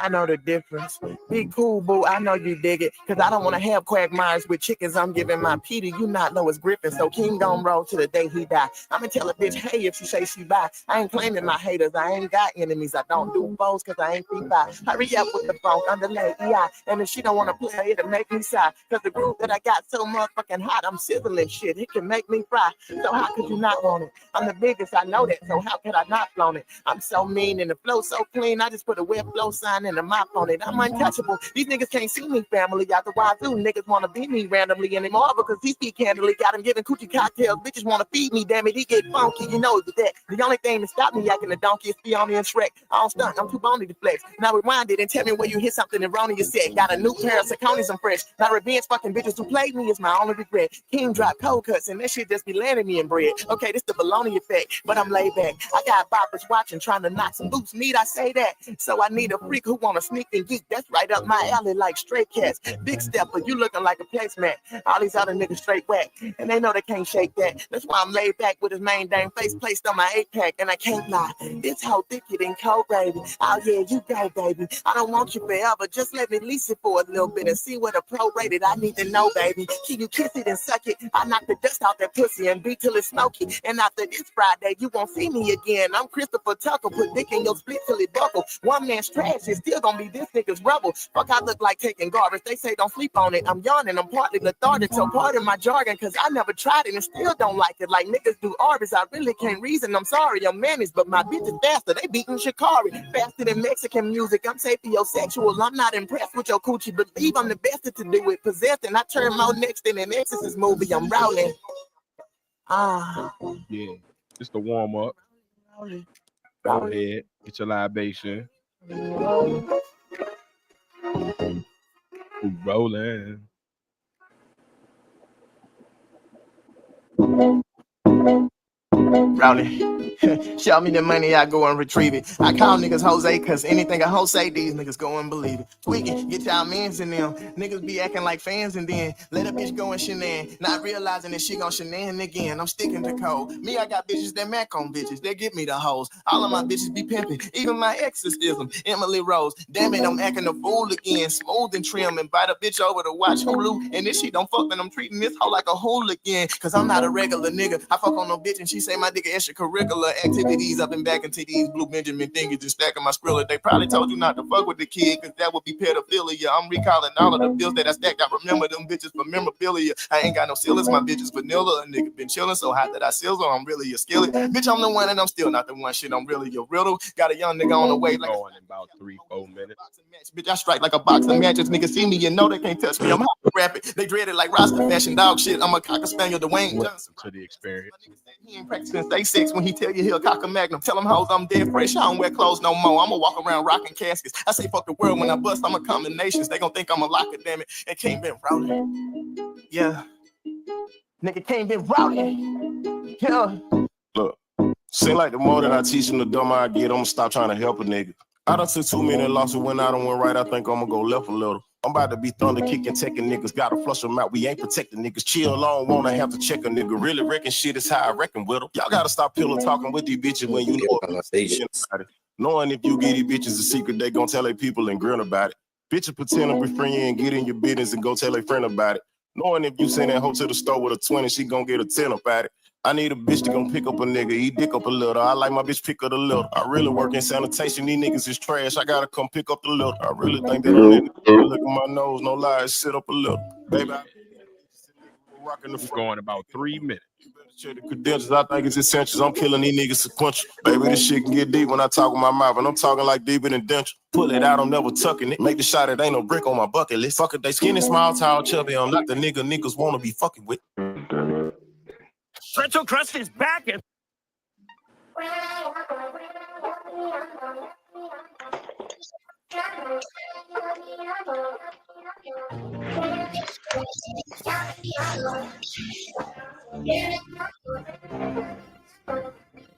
I know the difference. Be cool, boo, I know you dig it. Cause I don't wanna have quagmires with chickens. I'm giving my Peter, you not Lois Griffin. So King gon' roll to the day he die. I'ma tell a bitch, hey, if she say she buy. I ain't claiming my haters, I ain't got enemies. I don't do foes cause I ain't P5. Hurry up with the funk, underlay EI. And if she don't wanna play, it'll make me sigh. Cause the groove that I got so motherfucking hot, I'm sizzling shit. It can make me fry. So how could you not want it? I'm the biggest, I know that. So how could I not flaunt it? I'm so mean and the flow so clean. I just put a web flow sign and a mop on it. I'm untouchable. These niggas can't see me, family. Out the wazoo, niggas wanna be me randomly anymore because he speak candidly. Got him giving coochie cocktails. Bitches wanna feed me, damn it. He get funky, you know that. The only thing that stop me acting a donkey is Fiona and Shrek. I don't stunt, I'm too bony to flex. Now rewind it and tell me where you hit something and wrong in your set. Got a new pair of Saucony's, I'm fresh. Now revenge fucking bitches who played me is my only regret. King drop cold cuts and that shit just be landing me in bread. Okay, this the baloney effect, but I'm laid back. I got boppers watching, trying to knock some boots. Need I say that? So I need a freak who wanna sneak and geek. That's right up my alley like stray cats. Big stepper, you looking like a placemat. All these other niggas straight whack, and they know they can't shake that. That's why I'm laid back with his main dang face placed on my 8-pack, and I can't lie. This whole thicker than cold, baby. Oh yeah, you go, baby. I don't want you forever. Just let me lease it for a little bit and see what a pro-rated I need to know, baby. Can you kiss it and suck it? I knock the dust out that pussy and beat till it's smoky. And after this Friday, you won't see me again. I'm Christopher Tucker. Put dick in your split till it buckle. One man's trash is still gonna be this nigga's rubble. Fuck, I look like taking garbage. They say don't sleep on it. I'm yawning. I'm partly lethargic. So pardon my jargon, cause I never tried it and still don't like it. Like niggas do Arby's. I really can't reason. I'm sorry, I'm managed, but my bitch is faster. They beating Shikari. Faster than Mexican music. I'm sapiosexual. I'm not impressed with your coochie. Believe I'm the best to do it. Possessed and I turn more next than an Exorcist movie. I'm rolling. Yeah, it's the warm up. Go ahead, get your libation. Rolling. Rowdy, show me the money, I go and retrieve it. I call niggas Jose, cause anything a hoe say, these niggas go and believe it. Tweaking, get y'all mans in them. Niggas be acting like fans and then let a bitch go and shenan. Not realizing that she gon' shenan again. I'm sticking to code. Me, I got bitches that mac on bitches. They give me the hoes. All of my bitches be pimping. Even my exorcism, Emily Rose. Damn it, I'm acting a fool again. Smooth and trim. Invite a bitch over to watch Hulu. And if she don't fuck, then I'm treating this hoe like a hooligan. Cause I'm not a regular nigga. I fuck on no bitch and she say my dick extracurricular activities up and back into these blue Benjamin thingies and stacking my Skrilla. They probably told you not to fuck with the kid because that would be pedophilia. I'm recalling all of the bills that I stacked. I remember them bitches for memorabilia. I ain't got no ceilings, my bitches vanilla. A nigga been chilling so hot that I sizzle. I'm really a skillet. Bitch, I'm the one and I'm still not the one. Shit, I'm really a riddle. Got a young nigga on the way. Like going in about 3-4 minutes. Bitch, I strike like a box of matches. Niggas see me and know they can't touch me. I'm rapid. They dread it like Rasta fashion dog shit. I'm a cocker spaniel, Dwayne Johnson. To the experience. He ain't practicing stay 6 when he tell you he'll cock a magnum. Tell him hoes I'm dead fresh. I don't wear clothes no more. I'ma walk around rocking caskets. I say fuck the world when I bust. I'm a combinations. They gon' think I'm a locker, damn it. And King been rolling. Yeah. Nigga King been rolling. Yeah. Look, seem like the more that I teach him, the dumber I get. I'ma stop trying to help a nigga. I done took too many losses when I done went right. I think I'ma go left a little. I'm about to be thunder kicking, taking niggas. Gotta flush them out. We ain't protecting niggas. Chill, I don't wanna have to check a nigga. Really reckon shit is how I reckon with them. Y'all gotta stop pillow talking with these bitches when you know about it. Knowing if you get these bitches a secret, they gon' tell their people and grin about it. Bitches pretend to be friend and get in your business and go tell their friend about it. Knowing if you send that hoe to the store with a 20, she gon' get a 10 about it. I need a bitch to gon' pick up a nigga, eat dick up a little. I like my bitch pick up a little. I really work in sanitation, these niggas is trash. I gotta come pick up the little. I really think that look at my nose, no lies, sit up a little. Baby, rocking the going about 3 minutes. Check the credentials, I think it's essentials. I'm killing these niggas sequential. Baby, this shit can get deep when I talk with my mouth, and I'm talking like deeper than denture. Pull it out, I'm never tucking it. Make the shot, it ain't no brick on my bucket list. Fuck it, they skinny, small, tall, chubby. I'm not the nigga niggas wanna be fucking with. Pretzel crust is back.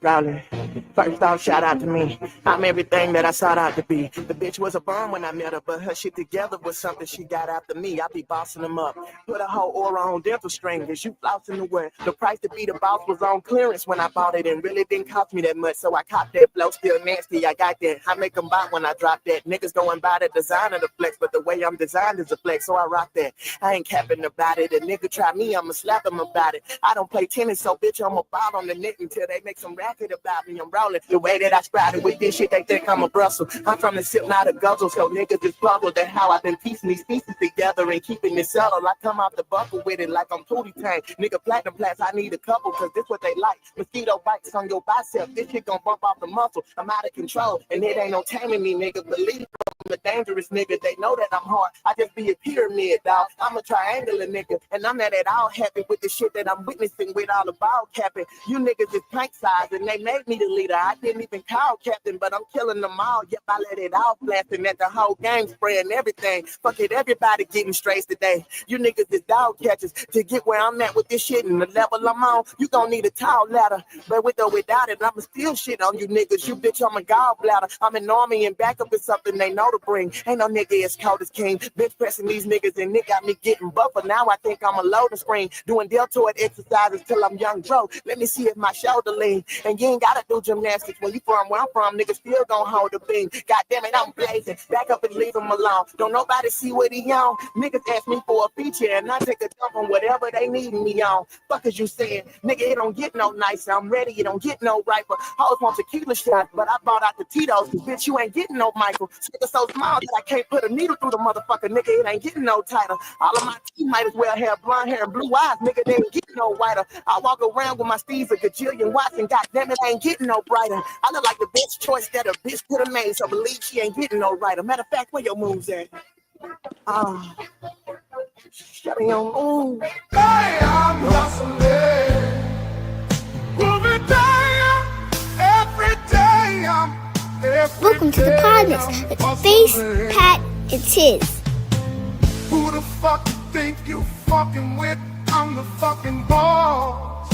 Rowley, First off, shout out to me. I'm everything that I sought out to be. The bitch was a bum when I met her, but her shit together was something she got after me. I be bossing them up. Put a whole aura on dental stringers. You flossing the word. The price to be the boss was on clearance when I bought it and really didn't cost me that much. So I copped that flow, still nasty. I got that. I make them buy when I drop that. Niggas going by the design of the flex, but the way I'm designed is a flex, so I rock that. I ain't capping about it. A nigga try me, I'ma slap him about it. I don't play tennis, so bitch, I'ma ball on the net until they make some racket about me. I'm rolling the way that I sprouted with this shit. They think I'm a Brussels. I'm from the sip, not a guzzle, so niggas just puzzled at how I've been piecing these pieces together and keeping it settled. I come out the buckle with it like I'm Pootie Tang. Nigga, platinum plats, I need a couple, cause this what they like. Mosquito bites on your bicep. This shit gon' bump off the muscle. I'm out of control, and it ain't no taming me, nigga. Believe me, I'm a dangerous nigga. They know that I'm hard. I just be a pyramid, dog. I'm a triangular nigga, and I'm not at all happy with the shit that I'm witnessing with all the ball capping. You niggas is plank size, and they made me the leader. I didn't even call captain, but I'm killing them all. Yep, I let it all blasting at the whole game, spraying everything. Fuck it, everybody getting straight today. You niggas is dog catchers. To get where I'm at with this shit and the level I'm on, you gon' need a tall ladder. But with or without it, I'ma still shit on you niggas. You bitch, I'm a gallbladder. I'm an army and backup is something they know to bring. Ain't no nigga as cold as king. Bitch pressing these niggas and Nick got me getting buffer. Now I think I'm a loading screen. Doing deltoid exercises till I'm young Dro. Let me see if my shoulder lean. And you ain't gotta do gymnastics when you from where I'm from. Niggas still gon' hold the beam. God damn it, I'm blazing. Back up and leave him alone. Don't nobody see what he on. Niggas ask me for a feature and I take a dump on whatever they need me on. Fuck is you saying? Nigga, it don't get no nicer. I'm ready, it don't get no riper. Hoes want tequila shots, but I bought out the Tito's. Bitch, you ain't getting no Michael. Nigga so small that I can't put a needle through the motherfucker. Nigga, it ain't getting no tighter. All of my teeth might as well have blonde hair and blue eyes. Nigga, they ain't getting no whiter. I walk around with my Steves a gajillion watts and goddamn it, ain't getting no brighter. I look like the best choice that a bitch could have made, so believe she ain't getting no righter. Matter of fact, where your moves at? Shut me on move. I am hustling, moving down every day. Welcome to the Podnas with Phace, Pat, and Tiz. Who the fuck you think you fucking with? I'm the fucking boss.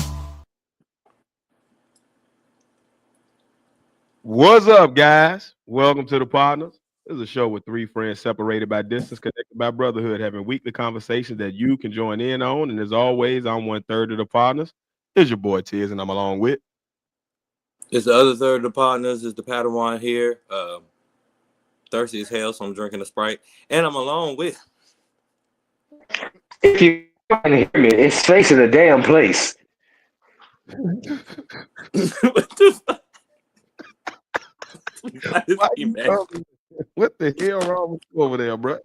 What's up, guys? Welcome to the Podnas. This is a show with three friends separated by distance, connected by brotherhood, having weekly conversations that you can join in on. And as always, I'm 1/3 of the Podnas. It's your boy Tiz, and I'm along with. It's the other third of the Podnas. Is the Padawan here. Thirsty as hell, so I'm drinking a Sprite, and I'm along with. If you can hear me, it's facing the damn place. What the fuck? What the hell wrong with you over there, bro?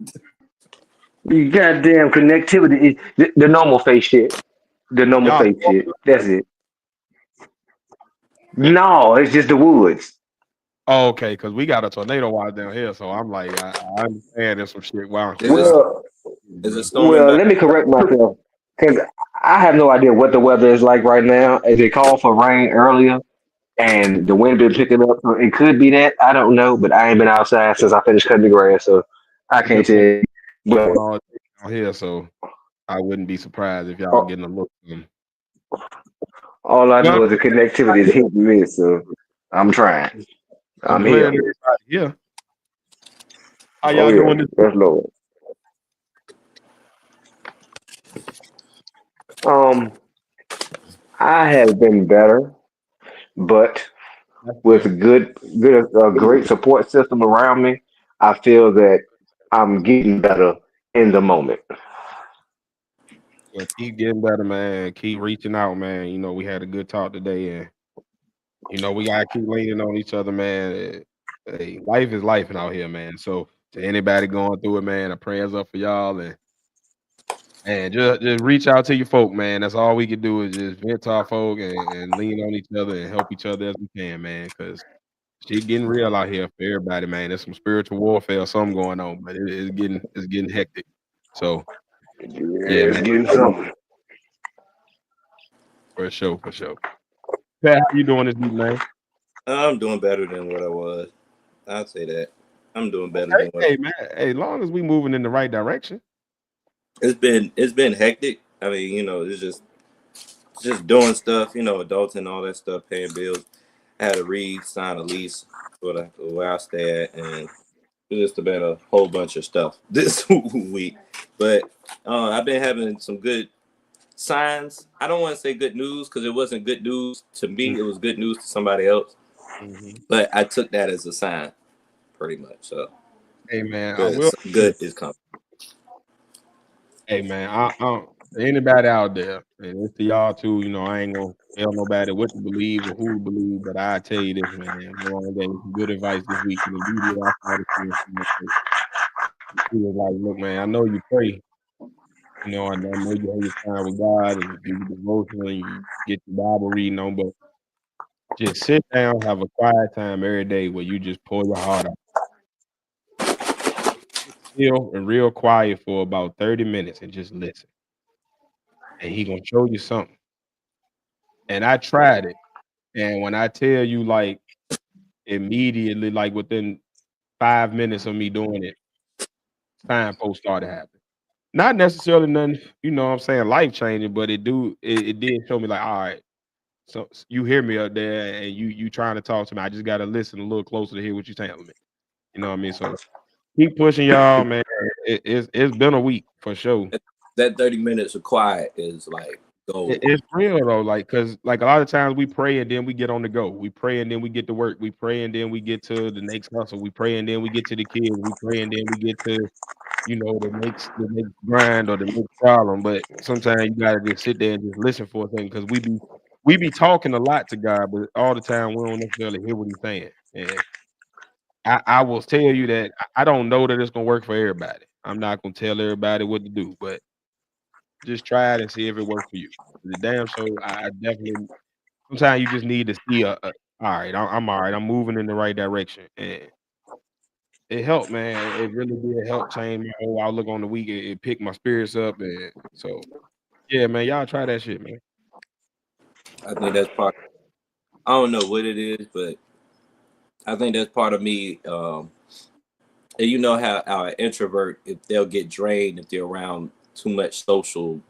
You goddamn connectivity. The normal face shit. The normal face shit. That's it. No, it's just the woods. Oh, okay, because we got a tornado watch down here, so I'm like, I understand there's some shit. Wow. Is it storming back? Let me correct myself because I have no idea what the weather is like right now. As it called for rain earlier, and the wind been picking up, so it could be that. I don't know, but I ain't been outside since I finished cutting the grass, so I can't tell you. But all here, so I wouldn't be surprised if y'all getting a look. All I know is the connectivity is hitting me, so I'm trying. I'm here. Yeah. How y'all doing this? That's Lord. I have been better, but with a great support system around me, I feel that I'm getting better in the moment. Well, keep getting better, man. Keep reaching out, man. You know, we had a good talk today, and you know, we gotta keep leaning on each other, man. Hey, life is life out here, man. So to anybody going through it, man, our prayers up for y'all, and just reach out to your folk, man. That's all we can do is just vent to our folk and lean on each other and help each other as we can, man. Because shit getting real out here for everybody, man. There's some spiritual warfare or something going on, but it's getting hectic. So yeah, man. Getting something. For sure. Pat, how you doing this week, man? I'm doing better than what I was. I'll say that. I'm doing better than what. Hey, man. Hey, as long as we moving in the right direction. It's been hectic. I mean, you know, it's just doing stuff. You know, adults and all that stuff, paying bills. I had to re-sign a lease for where I stay at, and just been a whole bunch of stuff this week. But I've been having some good signs. I don't want to say good news because it wasn't good news to me. It was good news to somebody else. Mm-hmm. But I took that as a sign, pretty much. So, Hey man, I good, will. good is coming. Hey man, anybody out there, and it's to y'all too. You know, I ain't gonna tell nobody what to believe or who to believe, but I tell you this, man. Hold on, gave me some good advice this week. And immediately I started seeing something. He was like, "Look, man, I know you pray. You know, and I know you have your time with God, and you do your devotional, and you get your Bible reading on, but just sit down, have a quiet time every day where you just pour your heart out, still and real quiet for about 30 minutes, and just listen. And he gonna show you something." And I tried it. And when I tell you, like, immediately, like within 5 minutes of me doing it, signposts started happening. Not necessarily nothing, you know what I'm saying, life changing, but it did show me like, all right, so you hear me up there and you trying to talk to me. I just gotta listen a little closer to hear what you're telling me. You know what I mean? So keep pushing y'all, man. It's been a week for sure. That 30 minutes of quiet is like gold. It's real though, like, cause like a lot of times we pray and then we get on the go. We pray and then we get to work. We pray and then we get to the next hustle. We pray and then we get to the kids. We pray and then we get to, you know, the next grind or the next problem. But sometimes you gotta just sit there and just listen for a second, because we be talking a lot to God, but all the time we don't necessarily hear what He's saying. And I will tell you that I don't know that it's gonna work for everybody. I'm not gonna tell everybody what to do, but just try it and see if it works for you. The damn show, I definitely. Sometimes you just need to see all right, I'm all right. I'm moving in the right direction, and it helped, man. It really did help change my whole outlook on the week. It picked my spirits up, and so yeah, man, y'all try that shit, man. I think that's part. I don't know what it is, but I think that's part of me. And you know how an introvert, if they'll get drained if they're around too much social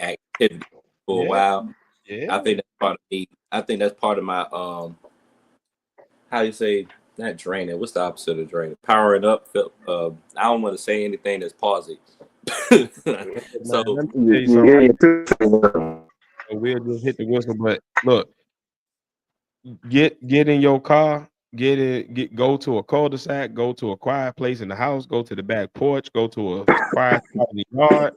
activity for a Yeah, while. yeah. I think that's part of me. I think that's part of my how do you say, not draining? What's the opposite of draining? Powering up. I don't want to say anything that's positive. Man, So let me tell You, you you something. hear your tooth. We'll just hit the whistle, but look, get in your car, go to a cul-de-sac, go to a quiet place in the house, go to the back porch, go to a quiet spot in the yard,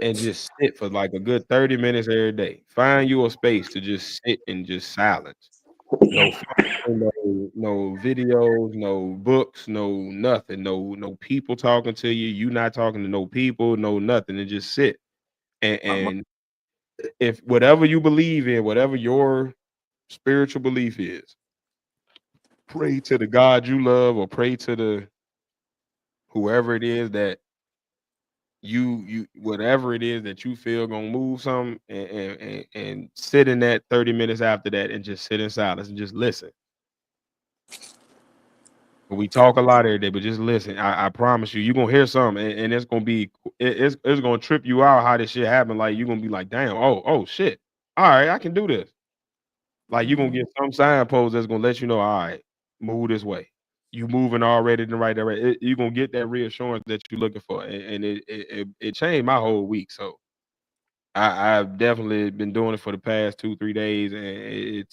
and just sit for like a good 30 minutes every day. Find you a space to just sit in just silence. No phone, no videos, no books, no nothing, no people talking to you. You not talking to no people, no nothing, and just sit. And if whatever you believe in, whatever your spiritual belief is, pray to the God you love, or pray to the whoever it is that you whatever it is that you feel gonna move something, and sit in that 30 minutes after that and just sit in silence and just listen. We talk a lot every day, but just listen. I promise you, you're gonna hear something, and it's gonna be it's gonna trip you out how this shit happened. Like you're gonna be like, damn, oh shit. All right, I can do this. Like you're gonna get some signpost that's gonna let you know, all right, move this way. You moving already in the right direction. You're gonna get that reassurance that you're looking for. And it changed my whole week. So I've definitely been doing it for the past 2-3 days, and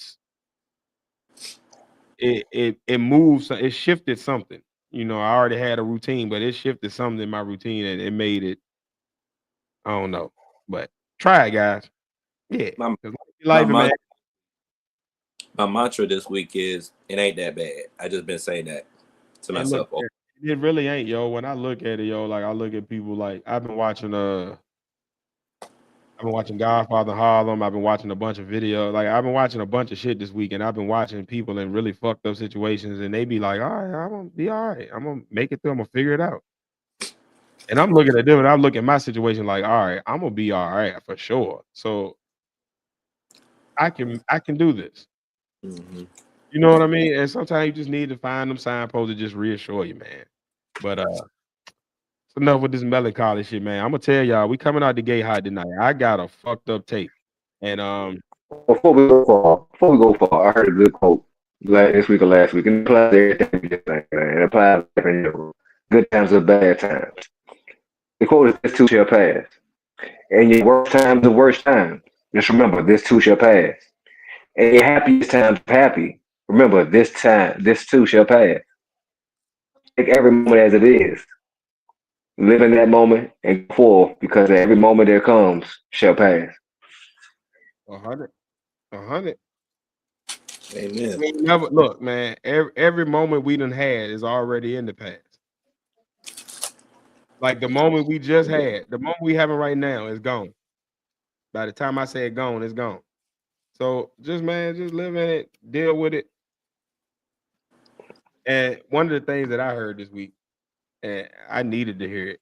it moves, it shifted something. You know, I already had a routine, but it shifted something in my routine, and it made it, I don't know. But try it, guys. Yeah. my 'Cause my life, man. man- my mantra this week is it ain't that bad. I just been saying that to And look, myself. it really ain't, yo. When I look at it, yo, like I look at people, like I've been watching Godfather Harlem. I've been watching a bunch of videos. Like I've been watching a bunch of shit this week, and I've been watching people in really fucked up situations, and they be like, "All right, I'm gonna be all right. I'm gonna make it through. I'm gonna figure it out." And I'm looking at them, and I look at my situation like, "All right, I'm gonna be all right for sure." So I can do this. Mm-hmm. You know what I mean? And sometimes you just need to find them signposts to just reassure you, man. But enough with this melancholy shit, man. I'm gonna tell y'all, we coming out the gate hot tonight. I got a fucked up tape, and Before we go far, I heard a good quote. This week or last week, and it applies to everything we just saying, man. It applies to life in general. Good times or bad times. The quote is, "This too shall pass." And your worst times the worst times. Just remember, this too shall pass. And your happiest times happy. Remember, this too shall pass. Take every moment as it is. Live in that moment and go forward because every moment there comes shall pass. 100. 100. Amen. We never look, man. Every moment we done had is already in the past. Like the moment we just had, the moment we having right now is gone. By the time I say it gone, it's gone. So just man, just live in it, deal with it. And one of the things that I heard this week, and I needed to hear it.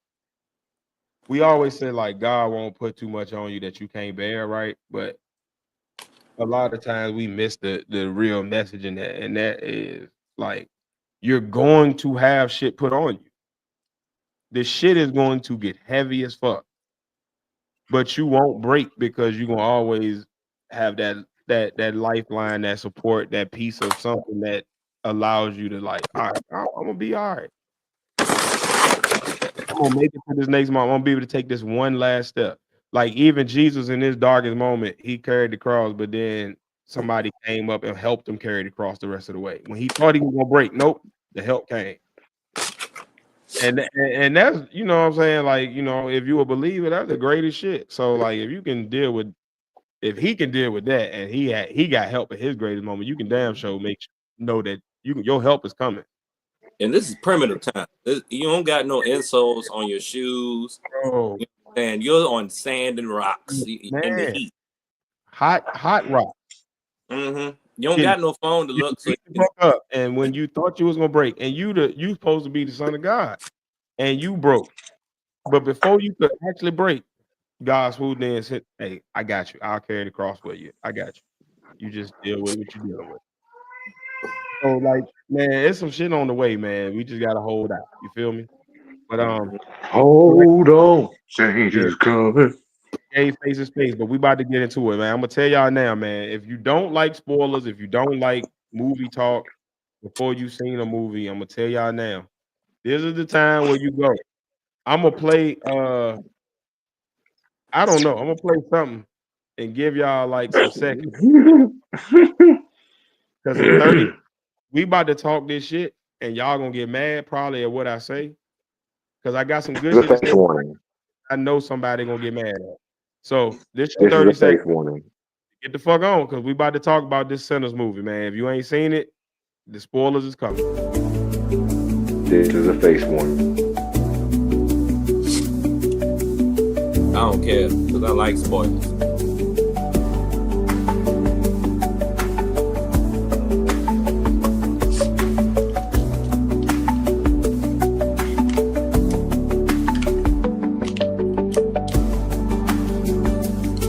We always say like God won't put too much on you that you can't bear, right? But a lot of times we miss the real message in that, and that is like you're going to have shit put on you. The shit is going to get heavy as fuck, but you won't break because you're gonna always have that lifeline, that support, that piece of something that allows you to like, all right, I'm gonna be all right. I'm gonna make it to this next month. I'm gonna be able to take this one last step. Like even Jesus in his darkest moment, he carried the cross, but then somebody came up and helped him carry the cross the rest of the way. When he thought he was gonna break, nope, the help came. And that's what I'm saying, like, if you a believer, that's the greatest shit. So like if he can deal with that and he got help at his greatest moment, you can damn sure know that your help is coming. And this is primitive time. You don't got no insoles on your shoes. Oh And you're on sand and rocks in the man, heat. hot rock. You don't got no phone to look. So up, and when you thought you was gonna break, and you supposed to be the son of God, and you broke, but before you could actually break, God swooped in and said, "Hey, I got you. I'll carry the cross with you. I got you. You just deal with what you're dealing with." So like, man, it's some shit on the way, man. We just gotta hold out. You feel me? But Hold on, change yeah, is coming. Phace is space. But we about to get into it, man. I'm gonna tell y'all now, man. If you don't like spoilers, if you don't like movie talk before you seen a movie, I'm gonna tell y'all now. This is the time where you go. I'm gonna play. I don't know. I'm gonna play something and give y'all like some seconds because in 30, we about to talk this shit, and y'all gonna get mad probably at what I say because I got some good This shit is to a say. face warning. I know somebody gonna get mad at. So this your This is 30 a face seconds. warning. Get the fuck on because we about to talk about this Sinners movie, man. If you ain't seen it, the spoilers is coming. This is a face warning. I don't care because I like spoilers.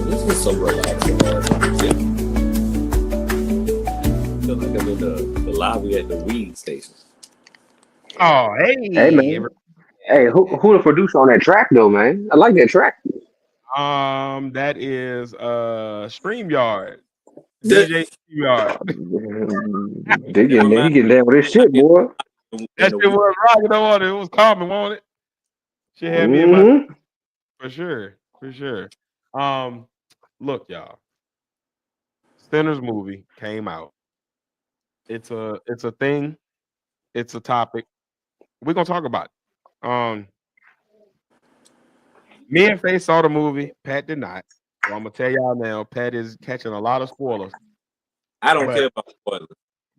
This is so relaxing, man. I feel like I'm in the lobby at the weed station. Oh, Hey man. Hey, who the producer on that track though, man? I like that track. that is StreamYard. DJ StreamYard. They That getting he reminds getting down with this shit, me boy. in That the shit weed. was rocking on it. It was calming on it. She had me in my Mm-hmm. for sure. For sure. Look, y'all. Sinners movie came out. It's a thing. It's a topic. We're gonna talk about it. Me and Faye saw the movie. Pat did not. So I'm gonna tell y'all now. Pat is catching a lot of spoilers. I don't But care about spoilers.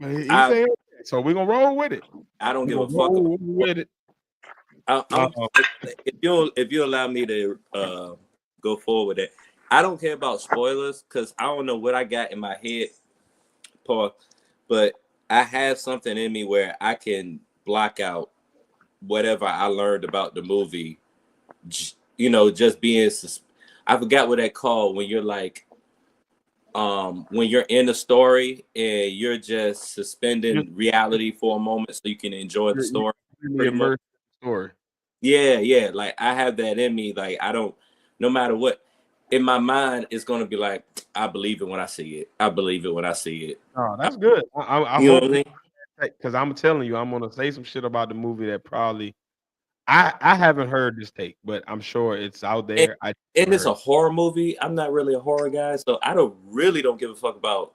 he said so. We're gonna roll with it. I don't We're give a gonna fuck about roll with it. I'm if you allow me to go forward with it, I don't care about spoilers because I don't know what I got in my head, Paul, but I have something in me where I can block out whatever I learned about the movie. Just being I forgot what that called when you're like when you're in a story and you're just suspending reality for a moment so you can enjoy the story Really pretty much. immersive story. Yeah, like I have that in me. Like I don't, no matter what. in my mind, it's gonna be like, I believe it when I see it. I believe it when I see it. Oh, that's good. I You know what hope I mean? because I'm telling you, I'm gonna say some shit about the movie that probably I haven't heard this take, but I'm sure it's out And, there. I and it's heard. a horror movie. I'm not really a horror guy, so I don't give a fuck about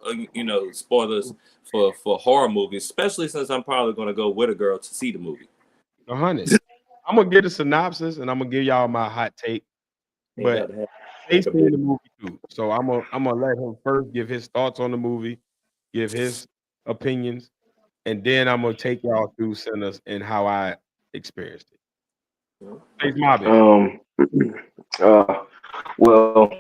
spoilers for horror movies, especially since I'm probably gonna go with a girl to see the movie. 100. I'm gonna get a synopsis and I'm gonna give y'all my hot take. Ain't But got to have Phace like a seen bit. the movie too, so I'm gonna let him first give his thoughts on the movie, give his opinions, and then I'm gonna take y'all through Sinners and how I experienced it. Phace Mob it. Um, well,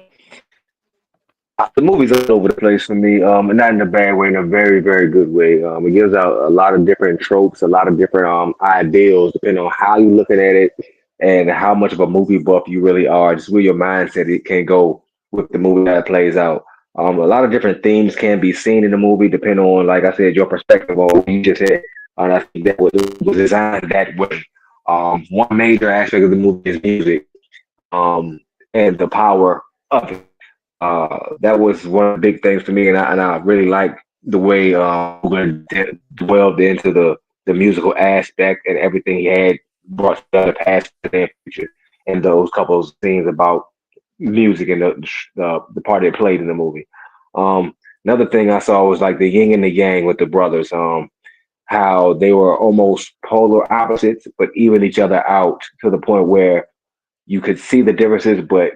the movie's all over the place for me. And not in a bad way, in a very, very good way. It gives out a lot of different tropes, a lot of different ideals, depending on how you're looking at it and how much of a movie buff you really are. Just where your mindset it can go with the movie that plays out. A lot of different themes can be seen in the movie, depending on, like I said, your perspective on what you just said. And I think that was designed that way. One major aspect of the movie is music, and the power of it. That was one of the big things for me, and I really like the way dwelled into the musical aspect and everything he had brought together past and future, and those couple of scenes about music and the part it played in the movie. Another thing I saw was like the yin and the yang with the brothers. How they were almost polar opposites, but even each other out to the point where you could see the differences, but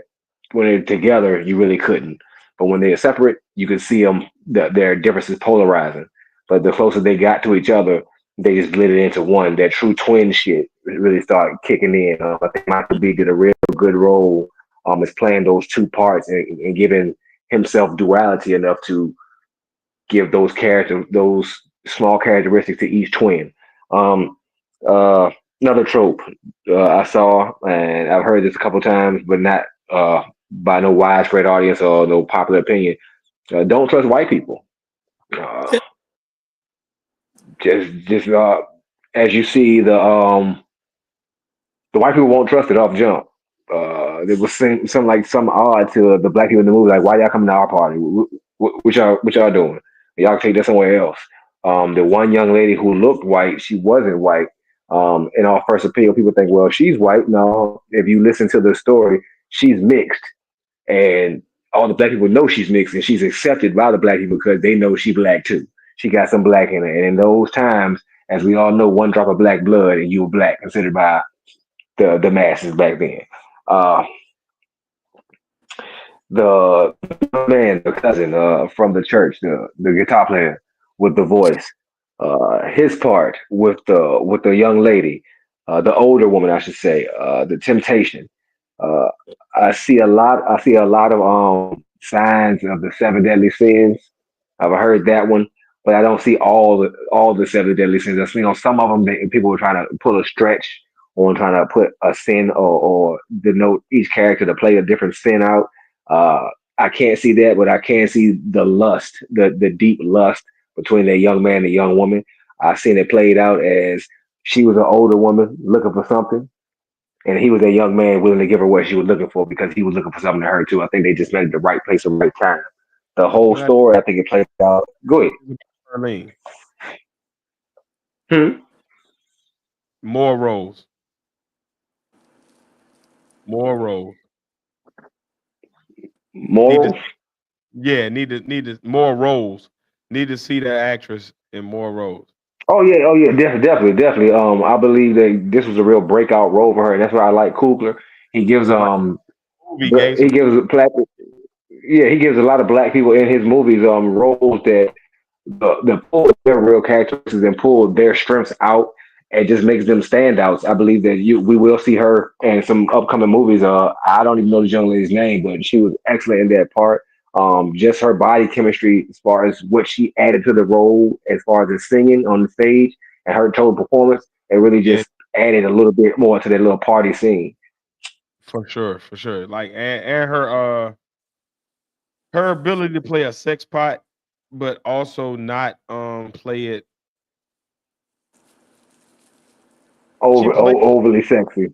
when they're together, you really couldn't. But when they're separate, you could see them their differences polarizing. But the closer they got to each other, they just blended into one. That true twin shit really started kicking in. I think Michael B did a real good role. Is playing those two parts and giving himself duality enough to give those small characteristics to each twin. Um, Another trope I saw, and I've heard this a couple times, but not by no widespread audience or no popular opinion. Don't trust white people. Uh, just as you see the white people won't trust it off jump. There was some odd to the black people in the movie, like why y'all coming to our party? What y'all doing? Y'all can take that somewhere else. The one young lady who looked white, she wasn't white. In our first appeal, people think, well, she's white. No, if you listen to the story, she's mixed, and all the black people know she's mixed, and she's accepted by the black people because they know she black too. She got some black in her, and in those times, as we all know, one drop of black blood and you were black, considered by the masses back then. Uh, the man, the cousin from the church, the guitar player with the voice, his part with the young lady, the older woman, I should say, the temptation. Uh, I see a lot of signs of the seven deadly sins. I've heard that one, but I don't see all the seven deadly sins. I see some of them people were trying to pull a stretch on trying to put a sin or denote each character to play a different sin out. Uh, I can't see that, but I can see the lust, the deep lust between that young man and young woman. I seen it played out as she was an older woman looking for something, and he was a young man willing to give her what she was looking for because he was looking for something to her too. I think they just met at the right place at the right time. The whole That story, I think it played out. Go ahead. is Charlene. Hmm? More roles. More roles. Need to Morals? need to more roles. Need to see that actress in more roles. Oh yeah, definitely. I believe that this was a real breakout role for her, and that's why I like Coogler. He gives Right. Movie gave he some gives black, yeah, he gives a lot of black people in his movies roles that the pull their real characteristics and pull their strengths out and just makes them standouts. I believe that we will see her in some upcoming movies. I don't even know the young lady's name, but she was excellent in that part. Just her body chemistry, as far as what she added to the role, as far as the singing on the stage and her total performance, it really yeah, just added a little bit more to that little party scene. for sure, for sure. Like and her ability to play a sex pot, but also not play it. She played Overly sexy.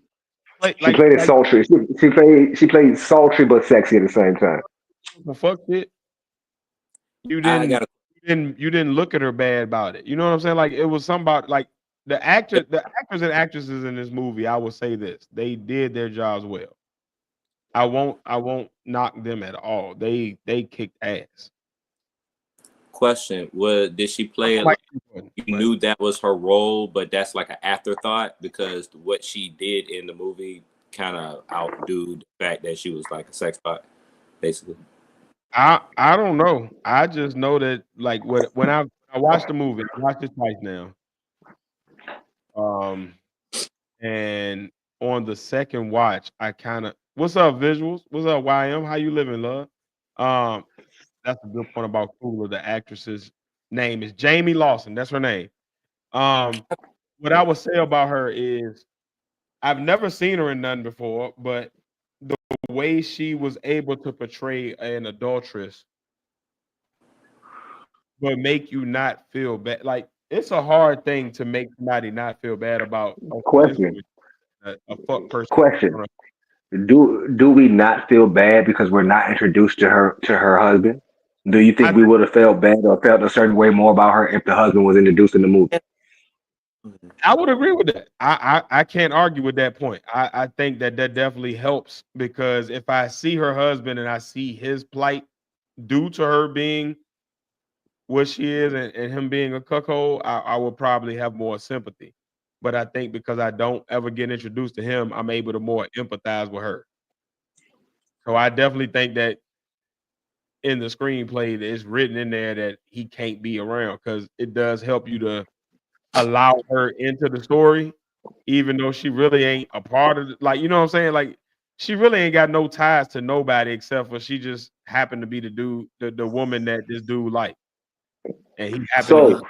She played it sultry. She played sultry but sexy at the same time. well, fuck it. You I didn't got you didn't look at her bad about it. You know what I'm saying? Like it was some about like the actors and actresses in this movie, I will say this. They did their jobs well. I won't knock them at all. They kicked ass. question. What did she play it Like, like you knew that was her role, but that's like an afterthought because what she did in the movie kind of outdo the fact that she was like a sex bot, basically. I don't know. I just know that like when I watched the movie, I watched it twice now. Um and on the second watch, I kind of what's up, visuals? What's up, YM? How you living, love? Um, that's a good point about Cooler. The actress's name is Jamie Lawson. That's her name. Um, what I would say about her is I've never seen her in none before, but the way she was able to portray an adulteress but make you not feel bad. Like it's a hard thing to make somebody not feel bad about okay, this Question. was a fuck person. Question. Do we not feel bad because we're not introduced to her husband? Do you I think we would have felt bad or felt a certain way more about her if the husband was introduced in the movie? I would agree with that. I can't argue with that point. I think that definitely helps because if I see her husband and I see his plight due to her being what she is and him being a cuckold, I will probably have more sympathy. But I think because I don't ever get introduced to him, I'm able to more empathize with her. So I definitely think that in the screenplay, it's written in there that he can't be around because it does help you to allow her into the story, even though she really ain't a part of it. Like, you know what I'm saying? Like, she really ain't got no ties to nobody except for she just happened to be the dude, the woman that this dude liked. And he happened to be, So you know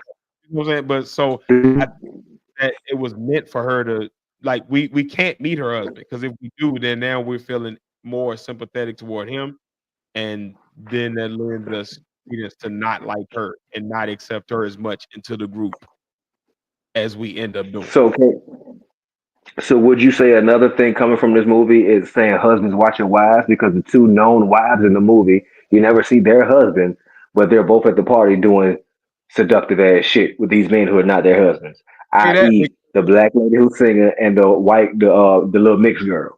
what I'm saying? But so I think that it was meant for her to like we can't meet her husband because if we do, then now we're feeling more sympathetic toward him. And then that lends us credence to not like her and not accept her as much into the group as we end up doing. so can, so would you say another thing coming from this movie is saying husbands watching wives because the two known wives in the movie you never see their husband, but they're both at the party doing seductive ass shit with these men who are not their husbands, Say that. i.e. the black lady who's singing and the little mixed girl.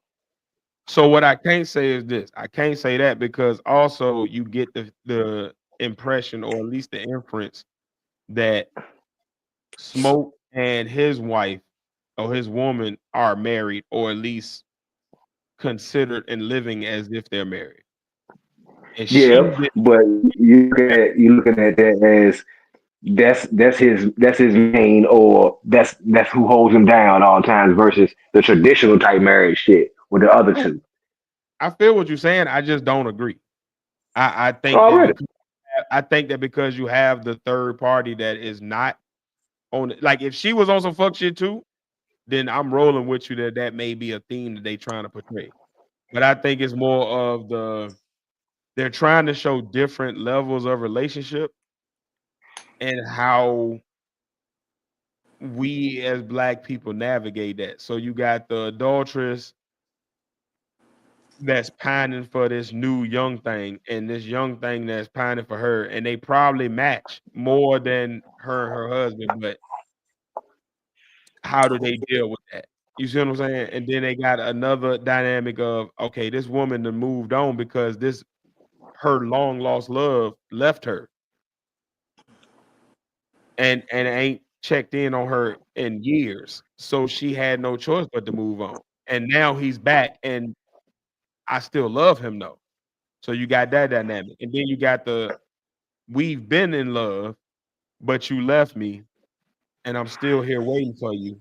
So what I can't say is this. I can't say that because also you get the impression or at least the inference that Smoke and his wife or his woman are married or at least considered and living as if they're married. And she Yeah, did but you looking at that as that's his main or that's who holds him down all times versus the traditional type marriage shit with the other two. I feel what you're saying. I just don't agree. I think that Already. because I think that because you have the third party that is not on it. Like if she was on some fuck shit too, then I'm rolling with you that that may be a theme that they trying to portray. But I think it's more of they're trying to show different levels of relationship and how we as black people navigate that. So you got the adulteress that's pining for this new young thing and this young thing that's pining for her, and they probably match more than her and her husband, but how do they deal with that? You see what I'm saying? And then they got another dynamic of okay, this woman that moved on because this her long lost love left her and ain't checked in on her in years. So she had no choice but to move on. And now he's back and I still love him though. So you got that dynamic. And then you got the we've been in love, but you left me and I'm still here waiting for you.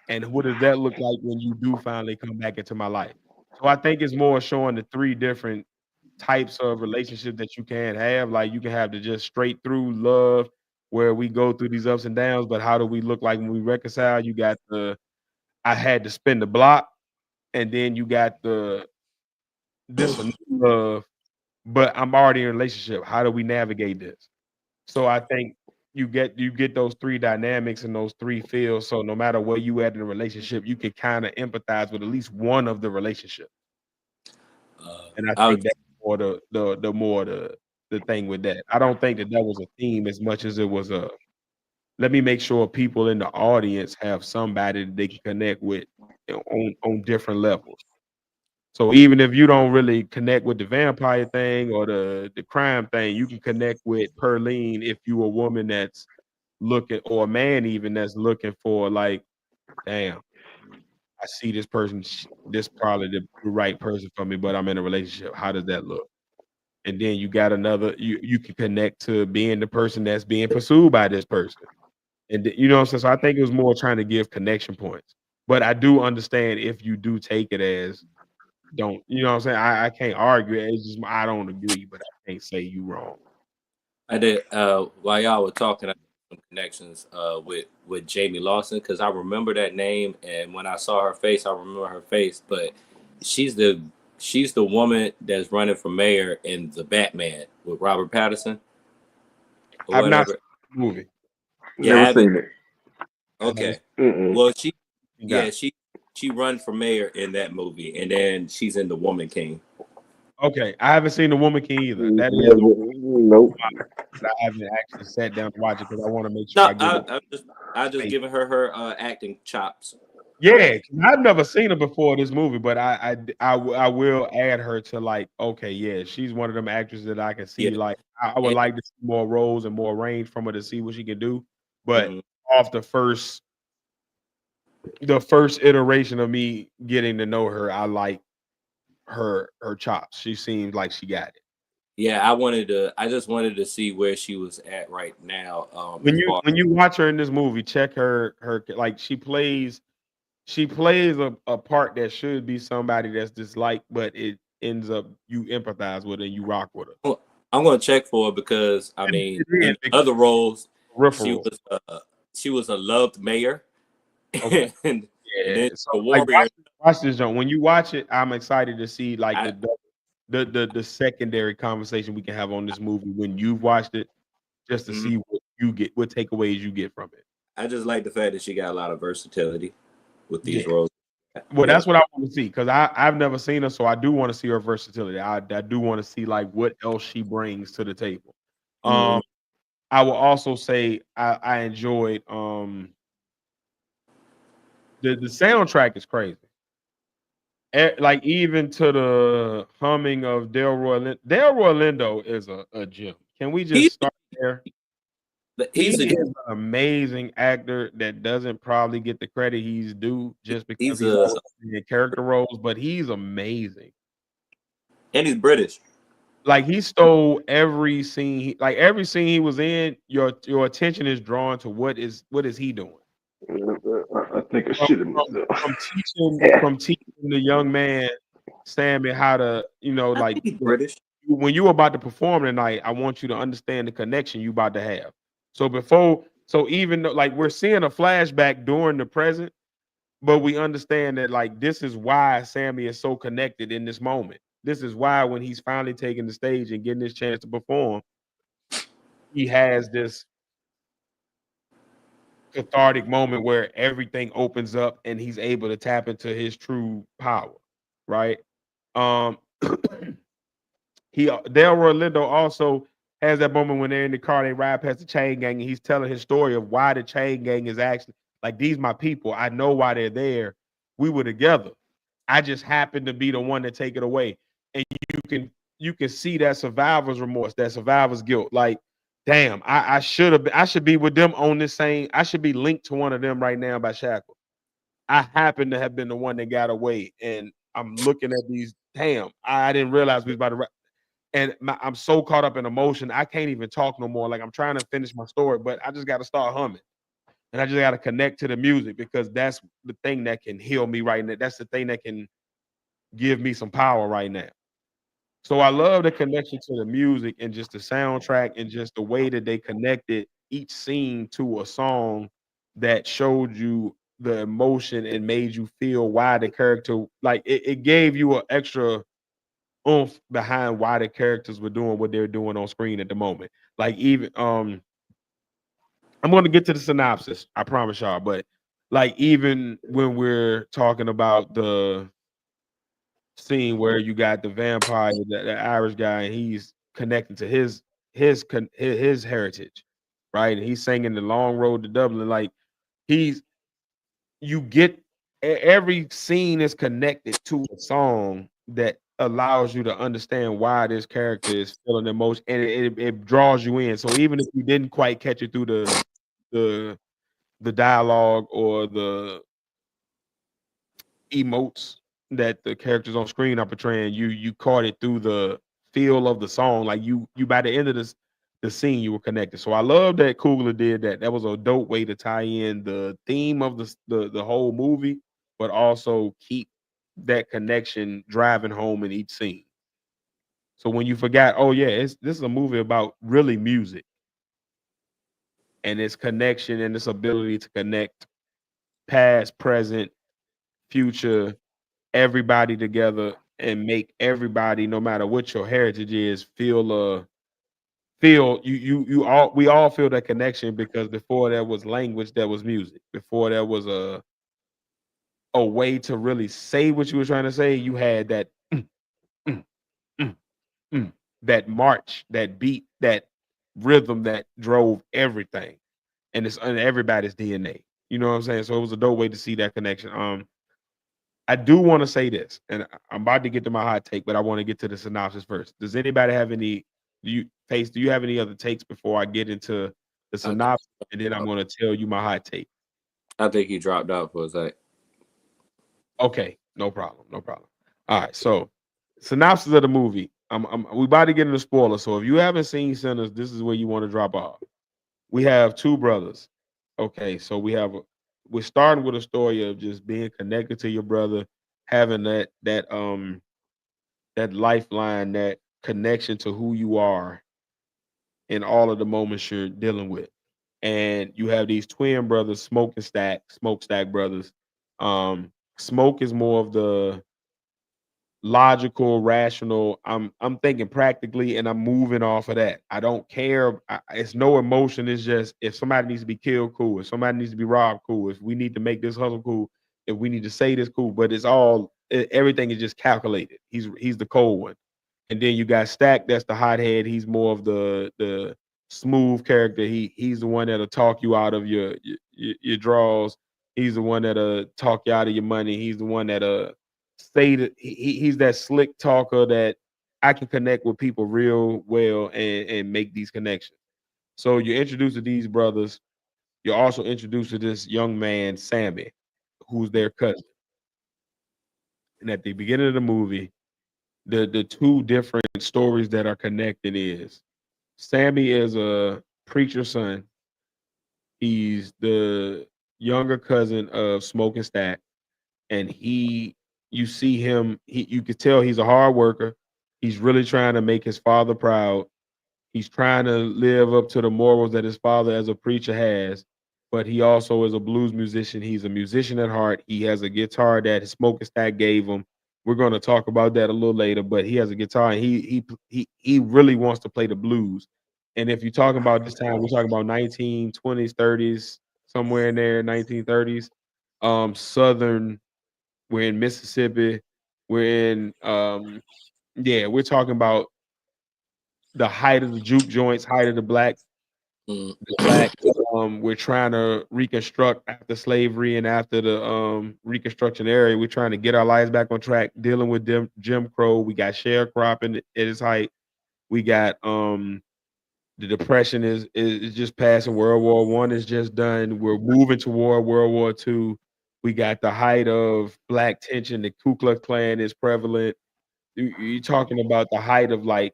And what does that look like when you do finally come back into my life? So I think it's more showing the three different types of relationship that you can have. Like you can have the just straight through love where we go through these ups and downs, but how do we look like when we reconcile? You got the I had to spin the block, and then you got the this a new love, but I'm already in a relationship. How do we navigate this? So I think you get those three dynamics and those three feels. So no matter where you at in the relationship, you can kind of empathize with at least one of the relationship. And I I think would, that's more the thing with that. I don't think that was a theme as much as it was a let me make sure people in the audience have somebody that they can connect with on different levels. So even if you don't really connect with the vampire thing or the crime thing, you can connect with Perlene if you a woman that's looking or a man even that's looking for like, damn, I see this person, this probably the right person for me, but I'm in a relationship. How does that look? And then you got another, you can connect to being the person that's being pursued by this person. And you know what I'm saying? So I think it was more trying to give connection points. But I do understand if you do take it as don't, you know what I'm saying? I can't argue it. It's just I don't agree, but I can't say you wrong. I did while y'all were talking, I had some connections with Jamie Lawson because I remember that name, and when I saw her face, I remember her face. But she's the she's the woman that's running for mayor in the Batman with Robert Pattinson or I've not whatever. seen the movie. You Never haven't? seen it. I haven't Okay. Mm-mm. Well, seen that. she run for mayor in that movie, and then she's in The Woman King. Okay, I haven't seen The Woman King either. That is Never, nope. but I haven't actually sat down to watch it because I want to make sure No, I give it I just space. giving her acting chops. Yeah, 'cause I've never seen her before this movie, but I will add her to like, okay, yeah, she's one of them actresses that I can Yeah, see. Like, I would and, like to see more roles and more range from her to see what she can do. But mhm. off the first iteration of me getting to know her, I like her chops. She seems like she got it. Yeah, I just wanted to see where she was at right now. When As far when you watch her in this movie, check her like she plays a part that should be somebody that's disliked, but it ends up you empathize with her and you rock with her. I'm gonna check for her because I It, mean, it is in because other roles, she peripherals. was she was a loved mayor, Okay. and Yeah. then So a like warrior. watch this joint. When you watch it, I'm excited to see like I the secondary conversation we can have on this movie when you've watched it, just to mhm. see what you get, what takeaways you get from it. I just like the fact that she got a lot of versatility with these Yeah. roles. Well, Yeah. that's what I want to see because I've never seen her, so I do want to see her versatility. I do want to see like what else she brings to the table. Mhm. Um, I will also say I enjoyed the soundtrack is crazy. Like even to the humming of Delroy Lindo is a gem. Can we He just start there? He he's a is an amazing actor that doesn't probably get the credit he's due just because he's he's a always in character roles, but he's amazing. and he's British. Like he stole every scene, like every scene he was in, your attention is drawn to what is he doing? I think I From should have from messed up. Yeah. from teaching the young man Sammy how to, I like think he's British. when you about to perform tonight, I want you to understand the connection you about to have. So even though like we're seeing a flashback during the present, but we understand that like this is why Sammy is so connected in this moment. This is why when he's finally taking the stage and getting his chance to perform, he has this cathartic moment where everything opens up and he's able to tap into his true power, right? Um Delroy Lindo also has that moment when they're in the car, they ride past the chain gang, and he's telling his story of why the chain gang is actually like these my people. I know why they're there. We were together. I just happened to be the one to take it away. And you can see that survivor's remorse, that survivor's guilt. Like, damn, I should be with them on this same. I should be linked to one of them right now by Shackle. I happen to have been the one that got away, and I'm looking at these. Damn, I didn't realize we was about to. And I'm so caught up in emotion, I can't even talk no more. Like I'm trying to finish my story, but I just got to start humming, and I just got to connect to the music because that's the thing that can heal me right now. That's the thing that can give me some power right now. So I love the connection to the music and just the soundtrack and just the way that they connected each scene to a song that showed you the emotion and made you feel why the character like it gave you an extra oomph behind why the characters were doing what they're doing on screen at the moment. Like even I'm going to get to the synopsis. I promise y'all. But like, even when we're talking about the scene where you got the vampire, the Irish guy, and he's connected to his heritage, right? And he's singing the long road to Dublin. Like, he's you get every scene is connected to a song that allows you to understand why this character is feeling emotion, and it draws you in. So even if you didn't quite catch it through the the dialogue or the emotes that the characters on screen are portraying, you caught it through the feel of the song. Like, you by the end of the scene, you were connected. So I love that Coogler did that. That was a dope way to tie in the theme of the whole movie, but also keep that connection driving home in each scene. So when you forgot, oh yeah, this is a movie about really music and its connection and its ability to connect past, present, future, everybody together and make everybody, no matter what your heritage is, feel you all we all feel that connection, because before there was language, there was music. Before there was a way to really say what you were trying to say, you had that mm, mm, mm, that march, that beat, that rhythm that drove everything. And it's in everybody's DNA. You know what I'm saying? So it was a dope way to see that connection. I do want to say this, and I'm about to get to my hot take, but I want to get to the synopsis first. Does anybody have any? Phace, do you have any other takes before I get into the I, synopsis, and then I'm going to tell you my hot take? I think he dropped out for a sec. Okay, no problem, no problem. All right, so synopsis of the movie. We about to get into spoilers, so if you haven't seen Sinners, this is where you want to drop off. We have two brothers. Okay, so we're starting with a story of just being connected to your brother, having that lifeline, that connection to who you are in all of the moments you're dealing with. And you have these twin brothers, Smokestack brothers. Smoke is more of the logical, rational. I'm thinking practically, and I'm moving off of that. I don't care. It's no emotion. It's just, if somebody needs to be killed, cool. If somebody needs to be robbed, cool. If we need to make this hustle, cool. If we need to say this, cool. But everything is just calculated. He's the cold one. And then you got Stack, that's the hothead. He's more of the smooth character. He's the one that'll talk you out of your draws. He's the one that'll talk you out of your money. He's the one that'll say that he's that slick talker that I can connect with people real well and make these connections. So you're introduced to these brothers. You're also introduced to this young man, Sammy, who's their cousin. And at the beginning of the movie, the two different stories that are connected is Sammy is a preacher's son. He's the younger cousin of Smoke and Stack, and you see him. You could tell he's a hard worker. He's really trying to make his father proud. He's trying to live up to the morals that his father as a preacher has, but he also is a blues musician. He's a musician at heart. He has a guitar that his Smoking Stack gave him. We're going to talk about that a little later, but he has a guitar and he really wants to play the blues. And if you talk about this time, we're talking about 1920s, 30s, somewhere in there, 1930s. Southern, we're in Mississippi. We're in yeah, we're talking about the height of the juke joints, height of the black. We're trying to reconstruct after slavery and after the Reconstruction era. We're trying to get our lives back on track, dealing with Jim Crow. We got sharecropping at its height. We got the depression is just passing. World War One is just done. We're moving toward World War Two. We got the height of black tension. The Ku Klux Klan is prevalent. You're talking about the height of like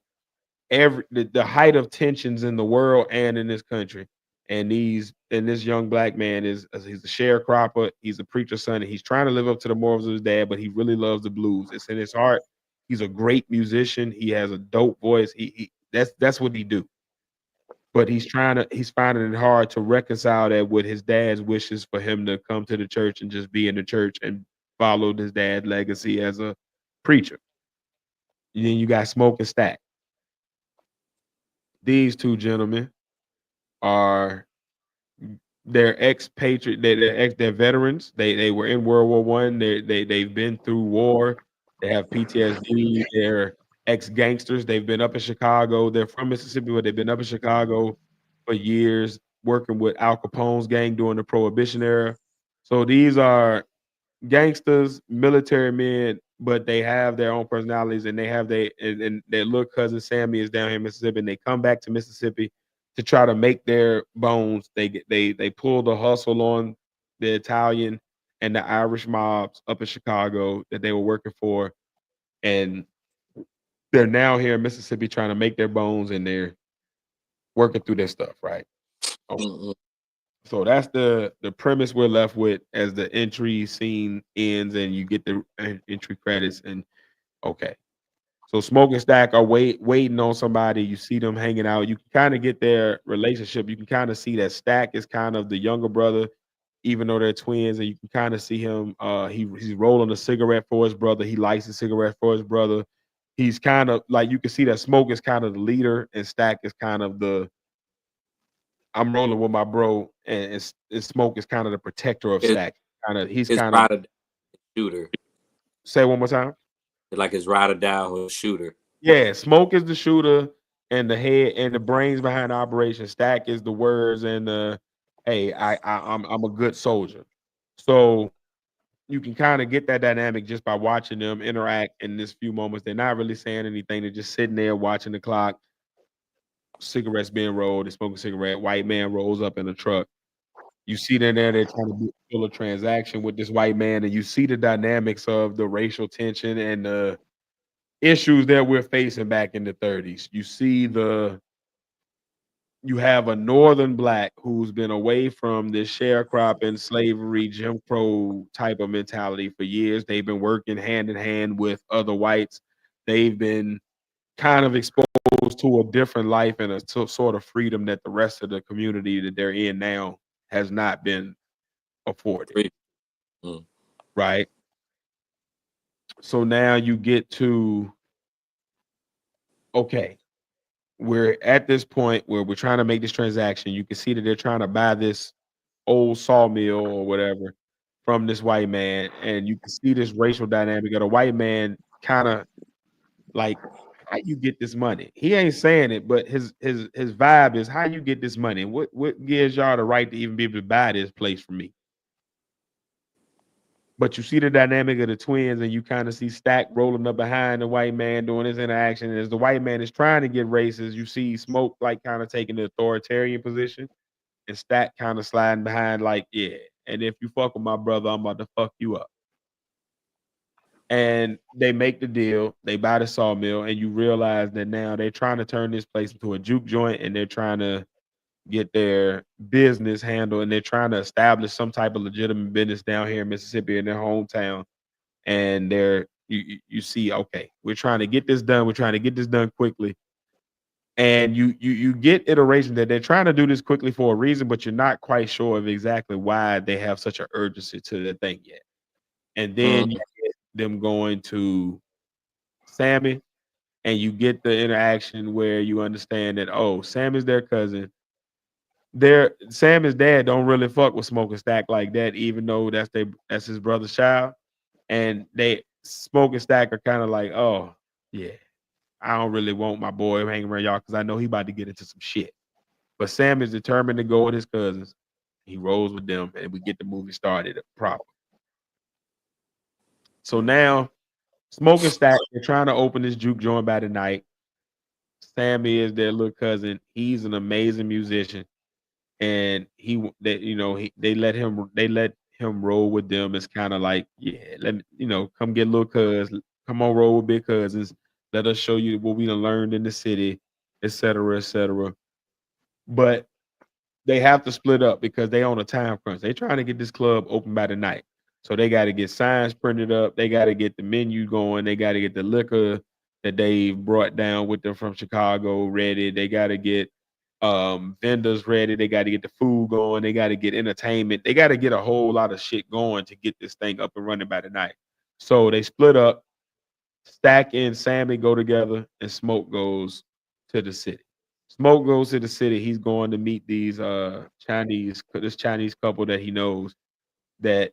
the height of tensions in the world and in this country. And this young black man he's a sharecropper, he's a preacher's son, and he's trying to live up to the morals of his dad, but he really loves the blues. It's in his heart. He's a great musician. He has a dope voice. He that's what he do. But he's finding it hard to reconcile that with his dad's wishes for him to come to the church and just be in the church and follow his dad's legacy as a preacher. And then you got Smoke and Stack. These two gentlemen are they're expatriate, they're veterans. They were in World War One. They've been through war. They have PTSD. They're ex gangsters. They've been up in Chicago. They're from Mississippi, but they've been up in Chicago for years, working with Al Capone's gang during the Prohibition era. So these are gangsters, military men, but they have their own personalities, and they have and their little cousin Sammy is down here in Mississippi, and they come back to Mississippi to try to make their bones. They pull the hustle on the Italian and the Irish mobs up in Chicago that they were working for, and they're now here in Mississippi trying to make their bones, and they're working through their stuff, right? Okay. Mm-mm. So that's the premise we're left with as the entry scene ends, and you get the entry credits. And okay, so Smoke and Stack are waiting on somebody. You see them hanging out. You can kind of get their relationship. You can kind of see that Stack is kind of the younger brother, even though they're twins. And you can kind of see him. He's rolling a cigarette for his brother. He lights a cigarette for his brother. He's kind of like, you can see that Smoke is kind of the leader, and Stack is kind of the, I'm rolling with my bro, and Smoke is kind of the protector of His, Stack. He's his kind of, ride or die shooter. say it one more time. Like his ride or die or shooter. Yeah, Smoke is the shooter and the head and the brains behind the operation. Stack is the words and the, hey, I'm a good soldier. So you can kind of get that dynamic just by watching them interact in this few moments. They're not really saying anything. They're just sitting there watching the clock. Cigarettes being rolled. They smoke a cigarette. White man rolls up in a truck. You see them there. They're trying to build a transaction with this white man, and you see the dynamics of the racial tension and the issues that we're facing back in the 30s. You have a northern black who's been away from this sharecropping, slavery, Jim Crow type of mentality for years. They've been working hand in hand with other whites. They've been kind of exposed to a different life and a sort of freedom that the rest of the community that they're in now has not been afforded. Mm. Right? So now you get to, okay, we're at this point where we're trying to make this transaction. You can see that they're trying to buy this old sawmill or whatever from this white man, and you can see this racial dynamic of the white man kind of like, how you get this money? He ain't saying it, but his vibe is, how you get this money? What gives y'all the right to even be able to buy this place from me? But you see the dynamic of the twins, and you kind of see Stack rolling up behind the white man doing his interaction. And as the white man is trying to get racist, you see Smoke like kind of taking the authoritarian position, and Stack kind of sliding behind, like, yeah. And if you fuck with my brother, I'm about to fuck you up. And they make the deal. They buy the sawmill, and you realize that now they're trying to turn this place into a juke joint, and they're trying to get their business handled, and they're trying to establish some type of legitimate business down here in Mississippi in their hometown. And you see, okay, we're trying to get this done. We're trying to get this done quickly. And you get iteration that they're trying to do this quickly for a reason, but you're not quite sure of exactly why they have such an urgency to the thing yet. And then you get them going to Sammy, and you get the interaction where you understand that, oh, Sam is their cousin. Sammy's dad don't really fuck with Smoke and Stack like that, even though that's his brother's child. And they Smoke and Stack are kind of like, oh yeah, I don't really want my boy hanging around y'all because I know he about to get into some shit. But Sam is determined to go with his cousins. He rolls with them, and we get the movie started proper. So now, Smoke and Stack, they're trying to open this juke joint by the night. Sammy is their little cousin. He's an amazing musician, and they let him roll with them. It's kind of like, yeah, let me, come get little cuz, come on, roll with big cousins. Let us show you what we done learned in the city, et cetera, et cetera. But they have to split up because they on a time crunch. They trying to get this club open by the night. So they got to get signs printed up. They got to get the menu going. They got to get the liquor that they brought down with them from Chicago ready. They got to get vendors ready. They got to get the food going. They got to get entertainment. They got to get a whole lot of shit going to get this thing up and running by the night. So they split up. Stack and Sammy go together, and Smoke goes to the city. Smoke goes to the city. He's going to meet these this Chinese couple that he knows that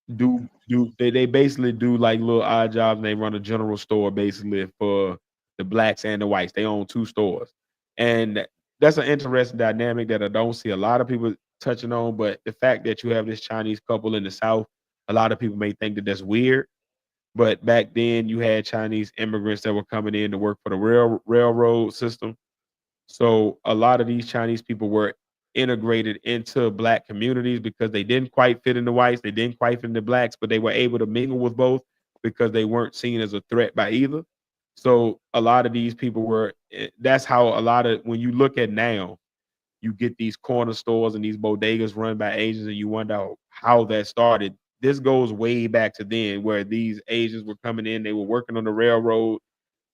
they basically do like little odd jobs and they run a general store basically for the blacks and the whites. They own two stores. And that's an interesting dynamic that I don't see a lot of people touching on. But the fact that you have this Chinese couple in the South, a lot of people may think that that's weird. But back then you had Chinese immigrants that were coming in to work for the railroad system. So a lot of these Chinese people were integrated into black communities because they didn't quite fit in the whites, they didn't quite fit in the blacks, but they were able to mingle with both because they weren't seen as a threat by either. So a lot of these people were that's how a lot of when you look at now, you get these corner stores and these bodegas run by Asians and you wonder how that started. This goes way back to then where these Asians were coming in, they were working on the railroad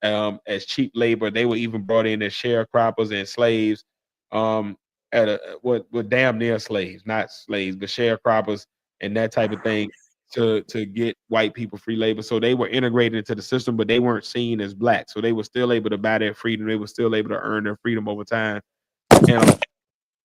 as cheap labor. They were even brought in as sharecroppers and slaves, um, at what damn near slaves, not slaves, but sharecroppers and that type of thing to get white people free labor. So they were integrated into the system, but they weren't seen as black. So they were still able to buy their freedom. They were still able to earn their freedom over time. And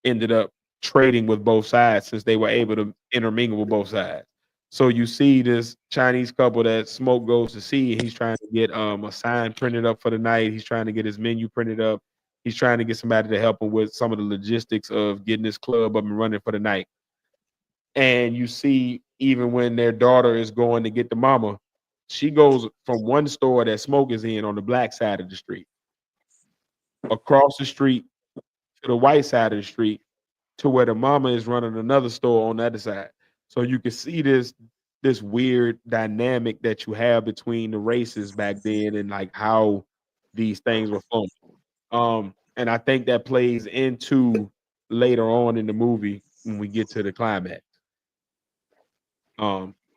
ended up trading with both sides since they were able to intermingle with both sides. So you see this Chinese couple that Smoke goes to see, and he's trying to get a sign printed up for the night. He's trying to get his menu printed up. He's trying to get somebody to help him with some of the logistics of getting this club up and running for the night. And you see, even when their daughter is going to get the mama, she goes from one store that Smoke is in on the black side of the street, across the street to the white side of the street, to where the mama is running another store on the other side. So you can see this weird dynamic that you have between the races back then and like how these things were formed. And I think that plays into later on in the movie when we get to the climax.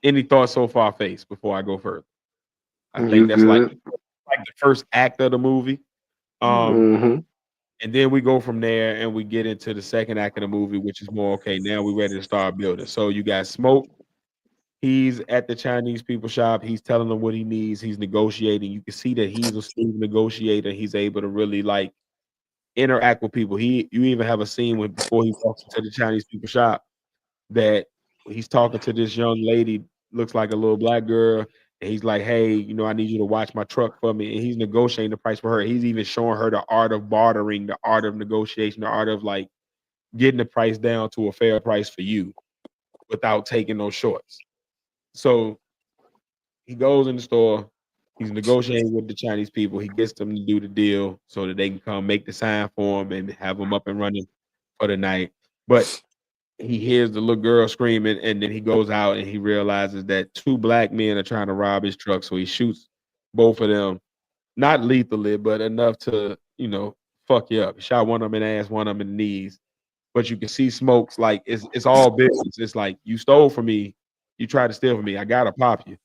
Any thoughts so far, Phace, before I go further? I You think that's like good? the first act of the movie. Um, Mm-hmm. and then we go from there and we get into the second act of the movie, which is more okay. Now we're ready to start building. So you got Smoke. He's at the Chinese people shop. He's telling them what he needs. He's negotiating. You can see that he's a smooth negotiator. He's able to really like interact with people. You even have a scene when before he walks into the Chinese people shop that he's talking to this young lady, looks like a little black girl, and he's like, "Hey, I need you to watch my truck for me." And he's negotiating the price for her. He's even showing her the art of bartering, the art of negotiation, the art of like getting the price down to a fair price for you without taking no shorts. So he goes in the store. He's negotiating with the Chinese people. He gets them to do the deal so that they can come make the sign for him and have him up and running for the night. But he hears the little girl screaming, and then he goes out and he realizes that two black men are trying to rob his truck. So he shoots both of them, not lethally, but enough to, fuck you up. He shot one of them in the ass, one of them in the knees. But you can see Smokes like it's all business. It's like you stole from me, you tried to steal from me. I gotta pop you.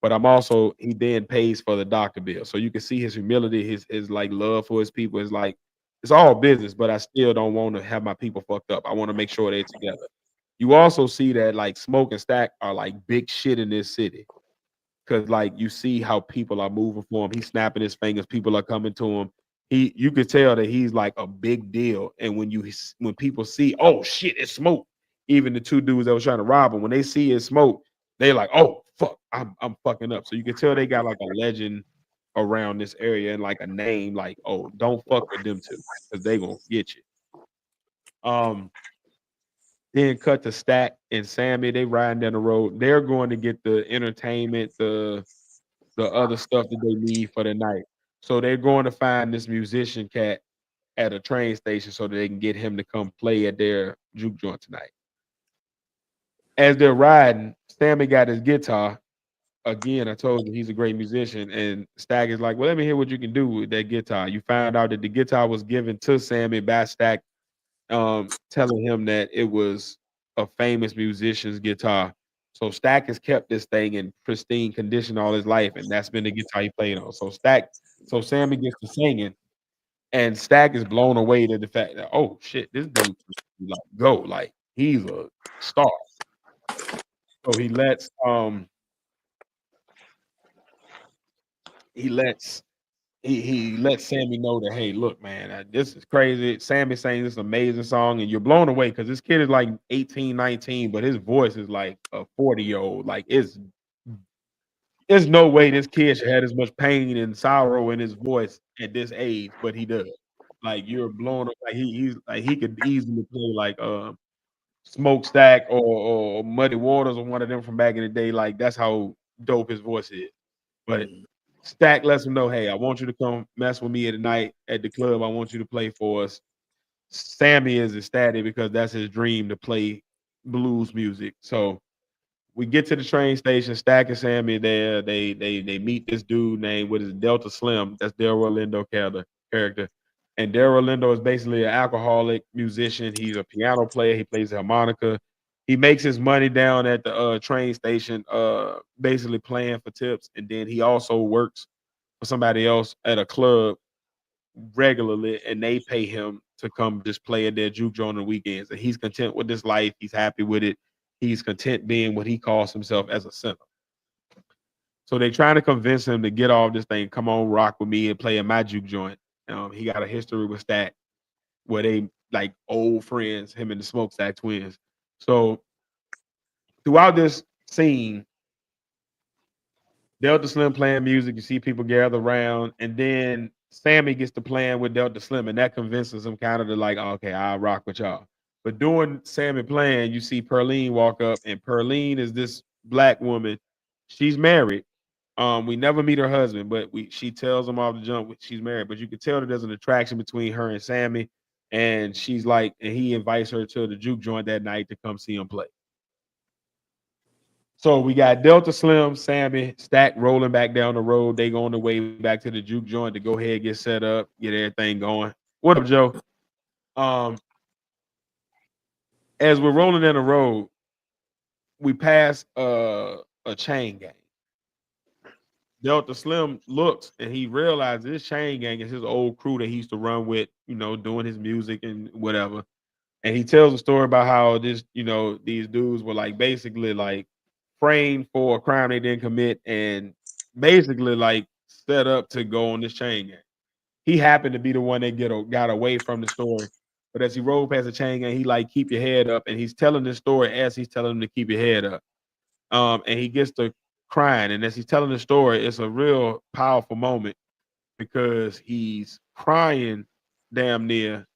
But I'm also he then pays for the doctor bill. So you can see his humility, his like love for his people is like it's all business, but I still don't want to have my people fucked up. I want to make sure they're together. You also see that like Smoke and Stack are like big shit in this city. Cause like you see how people are moving for him. He's snapping his fingers, people are coming to him. You could tell that he's like a big deal. And when people see, oh shit, it's Smoke. Even the two dudes that was trying to rob him, when they see it's Smoke, they're like, oh fuck, I'm fucking up. So you can tell they got like a legend around this area and like a name, like, oh, don't fuck with them two, because they gonna get you. Um, then cut to Stack and Sammy. They riding down the road. They're going to get the entertainment, the other stuff that they need for the night. So they're going to find this musician cat at a train station so that they can get him to come play at their juke joint tonight. As they're riding, Sammy got his guitar. Again, I told you he's a great musician, and Stack is like, "Well, let me hear what you can do with that guitar." You find out that the guitar was given to Sammy by Stack, telling him that it was a famous musician's guitar. So Stack has kept this thing in pristine condition all his life, and that's been the guitar he played on. So Sammy gets to singing, and Stack is blown away to the fact that, oh shit, this dude like go, like he's a star. So he lets he lets Sammy know that, hey, look, man, this is crazy. Sammy saying this amazing song, and you're blown away because this kid is like 18, 19, but his voice is like a 40-year-old. Like there's no way this kid should have as much pain and sorrow in his voice at this age, but he does. Like you're blown away. Like he's like he could easily play like Smokestack or Muddy Waters or one of them from back in the day. Like that's how dope his voice is. But Stack lets him know, hey, I want you to come mess with me tonight at the club. I want you to play for us. Sammy is ecstatic because that's his dream to play blues music. So we get to the train station. Stack and Sammy there. They meet this dude named what is it, Delta Slim. That's Delroy Lindo character. And Delroy Lindo is basically an alcoholic musician. He's a piano player. He plays the harmonica. He makes his money down at the train station, basically playing for tips. And then he also works for somebody else at a club regularly, and they pay him to come just play at their juke joint on the weekends. And he's content with this life. He's happy with it. He's content being what he calls himself as a sinner. So they trying to convince him to get off this thing. Come on, rock with me and play in my juke joint. He got a history with Stack where they like old friends, him and the Smokestack twins. So throughout this scene, Delta Slim playing music, you see people gather around, and then Sammy gets to playing with Delta Slim, and that convinces him kind of to like, oh, okay, I'll rock with y'all. But during Sammy playing, you see Pearline walk up, and Pearline is this black woman. She's married. We never meet her husband, but she tells him off the jump she's married. But you can tell that there's an attraction between her and Sammy, and she's like, and he invites her to the juke joint that night to come see him play. So we got Delta Slim, Sammy, Stack rolling back down the road. They go on the way back to the juke joint to go ahead, get set up, get everything going. What up, Joe? As we're rolling down the road, we pass a chain gang. Delta Slim looks and he realizes this chain gang is his old crew that he used to run with, doing his music and whatever. And he tells a story about how these dudes were like basically like framed for a crime they didn't commit and basically like set up to go on this chain gang. He happened to be the one that got away from the story. But as he rolled past the chain gang, he like keep your head up, and he's telling this story as he's telling him to keep your head up. And he gets to crying, and as he's telling the story, it's a real powerful moment because he's crying damn near,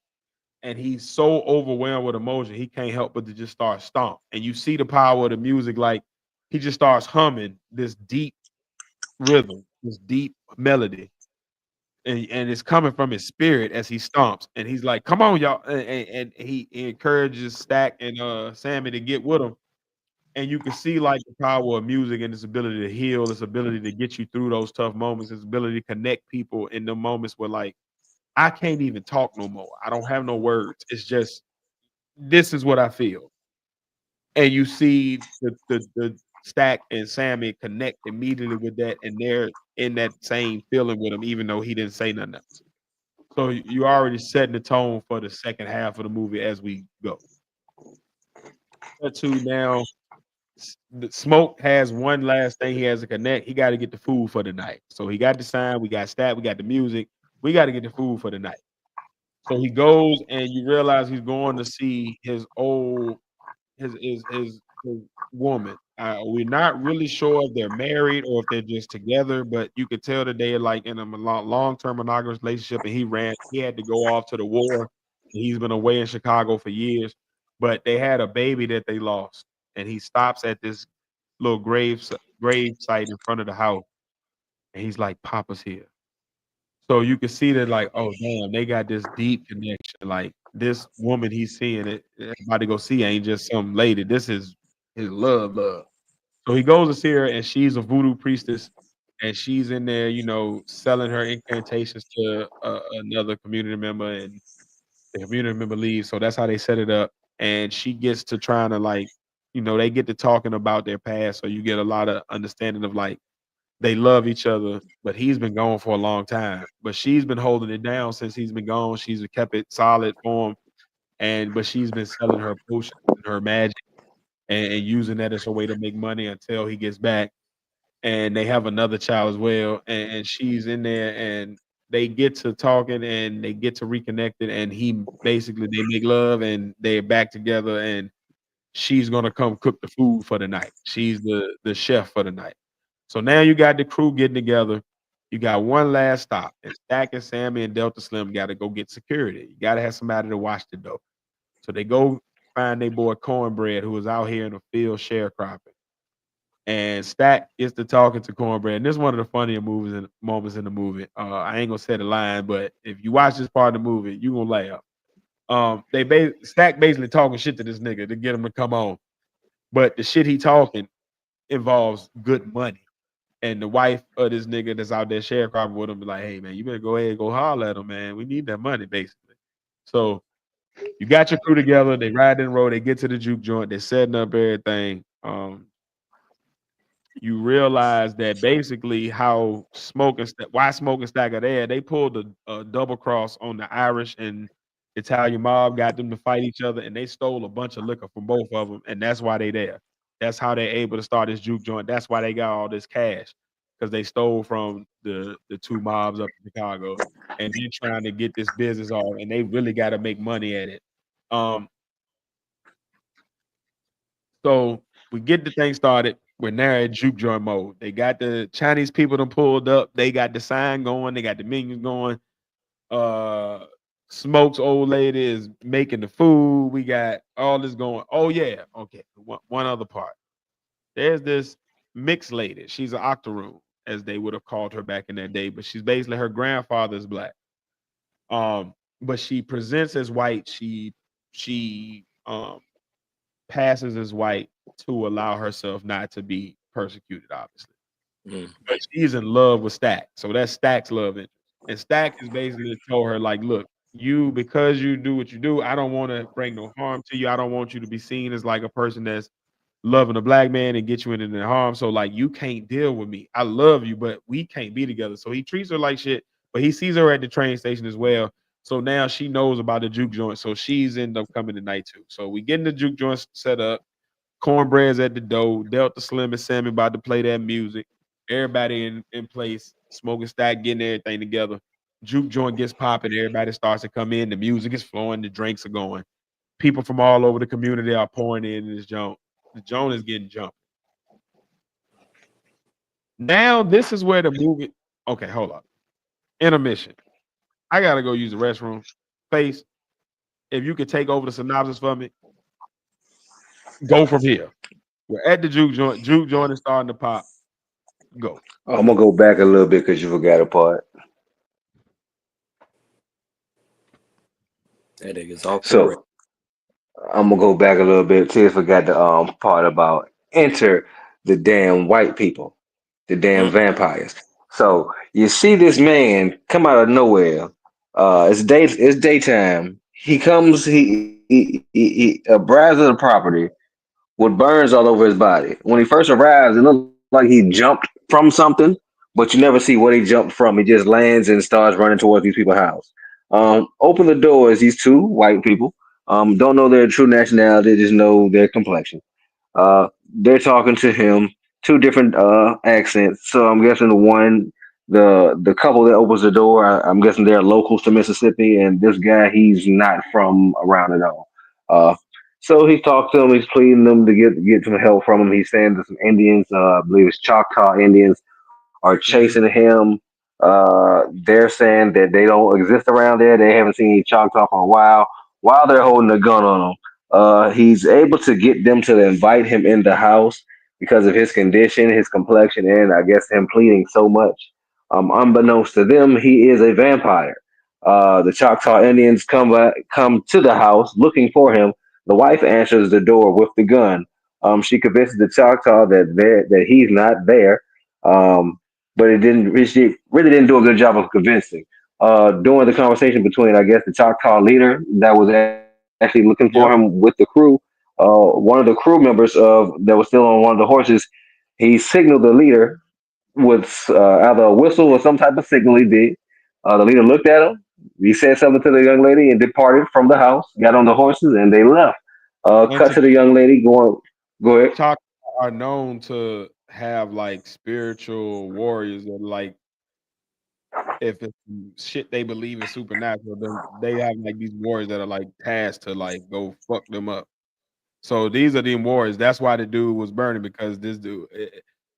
and he's so overwhelmed with emotion he can't help but to just start stomp. And you see the power of the music, like he just starts humming this deep rhythm, this deep melody, and it's coming from his spirit as he stomps. And he's like, "Come on, y'all!" And he encourages Stack and Sammy to get with him. And you can see like the power of music and its ability to heal, its ability to get you through those tough moments, its ability to connect people in the moments where like I can't even talk no more. I don't have no words. It's just this is what I feel. And you see the Stack and Sammy connect immediately with that, and they're in that same feeling with him, even though he didn't say nothing else. So you already setting the tone for the second half of the movie as we go. To now, the Smoke has one last thing he has to connect. He got to get the food for the night. So he got the sign, we got Stat, we got the music. We got to get the food for the night. So he goes, and you realize he's going to see his old his woman. We're not really sure if they're married or if they're just together, but you could tell that they're like in a long-term monogamous relationship. And he had to go off to the war. He's been away in Chicago for years, but they had a baby that they lost. And he stops at this little grave site in front of the house, and he's like, "Papa's here." So you can see that, like, oh damn, they got this deep connection. Like this woman he's seeing it about to go see ain't just some lady. This is his love. So he goes to see her, and she's a voodoo priestess, and she's in there, selling her incantations to another community member, and the community member leaves. So that's how they set it up. And she gets to trying to like, they get to talking about their past. So you get a lot of understanding of like they love each other, but he's been gone for a long time. But she's been holding it down since he's been gone. She's kept it solid for him, but she's been selling her potions and her magic and using that as a way to make money until he gets back. And they have another child as well, and she's in there, and they get to talking and they get to reconnected, and they make love and they're back together, and she's gonna come cook the food for the night. She's the chef for the night. So now you got the crew getting together. You got one last stop, and Stack and Sammy and Delta Slim got to go get security. You got to have somebody to watch the door. So they go find their boy Cornbread, who was out here in the field sharecropping. And Stack gets to talking to Cornbread. And this is one of the funnier moments in the movie. I ain't gonna say the line, but if you watch this part of the movie, you gonna laugh. Stack basically talking shit to this nigga to get him to come on. But the shit he talking involves good money. And the wife of this nigga that's out there sharecropping with him be like, hey man, you better go ahead and go holler at him, man. We need that money, basically. So you got your crew together, they ride in the road, they get to the juke joint, they're setting up everything. You realize that basically why Smoking Stack are there, they pulled a double cross on the Irish and Italian mob, got them to fight each other, and they stole a bunch of liquor from both of them, and that's why they there. That's how they're able to start this juke joint. That's why they got all this cash, because they stole from the two mobs up in Chicago, and they're trying to get this business off, and they really got to make money at it. So we get the thing started. We're now at juke joint mode. They got the Chinese people done pulled up. They got the sign going. They got the minions going. Smoke's old lady is making the food. We got all this going. Oh yeah, okay. One other part. There's this mixed lady. She's an octoroon, as they would have called her back in that day. But she's basically, her grandfather's black. But she presents as white. She passes as white to allow herself not to be persecuted, obviously. But she's in love with Stack. So that's Stack's love interest. And Stack is basically told her, like, look, because you do what you do, I don't want to bring no harm to you. I don't want you to be seen as like a person that's loving a black man and get you into the harm. So like, you can't deal with me. I love you, but we can't be together. So he treats her like shit, but he sees her at the train station as well. So now she knows about the juke joint. So she's end up coming tonight too. So we getting the juke joint set up. Cornbread's at the door. Delta Slim and Sammy about to play that music. Everybody in place. Smoking Stack getting everything together. Juke joint gets popping. Everybody starts to come in. The music is flowing. The drinks are going. People from all over the community are pouring in this joint. The joint is getting jumped. Now this is where the movie. Okay, hold up. Intermission. I gotta go use the restroom. Phace, if you could take over the synopsis for me, go from here. We're at the juke joint. Juke joint is starting to pop. Go. I'm gonna go back a little bit because you forgot a part. That nigga's off the rail. So I'm gonna go back a little bit. Tis forgot the part about enter the damn white people, the damn vampires. So you see this man come out of nowhere. It's daytime. He comes. He arrives at the property with burns all over his body. When he first arrives, it looked like he jumped from something, but you never see what he jumped from. He just lands and starts running towards these people's house. Open the doors. These two white people. Don't know their true nationality. Just know their complexion. They're talking to him, two different accents. So I'm guessing the couple that opens the door, I'm guessing they're locals to Mississippi, and this guy, he's not from around at all. Uh, so he talked to them. He's pleading them to get some help from him. He's saying that some Indians, I believe it's Choctaw Indians, are chasing him. They're saying that they don't exist around there. They haven't seen any Choctaw for a while. While they're holding a gun on him, he's able to get them to invite him in the house because of his condition, his complexion, and I guess him pleading so much. Unbeknownst to them, he is a vampire. The Choctaw Indians come to the house looking for him. The wife answers the door with the gun. She convinces the Choctaw that he's not there, um, but she really didn't do a good job of convincing. During the conversation between, I guess, the Choctaw leader that was actually looking for him with the crew, one of the crew members that was still on one of the horses, he signaled the leader with either a whistle or some type of signal he did. The leader looked at him. He said something to the young lady and departed from the house, got on the horses, and they left. Once Cut to the again, young lady going, go ahead. Choctaw are known to have like spiritual warriors that like if it's shit they believe is supernatural, then they have like these warriors that are like tasked to like go fuck them up. So these are the warriors. That's why the dude was burning because this dude.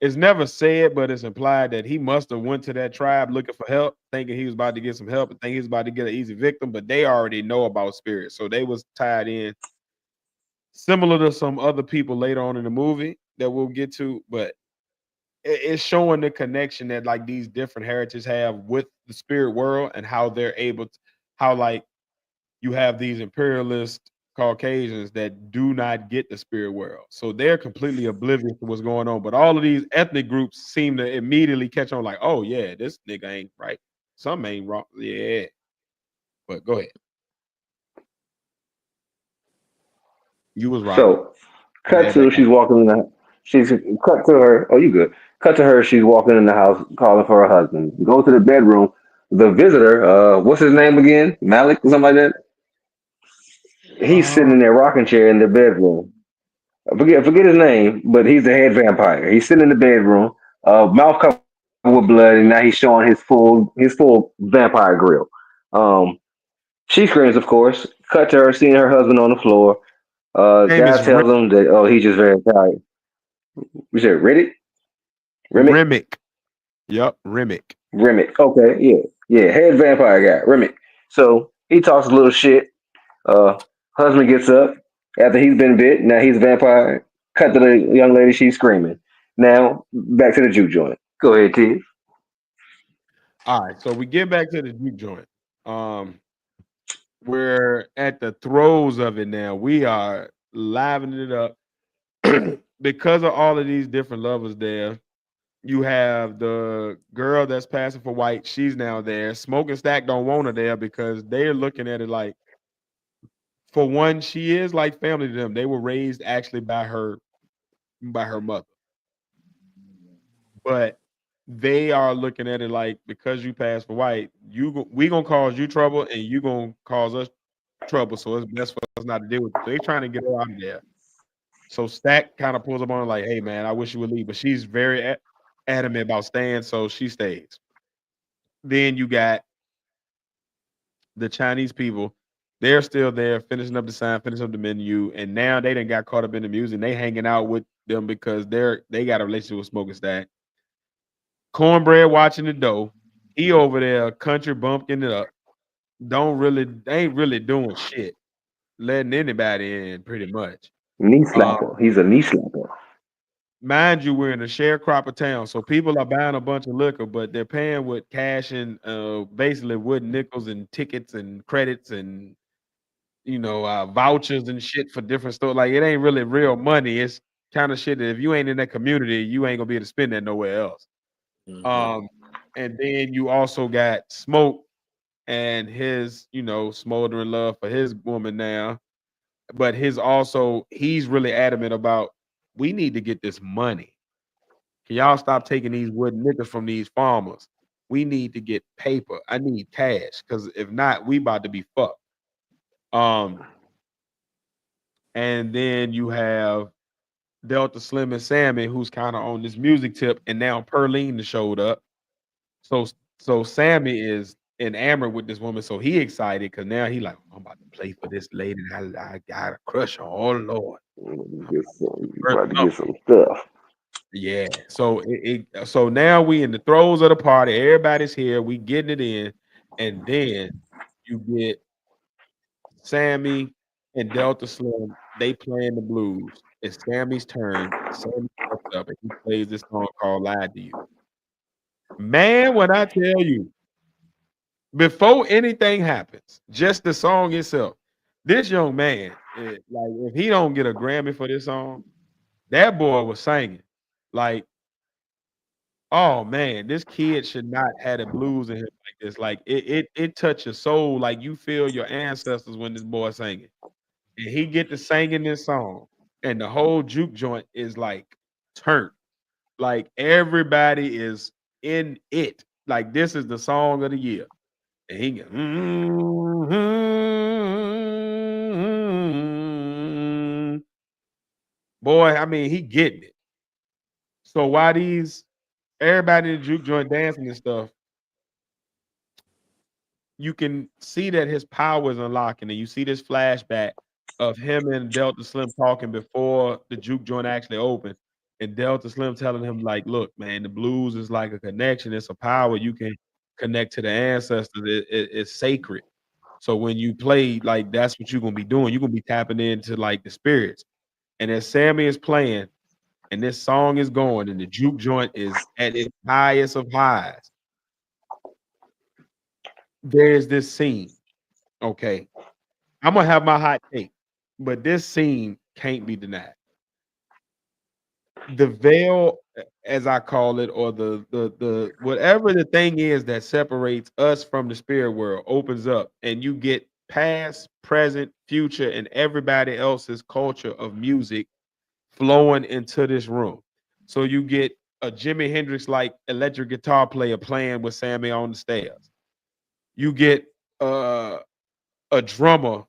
It's never said, but it's implied that he must have went to that tribe looking for help, thinking he was about to get some help, and thinking he was about to get an easy victim. But they already know about spirits, so they was tied in, similar to some other people later on in the movie that we'll get to. But it's showing the connection that like these different heritages have with the spirit world and how they're able to, how like you have these imperialist Caucasians that do not get the spirit world. So they're completely oblivious to what's going on. But all of these ethnic groups seem to immediately catch on, like, oh yeah, this nigga ain't right. Something ain't wrong. Yeah. But go ahead. You was right. So, cut to she's walking in the. She's cut to her. Oh, you good? Cut to her. She's walking in the house, calling for her husband. Go to the bedroom. The visitor, what's his name again? Malik, or something like that. He's sitting in their rocking chair in their bedroom. I forget his name, but he's the head vampire. He's sitting in the bedroom, mouth covered with blood, and now he's showing his full vampire grill. Um, she screams, of course. Cut to her seeing her husband on the floor. Name Guy is tells him that he's just very tired. You said Riddick? Remick? Remick. Yep, Remick. Remick. Okay, yeah. Yeah, head vampire guy, Remick. So he talks a little shit. Uh, Husband gets up after he's been bit. Now he's a vampire. Cut to the young lady, she's screaming. Now back to the juke joint. Go ahead, T. All right, so we get back to the juke joint. Um, we're at the throes of it now. We are livening it up because of all of these different lovers there. You have the girl that's passing for white. She's now there. Smoking Stack don't want her there because they're looking at it like, for one, she is like family to them. They were raised actually by her mother, but they are looking at it like, because you passed for white, we gonna cause you trouble and you gonna cause us trouble. So it's best for us not to deal with it. So they trying to get her out of there. So Stack kind of pulls up on her like, "Hey man, I wish you would leave," but she's very adamant about staying, so she stays. Then you got the Chinese people. They're still there, finishing up the sign, finishing up the menu, and now they done got caught up in the music. They hanging out with them because they got a relationship with Smoking Stack. Cornbread watching the dough. He over there country bumping it up. Ain't really doing shit, letting anybody in pretty much. Knee Um, slapper. He's a knee slapper. Mind you, we're in a sharecropper town, so people are buying a bunch of liquor, but they're paying with cash and basically wooden nickels and tickets and credits and vouchers and shit for different stores. Like, it ain't really real money. It's kind of shit that if you ain't in that community, you ain't gonna be able to spend that nowhere else. Um, and then you also got Smoke and his, smoldering love for his woman now. But he's really adamant about, we need to get this money. Can y'all stop taking these wooden nickels from these farmers? We need to get paper. I need cash, because if not, we about to be fucked. Um, and then you have Delta Slim and Sammy, who's kind of on this music tip, and now Perlene showed up. So so Sammy is enamored with this woman, so he excited because now he like, I'm about to play for this lady that I got a crush on. Oh Lord, You about to get some stuff. yeah. So now we in the throes of the party. Everybody's here. We getting it in, and then you get Sammy and Delta Slim. They playing the blues. It's Sammy's turn. Sammy steps up and he plays this song called "Lied to You." Man, when I tell you, before anything happens, just the song itself, this young man, like, if he don't get a Grammy for this song, that boy was singing. Like, oh man, this kid should not have the blues in him like this. Like, it touch your soul. Like, you feel your ancestors when this boy singing. And he get to singing this song, and the whole juke joint is like turned. Like, everybody is in it. Like, this is the song of the year. And he get, boy, I mean, he getting it. So while everybody in the juke joint dancing and stuff, you can see that his power is unlocking, and you see this flashback of him and Delta Slim talking before the juke joint actually opened, and Delta Slim telling him like, "Look, man, the blues is like a connection. It's a power. You can connect to the ancestors. It's sacred. So when you play, like that's what you're gonna be doing. You're gonna be tapping into like the spirits." And as Sammy is playing, and this song is going, and the juke joint is at its highest of highs, there's this scene. Okay, I'm gonna have my hot take, but this scene can't be denied. The veil, as I call it, or the whatever the thing is that separates us from the spirit world, opens up, and you get past, present, future, and everybody else's culture of music flowing into this room. So you get a Jimi Hendrix like electric guitar player playing with Sammy on the stairs. You get a drummer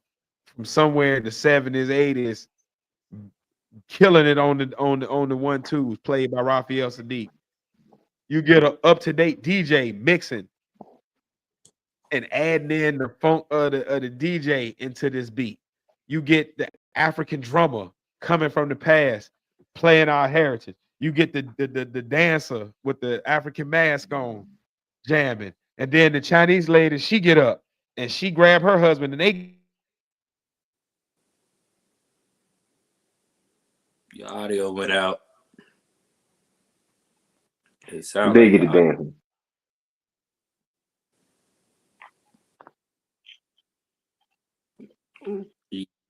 from somewhere in the 70s, 80s, killing it on the 1-2s, played by Raphael Sadiq. You get an up-to-date DJ mixing and adding in the funk of the DJ into this beat. You get the African drummer coming from the past, playing our heritage. You get the dancer with the African mask on, jamming. And then the Chinese lady, she get up and she grab her husband and they Your audio went out. It sounds They like get it dancing.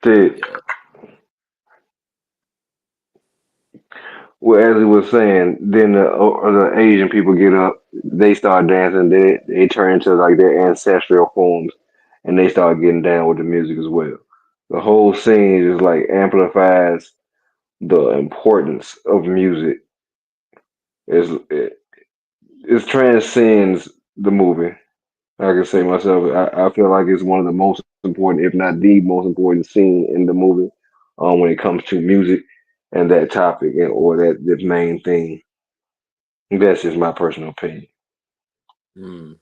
Dude, yeah. well, as he was saying, then the Asian people get up, they start dancing, they turn into like their ancestral forms, and they start getting down with the music as well. The whole scene just like amplifies the importance of music. It transcends the movie. I can say myself, I feel like it's one of the most important, if not the most important scene in the movie, when it comes to music and that topic or that the main thing. That's just my personal opinion. Mm.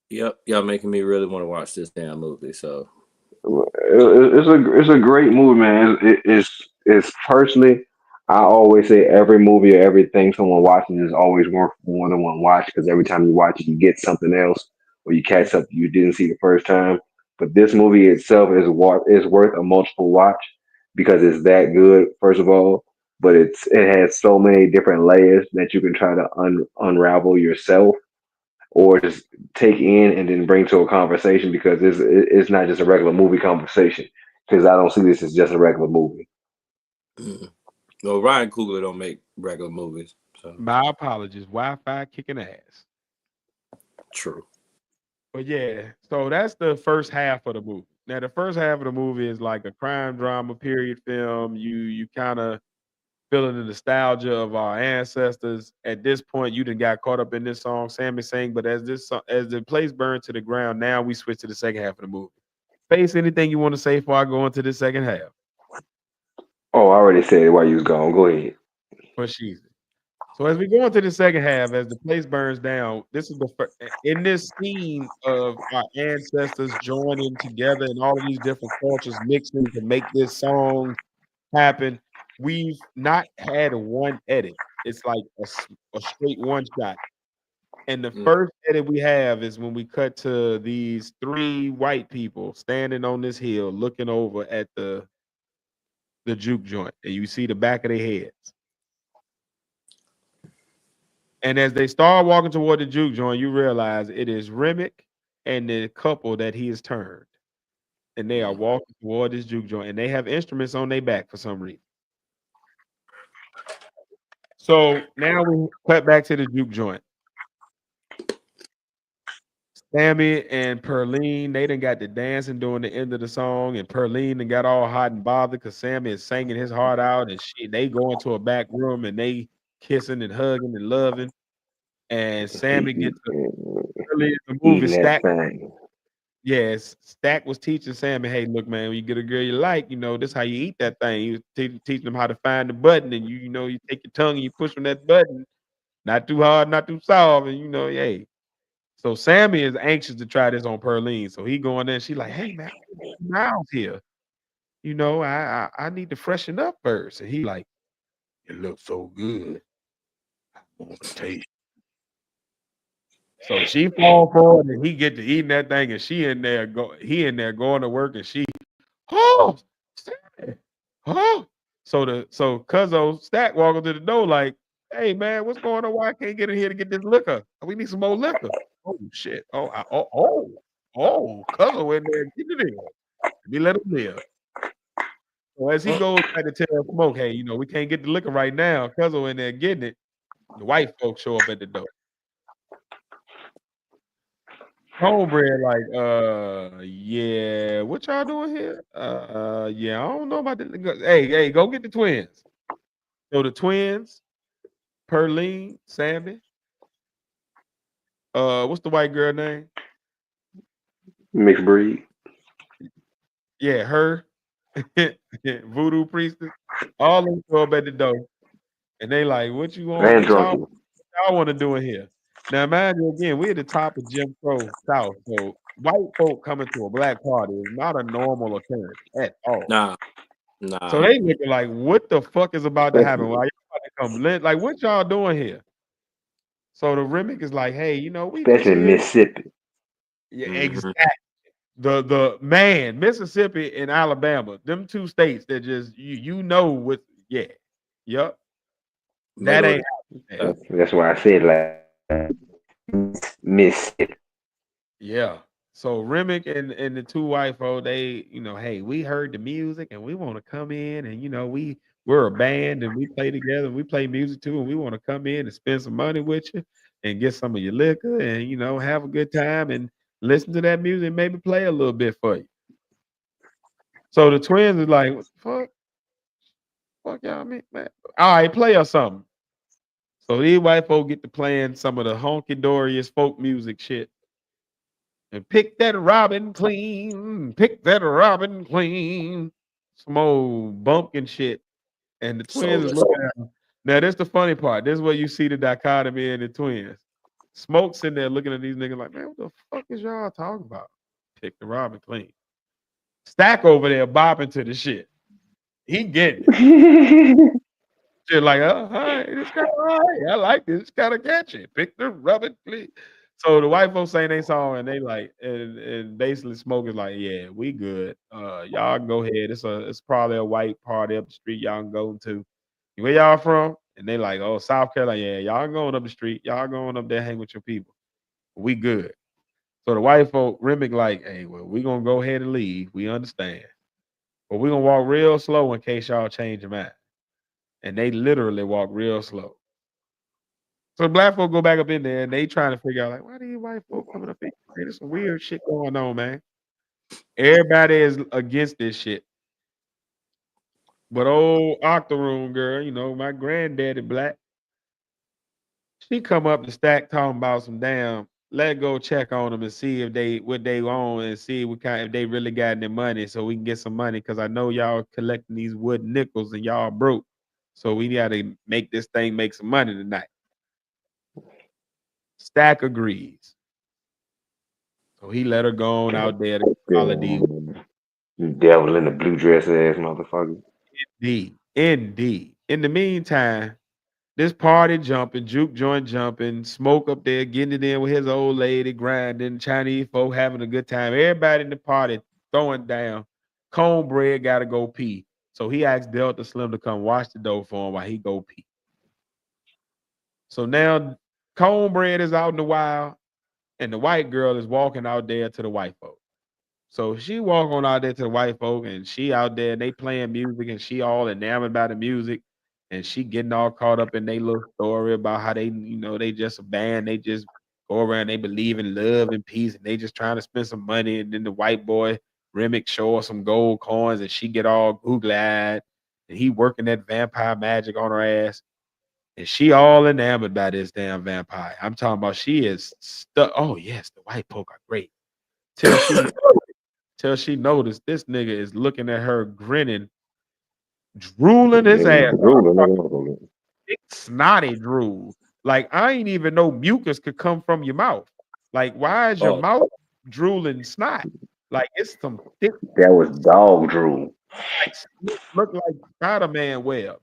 Yep, y'all making me really want to watch this damn movie. So It's a great movie, man. It's personally, I always say every movie or everything someone watches is always worth more than one watch because every time you watch it, you get something else or you catch something you didn't see the first time. But this movie itself is worth a multiple watch because it's that good. First of all, but it has so many different layers that you can try to unravel yourself or just take in and then bring to a conversation because it's not just a regular movie conversation because I don't see this as just a regular movie. well, Ryan Coogler don't make regular movies. So my apologies, Wi-Fi kicking ass. true. But yeah, so that's the first half of the movie. Now the first half of the movie is like a crime drama period film. You kind of feeling the nostalgia of our ancestors. At this point, you done got caught up in this song Sammy sang, but as the place burned to the ground, now we switch to the second half of the movie. Face, anything you want to say before I go into the second half? Oh, I already said it while you was gone. Go ahead. For she's so as we go into the second half, as the place burns down, this is the in this scene of our ancestors joining together and all of these different cultures mixing to make this song happen. We've not had one edit. It's like a straight one shot. And the first edit we have is when we cut to these three white people standing on this hill looking over at the juke joint, and you see the back of their heads. And as they start walking toward the juke joint, you realize it is Remick and the couple that he has turned. And they are walking toward this juke joint, and they have instruments on their back for some reason. So now we cut back to the juke joint. Sammy and Perline, they done got the dancing during the end of the song, and Perline done got all hot and bothered because Sammy is singing his heart out, and they go into a back room and they kissing and hugging and loving. And Sammy gets early in the movie, Eating that Stack. thing. Yes, Stack was teaching Sammy, hey, look, man, when you get a girl you like, this is how you eat that thing. He was teaching them how to find the button, and you take your tongue and you push on that button, not too hard, not too soft, and hey. So Sammy is anxious to try this on Pearline. So he going there. She like, hey man, Miles here. You know, I need to freshen up first. And he like, it looks so good. I want to taste. So she fall for it, and he get to eating that thing, and he in there going to work, and she, oh, Sammy, oh. So Cuzzo Stack walking to the door like, hey man, what's going on? Why I can't get in here to get this liquor? We need some more liquor. Oh shit. Cuzzo in there getting it in. Let me let him live. So as he goes back to tell Smoke, hey, you know, we can't get the liquor right now. Cuzzo in there getting it. The white folks show up at the door. Homebred, like, yeah, what y'all doing here? Yeah, I don't know about this. Hey, go get the twins. So the twins, Pearline, Sammy, what's the white girl name? Mixed breed. Yeah, her, Voodoo Priestess, all them show up at the door. And they like, what And drunky. y'all want to do in here? Now, mind you, again, we're at the top of Jim Crow South, so white folk coming to a black party is not a normal occurrence at all. Nah. So they looking like, what the fuck is about to happen? Why y'all about to come lit? Like, what y'all doing here? So the Remick is like, hey, you know, we just Especially in here. Mississippi. Yeah, exactly. The man, Mississippi and Alabama, them two states that just you know what, yeah, yep. That ain't happening. That's why I said like Mississippi. Yeah. So Remick and the two white folk, they, you know, hey, we heard the music and we want to come in and you know, we're a band and we play together and we play music too, and we want to come in and spend some money with you and get some of your liquor and you know, have a good time and listen to that music and maybe play a little bit for you. So the twins is like, what the fuck y'all mean, man? All right, play us something. So these white folk get to playing some of the honky doriest folk music shit. And pick that robin clean, pick that robin clean. Some old bumpkin shit. And the twins is looking at them. Now, this the funny part. This is where you see the dichotomy in the twins. Smoke sitting there looking at these niggas like, man, what the fuck is y'all talking about? Pick the robin clean. Stack over there bopping to the shit. He getting it. Shit like, oh, hi, this kind of all right. I like this. It's kind of catchy. Pick the robin clean. So the white folks saying they song and they like and basically Smoke is like, yeah, we good. Y'all can go ahead. It's probably a white party up the street. Y'all can go to. Where y'all from? And they like, oh, South Carolina. Yeah, y'all going up the street. Y'all going up there, hang with your people. We good. So the white folk, Remick like, hey, well, we gonna go ahead and leave. We understand. But we gonna walk real slow in case y'all change your mind. And they literally walk real slow. So the black folk go back up in there and they trying to figure out like, why these white folk coming up in here? There's some weird shit going on, man. Everybody is against this shit. But old Octoroon girl, you know, my granddaddy black, she come up the stack talking about some damn, let go check on them and see if they what they own and see what kind if they really got any money so we can get some money because I know y'all collecting these wood nickels and y'all broke. So we gotta make this thing make some money tonight. Stack agrees. So he let her go on out there to holiday. Devil in the blue dress ass motherfucker. Indeed. In the meantime, this party jumping, juke joint jumping, Smoke up there getting it in with his old lady, grinding, Chinese folk having a good time. Everybody in the party throwing down. Cornbread got to go pee. So he asked Delta Slim to come wash the dough for him while he go pee. So now Cornbread is out in the wild, and the white girl is walking out there to the white folk. So she walk on out there to the white folk, and she out there, and they playing music, and she all enamored by the music, and she getting all caught up in their little story about how they, you know, they just a band, they just go around, they believe in love and peace, and they just trying to spend some money, and then the white boy Remick show her some gold coins, and she get all googly-eyed, and he working that vampire magic on her ass, and she all enamored by this damn vampire. I'm talking about she is stuck. Oh yes, the white folk are great. Till she noticed this nigga is looking at her grinning, drooling his ass. Snotty drool. Like I ain't even know mucus could come from your mouth. Like, why is your Oh, mouth drooling snot? Like, it's some thick, That was dog drool. like, look like Spider-Man web,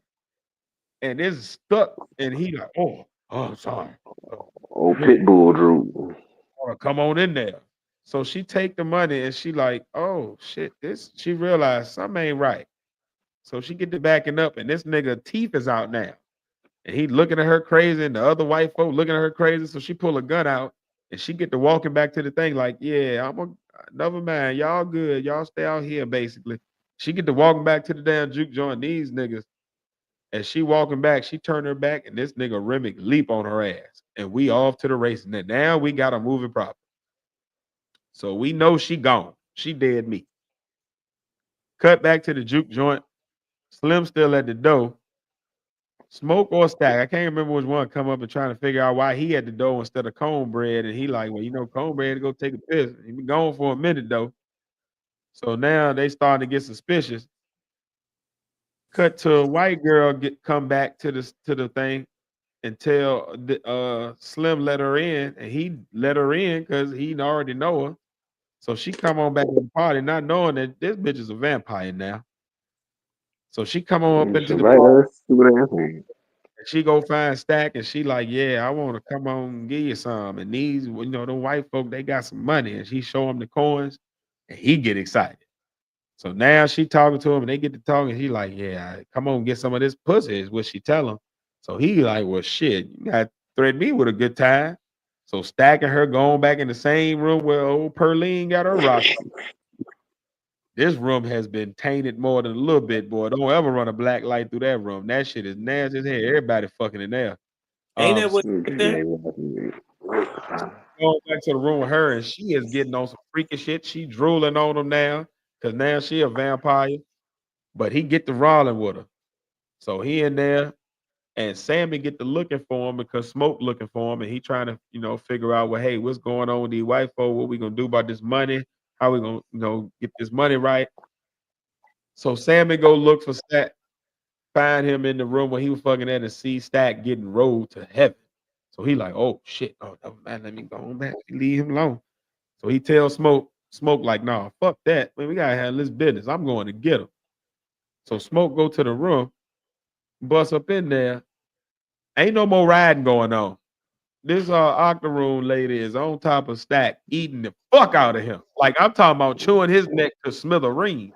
and it's stuck. And he like, oh, sorry. Old Yeah, pit bull drool. come on in there. So she take the money and she like, oh shit, this. She realized something ain't right. So she get to backing up, and this nigga teeth is out now. And he looking at her crazy, and the other white folk looking at her crazy. So she pull a gun out, and she get to walking back to the thing like, yeah, never mind, y'all good, y'all stay out here. Basically, she get to walking back to the damn juke joint. These niggas, as she walking back, she turned her back, and this nigga Remick leap on her ass, and we off to the races. And now we got a moving problem. So we know she gone. She dead meat. Cut back to the juke joint. Slim still at the door. Smoke or Stack. I can't remember which one come up and trying to figure out why he had the dough instead of Cornbread. And he like, well, Cornbread to go take a piss. He been gone for a minute though. So now they starting to get suspicious. Cut to a white girl come back to the thing and tell Slim let her in, and he let her in because he already know her. So she come on back to the party, not knowing that this bitch is a vampire now. So she come on up into the party. And she go find Stack, and she like, yeah, I want to come on and give you some. And these, the white folk, they got some money, and she show him the coins, and he get excited. So now she talking to him, and they get to talking. He like, yeah, come on, get some of this pussy, is what she tell him. So he like, well, shit, you got to threaten me with a good time. So Stack and her going back in the same room where old Perline got her rock. This room has been tainted more than a little bit, boy. Don't ever run a black light through that room. That shit is nasty as hell. Everybody fucking in there. ain't that what? Going back to the room with her, and she is getting on some freaky shit. She drooling on him now, because now she a vampire. But he get to rolling with her. So he in there, and Sammy get to looking for him because Smoke looking for him, and he trying to, figure out, well, hey, what's going on with these white folk? What we gonna do about this money? How we gonna, get this money right? So Sammy go look for Stack, find him in the room where he was fucking at, and see Stack getting rolled to heaven. So he like, oh shit, oh never mind, let me go on back, leave him alone. So he tells Smoke like, nah, fuck that, man, we gotta handle this business. I'm going to get him. So Smoke go to the room, bust up in there. Ain't no more riding going on. This Octoroon lady is on top of Stack, eating the fuck out of him. Like, I'm talking about chewing his neck to smithereens.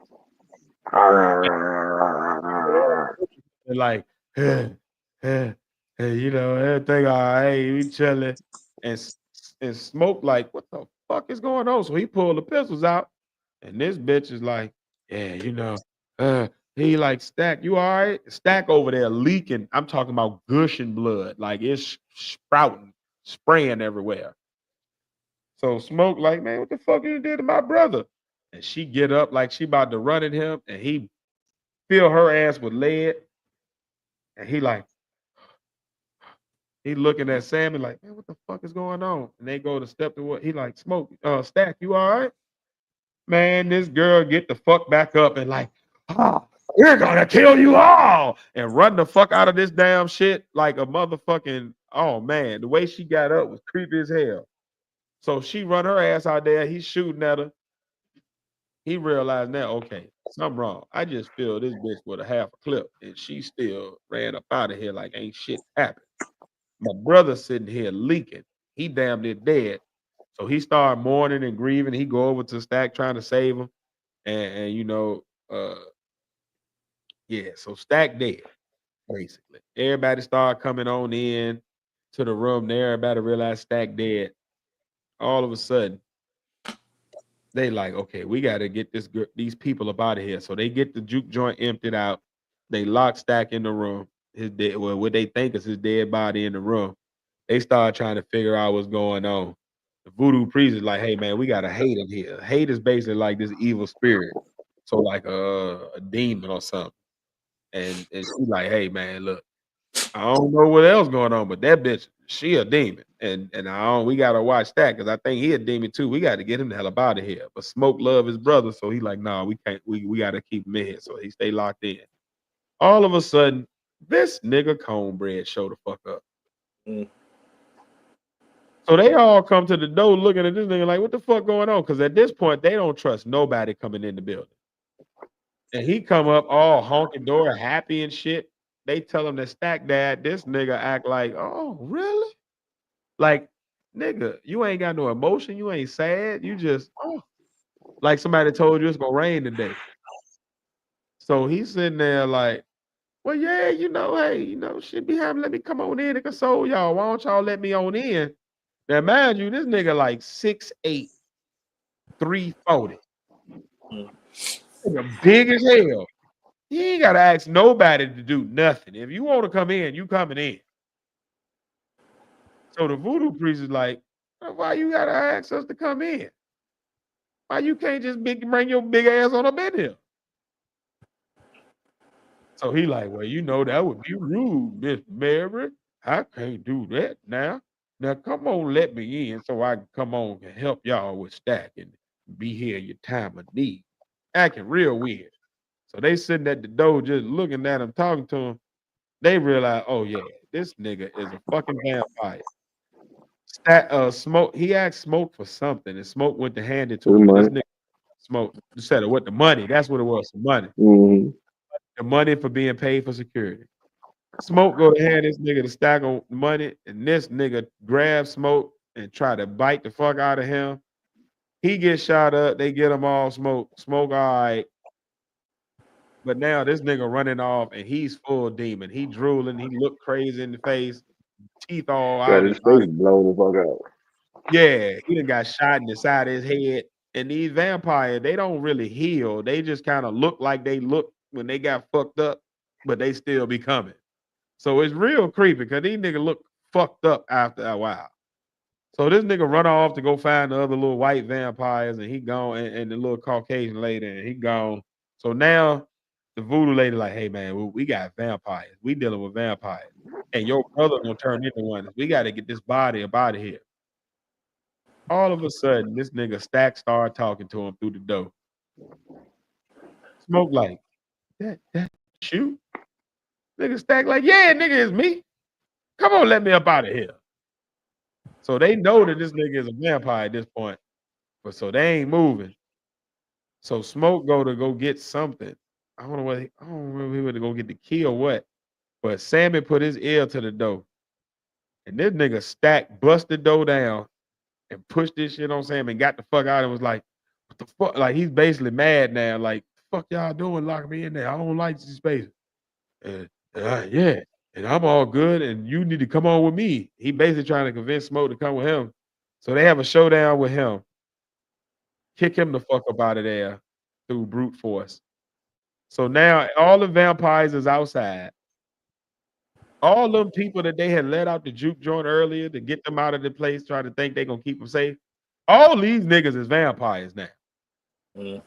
And like, everything all right, hey, we chilling. And Smoke like, what the fuck is going on? So he pulled the pistols out, and this bitch is like, yeah, he like, Stack, you all right? Stack over there leaking. I'm talking about gushing blood, like it's sprouting, spraying everywhere. So Smoke like, man, what the fuck you did to my brother? And she get up like she about to run at him, and he fill her ass with lead. And he like, he looking at Sammy like, man, what the fuck is going on? And they go to step to what he like, Smoke, Stack, you all right? Man, this girl get the fuck back up and like, we're gonna kill you all, and run the fuck out of this damn shit like a motherfucking, oh man, the way she got up was creepy as hell. So she run her ass out there, he's shooting at her. He realized now, okay, something wrong. I just filled this bitch with a half a clip, and she still ran up out of here like ain't shit happened. My brother sitting here leaking. He damn near dead. So he started mourning and grieving. He go over to Stack trying to save him. And so Stack dead, basically. Everybody started coming on in to the room there. Everybody realized Stack dead. All of a sudden, they like, okay, we got to get these people up out of here. So they get the juke joint emptied out. They lock Stack in the room. What they think is his dead body in the room. They start trying to figure out what's going on. The voodoo priest is like, hey man, we got a hate in here. Hate is basically like this evil spirit. So like a demon or something. And she's like, hey man, look, I don't know what else going on, but that bitch, she a demon. And we gotta watch that because I think he a demon too. We got to get him the hell up out of here. But Smoke love his brother, so he like, nah, we can't, we gotta keep him in here. So he stay locked in. All of a sudden, this nigga Cornbread show the fuck up. Mm. So they all come to the door looking at this nigga like, what the fuck going on? Because at this point, they don't trust nobody coming in the building. And he come up all honking door, happy and shit. They tell him to stack that. This nigga act like, oh, really? Like, nigga, you ain't got no emotion. You ain't sad. You just, oh, like somebody told you it's gonna rain today. So he's sitting there like, well, yeah, hey, shit be happening. Let me come on in and console y'all. Why don't y'all let me on in? Now, mind you, this nigga like 6'8", 340. Nigga big as hell. He ain't gotta ask nobody to do nothing. If you want to come in, you coming in. So the voodoo priest is like, why you gotta ask us to come in? Why you can't just bring your big ass on up in here? So he like, well, that would be rude, Miss Mary. I can't do that now. Now come on, let me in so I can come on and help y'all with stacking. Be here your time of need. Acting real weird. So they sitting at the door just looking at him, talking to him. They realize, oh yeah, this nigga is a fucking vampire. Smoke. He asked Smoke for something, and Smoke went to hand it to him. And this nigga Smoke said, "What the money? That's what it was. Some money. Mm-hmm. The money for being paid for security." Smoke go to hand this nigga the stack of money, and this nigga grabs Smoke and try to bite the fuck out of him. He gets shot up. They get him all. Smoke all right. But now this nigga running off, and he's full demon. He drooling. He look crazy in the face. Teeth all Got out his his body. face blown the fuck out. Yeah, he done got shot in the side of his head. And these vampires, they don't really heal. They just kind of look like they look when they got fucked up, but they still be coming. So it's real creepy because these niggas look fucked up after a while. So this nigga run off to go find the other little white vampires, and he gone, and the little Caucasian lady, and he gone. So now the voodoo lady like, hey man, we got vampires. We dealing with vampires. And your brother gonna turn into one. We got to get this body up out of here. All of a sudden, this nigga Stack started talking to him through the door. Smoke like, that you? Nigga Stack like, yeah, nigga, it's me. Come on, let me up out of here. So they know that this nigga is a vampire at this point. But so they ain't moving. So Smoke go get something. I don't know I don't remember if he went to go get the key or what. But Sammy put his ear to the door. And this nigga Stack bust the door down and pushed this shit on Sam and got the fuck out and was like, what the fuck? Like, he's basically mad now. Like, fuck y'all doing? Lock me in there. I don't like this space. Yeah. And I'm all good, and you need to come on with me. He basically trying to convince Smoke to come with him. So they have a showdown with him. Kick him the fuck up out of there through brute force. So now all the vampires is outside. All them people that they had let out the juke joint earlier to get them out of the place, trying to think they gonna keep them safe. All these niggas is vampires now. Mm.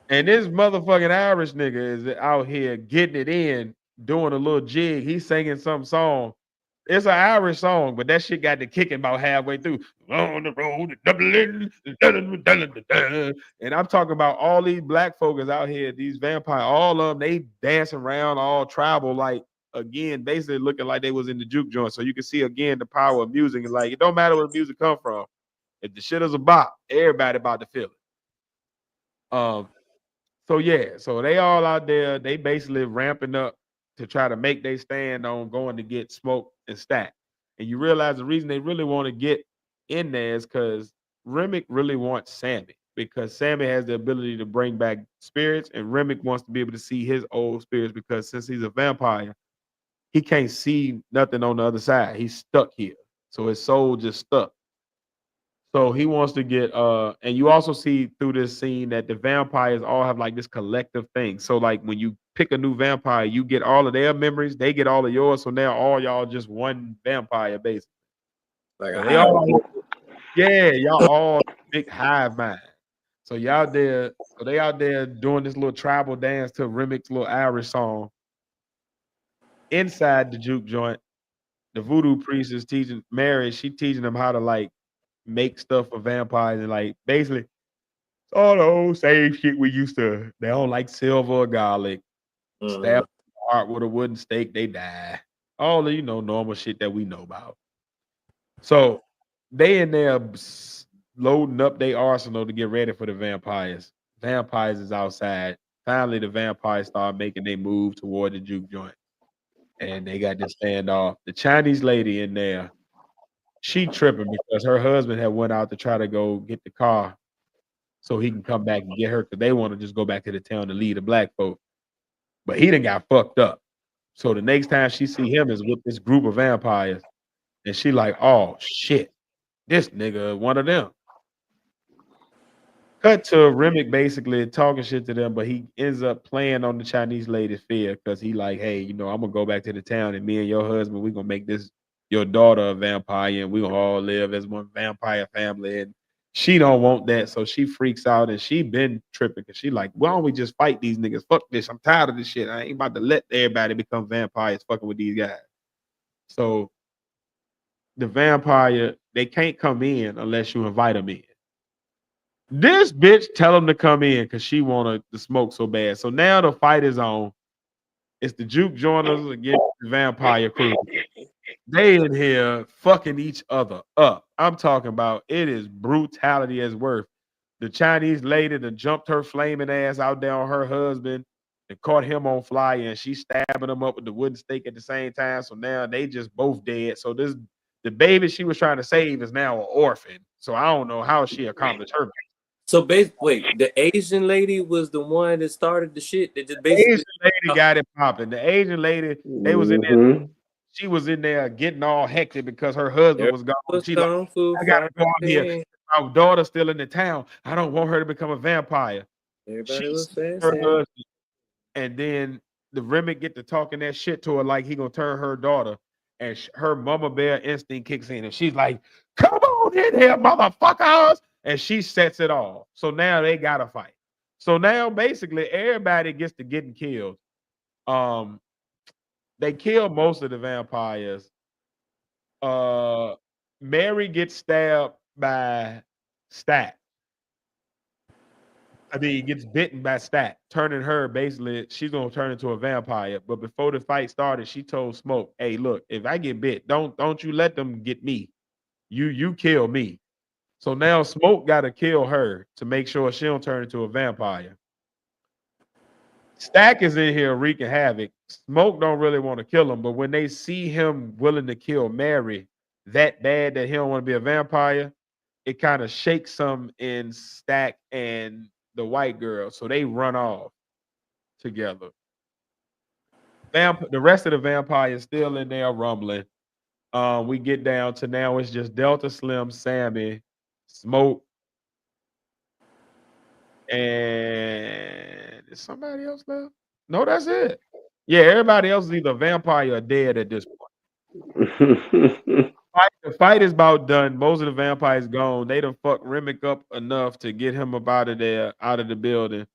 And this motherfucking Irish nigga is out here getting it in, doing a little jig. He's singing some song. It's an Irish song, but that shit got the kicking about halfway through. On the road to Dublin. And I'm talking about all these black folks out here, these vampires, all of them, they dance around all tribal, like, again, basically looking like they was in the juke joint. So you can see, again, the power of music. And like, it don't matter where the music come from. If the shit is a bop, everybody about to feel it. So yeah, so they all out there, they basically ramping up to try to make they stand on going to get Smoke and Stack. And you realize the reason they really want to get in there is because Remick really wants Sammy, because Sammy has the ability to bring back spirits, and Remick wants to be able to see his old spirits, because since he's a vampire, he can't see nothing on the other side. He's stuck here. So his soul just stuck. So he wants to get and you also see through this scene that the vampires all have like this collective thing. So like when you pick a new vampire, you get all of their memories, they get all of yours. So now all y'all just one vampire basically. Like So a they all, hive. yeah, y'all all big hive mind. So y'all there, so they out there doing this little tribal dance to Remick's little Irish song. Inside the juke joint, the voodoo priest is teaching Mary, she teaching them how to like make stuff for vampires, and like basically all the old same shit we used to. They don't like silver or garlic. Stab heart with a wooden stake, they die. All the normal shit that we know about. So They in there loading up their arsenal to get ready for the vampires. Vampires is outside. Finally, the vampires start making their move toward the juke joint, and they got this standoff. The Chinese lady in there, she tripping because her husband had went out to try to go get the car so he can come back and get her because they want to just go back to the town to lead the black folk. But he done got fucked up. So the next time she see him is with this group of vampires, and she like, oh shit, this nigga one of them. Cut to Remick basically talking shit to them, but he ends up playing on the Chinese lady's fear because he like, hey, I'm gonna go back to the town and me and your husband, we gonna make this your daughter a vampire and we gonna all live as one vampire family. And she don't want that, so she freaks out and she been tripping because she like, why don't we just fight these niggas? Fuck this, I'm tired of this shit. I ain't about to let everybody become vampires fucking with these guys. So the vampire, they can't come in unless you invite them in. This bitch tell him to come in because she wanted to smoke so bad. So now the fight is on. It's the juke joiners against the vampire crew. They in here fucking each other up. I'm talking about it is brutality as worth. The Chinese lady that jumped her flaming ass out there on her husband and caught him on fire, and she stabbing him up with the wooden stake at the same time. So now they just both dead. So the baby she was trying to save is now an orphan. So I don't know how she accomplished her. So wait, the Asian lady was the one that started the shit that just The basically Asian lady got it popping. The Asian lady, they was in there. She was in there getting all hectic because her husband was gone. She like, I gotta go out here. My daughter's still in the town. I don't want her to become a vampire. Everybody She was fast. her husband, and then the Remick get to talking that shit to her like he gonna turn her daughter, and her mama bear instinct kicks in, and she's like, "Come on in here, motherfuckers!" And she sets it off. So now they gotta fight. So now basically everybody gets to getting killed. They kill most of the vampires. Mary gets stabbed by Stack. I mean, gets bitten by Stack, turning her basically, she's gonna turn into a vampire. But before the fight started, she told Smoke, "Hey, look, if I get bit, don't you let them get me. You kill me." So now Smoke got to kill her to make sure she don't turn into a vampire. Stack is in here wreaking havoc. Smoke don't really want to kill him, but when they see him willing to kill Mary that bad that he don't want to be a vampire, it kind of shakes them in Stack and the white girl, so they run off together. The rest of the vampires still in there rumbling. We get down to now it's just Delta Slim, Sammy, Smoke, and is somebody else left? No, that's it. Yeah, everybody else is either vampire or dead at this point. The fight is about done. Most of the vampires gone. They done fucked Remick up enough to get him up out of there, out of the building.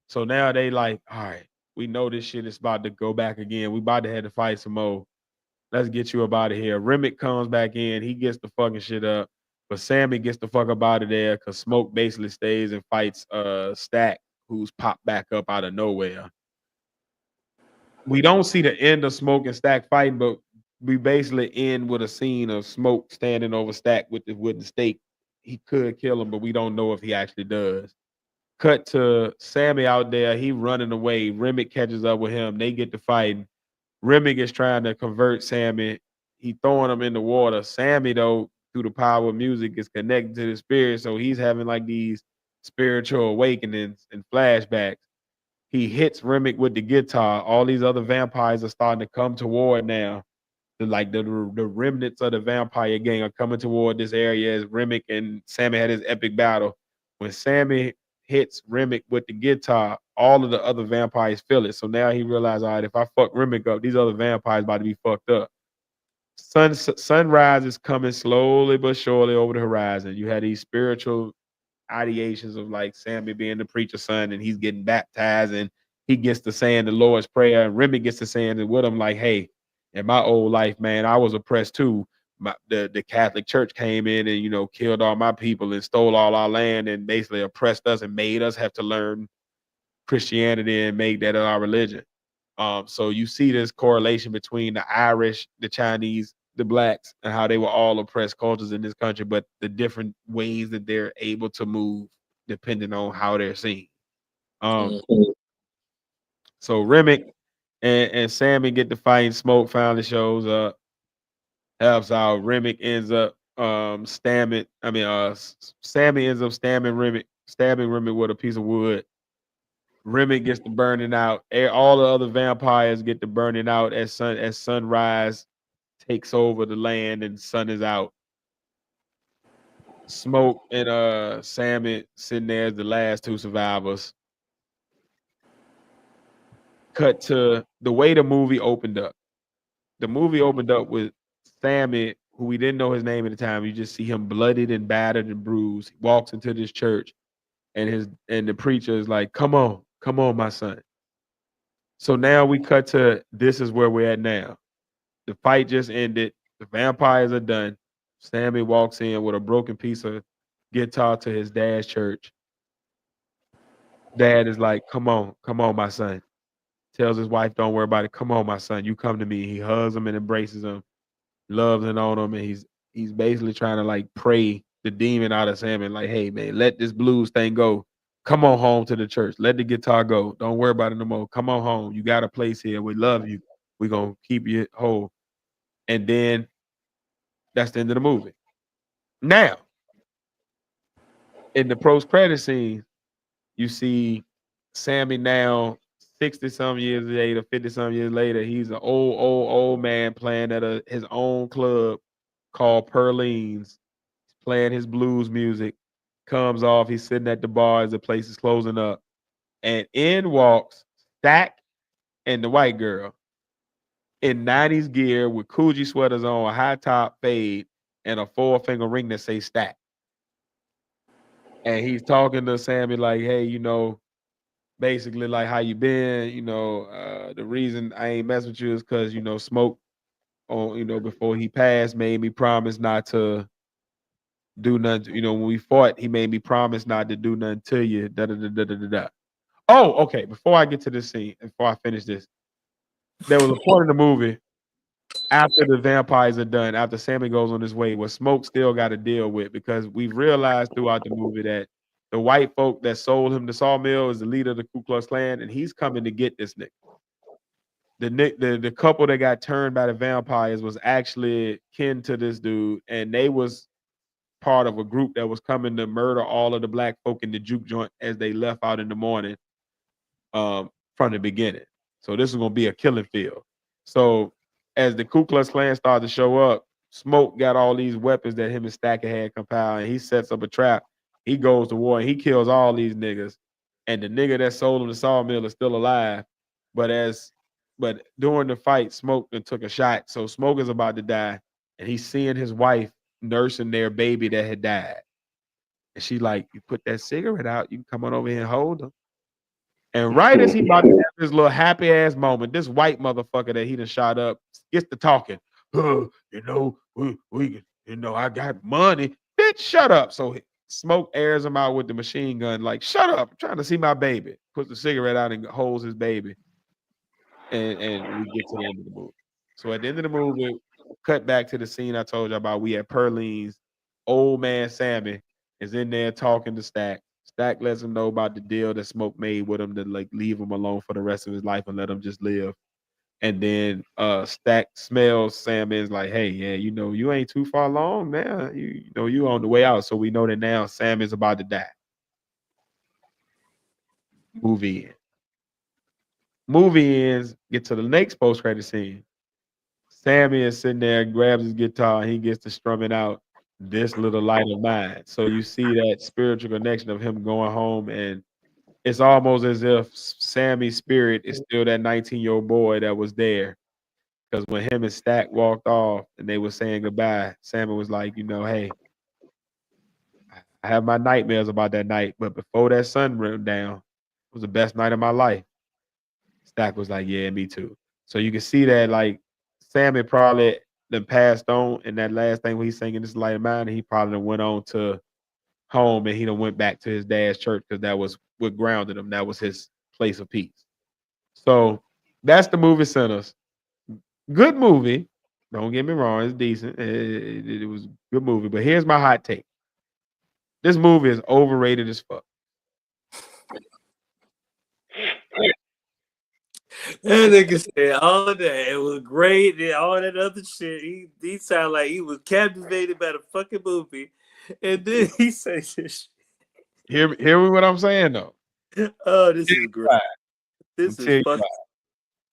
So now they like, all right, we know this shit is about to go back again. We about to have to fight some more. Let's get you up out of here. Remick comes back in. He gets the fucking shit up. But Sammy gets the fuck up out of there because Smoke basically stays and fights Stack, who's popped back up out of nowhere. We don't see the end of Smoke and Stack fighting, but we basically end with a scene of Smoke standing over Stack with the wooden stake. He could kill him, but we don't know if he actually does. Cut to Sammy out there. He running away. Remick catches up with him. They get to fighting. Remick is trying to convert Sammy. He throwing him in the water. Sammy, though, through the power of music, is connected to the spirit. So he's having like these spiritual awakenings and flashbacks. He hits Remick with the guitar. All these other vampires are starting to come toward now. The remnants of the vampire gang are coming toward this area as Remick and Sammy had his epic battle. When Sammy hits Remick with the guitar, all of the other vampires feel it. So now he realized, all right, if I fuck Remick up, these other vampires about to be fucked up. Sunrise is coming slowly but surely over the horizon. You had these spiritual ideations of like Sammy being the preacher's son and he's getting baptized and he gets to saying the Lord's Prayer and Remick gets to saying it with him like, hey, in my old life, man, I was oppressed too. The Catholic Church came in and, killed all my people and stole all our land and basically oppressed us and made us have to learn Christianity and make that our religion. So you see this correlation between the Irish, the Chinese, the blacks and how they were all oppressed cultures in this country, but the different ways that they're able to move depending on how they're seen. So Remick and Sammy get to fight. Smoke finally shows up, helps out. Remick ends up Sammy ends up stabbing Remick with a piece of wood. Remick gets to burning out. All the other vampires get to burning out as sunrise takes over the land and sun is out. Smoke and Sammy sitting there as the last two survivors. Cut to the way the movie opened up. The movie opened up with Sammy, who we didn't know his name at the time. You just see him bloodied and battered and bruised. He walks into this church, and the preacher is like, come on, my son. So now we cut to this is where we're at now. The fight just ended. The vampires are done. Sammy walks in with a broken piece of guitar to his dad's church. Dad is like, come on, my son. Tells his wife, don't worry about it. Come on, my son. You come to me. He hugs him and embraces him, loves and on him. And he's basically trying to like pray the demon out of Sammy. Like, hey, man, let this blues thing go. Come on home to the church. Let the guitar go. Don't worry about it no more. Come on home. You got a place here. We love you. We're going to keep you whole. And then that's the end of the movie. Now, in the post-credit scene, you see Sammy now 60-some years later, 50-some years later. He's an old man playing at his own club called Perlene's. He's playing his blues music. Comes off. He's sitting at the bar as the place is closing up. And in walks Stack and the white girl in 90s gear with Coogee sweaters on, a high top fade, and a 4-finger ring that says Stack. And he's talking to Sammy like, hey, basically like how you been, the reason I ain't mess with you is because, Smoke before he passed made me promise not to do nothing. When we fought, he made me promise not to do nothing to you. Da, da, da, da, da, da. Oh, okay. Before I get to this scene, before I finish this, there was a point in the movie after the vampires are done, after Sammy goes on his way, where Smoke still got to deal with, because we've realized throughout the movie that the white folk that sold him the sawmill is the leader of the Ku Klux Klan, and he's coming to get this nigga. The couple that got turned by the vampires was actually kin to this dude, and they was part of a group that was coming to murder all of the black folk in the juke joint as they left out in the morning from the beginning. So this is gonna be a killing field. So as the Ku Klux Klan started to show up, Smoke got all these weapons that him and Stacker had compiled, and he sets up a trap. He goes to war and he kills all these niggas. And the nigga that sold him the sawmill is still alive. But during the fight, Smoke took a shot. So Smoke is about to die, and he's seeing his wife nursing their baby that had died. And she like, you put that cigarette out, you can come on over here and hold him. And right as he about to have this little happy ass moment, this white motherfucker that he done shot up gets to talking. I got money. Bitch, shut up. So Smoke airs him out with the machine gun, like, shut up. I'm trying to see my baby. Puts the cigarette out and holds his baby. And we get to the end of the movie. So at the end of the movie, cut back to the scene I told you about. We at Perlene's. Old man Sammy is in there talking to Stack. Stack lets him know about the deal that Smoke made with him to like leave him alone for the rest of his life and let him just live. And then Stack smells Sammy is like, hey, yeah, you ain't too far along now. You on the way out. So we know that now Sam is about to die. Movie ends, get to the next post-credit scene. Sammy is sitting there, grabs his guitar, and he gets to strumming out This Little Light of Mine. So you see that spiritual connection of him going home, and it's almost as if Sammy's spirit is still that 19-year-old boy that was there. Because when him and Stack walked off and they were saying goodbye, Sammy was like, hey, I have my nightmares about that night, but before that sun went down, it was the best night of my life. Stack was like, yeah, me too. So you can see that like Sammy probably then passed on, and that last thing when he's singing This Light of Mine, he probably went on to home and he done went back to his dad's church because that was what grounded him. That was his place of peace. So that's the movie Sinners. Good movie, Don't get me wrong, it's decent. It was a good movie, but here's my hot take. This movie is overrated as fuck. That nigga said all of that. It was great and all that other shit. He sounded like he was captivated by the fucking movie. And then he says this shit. Hear me what I'm saying though. Oh, this is great. This Tell is you fucking.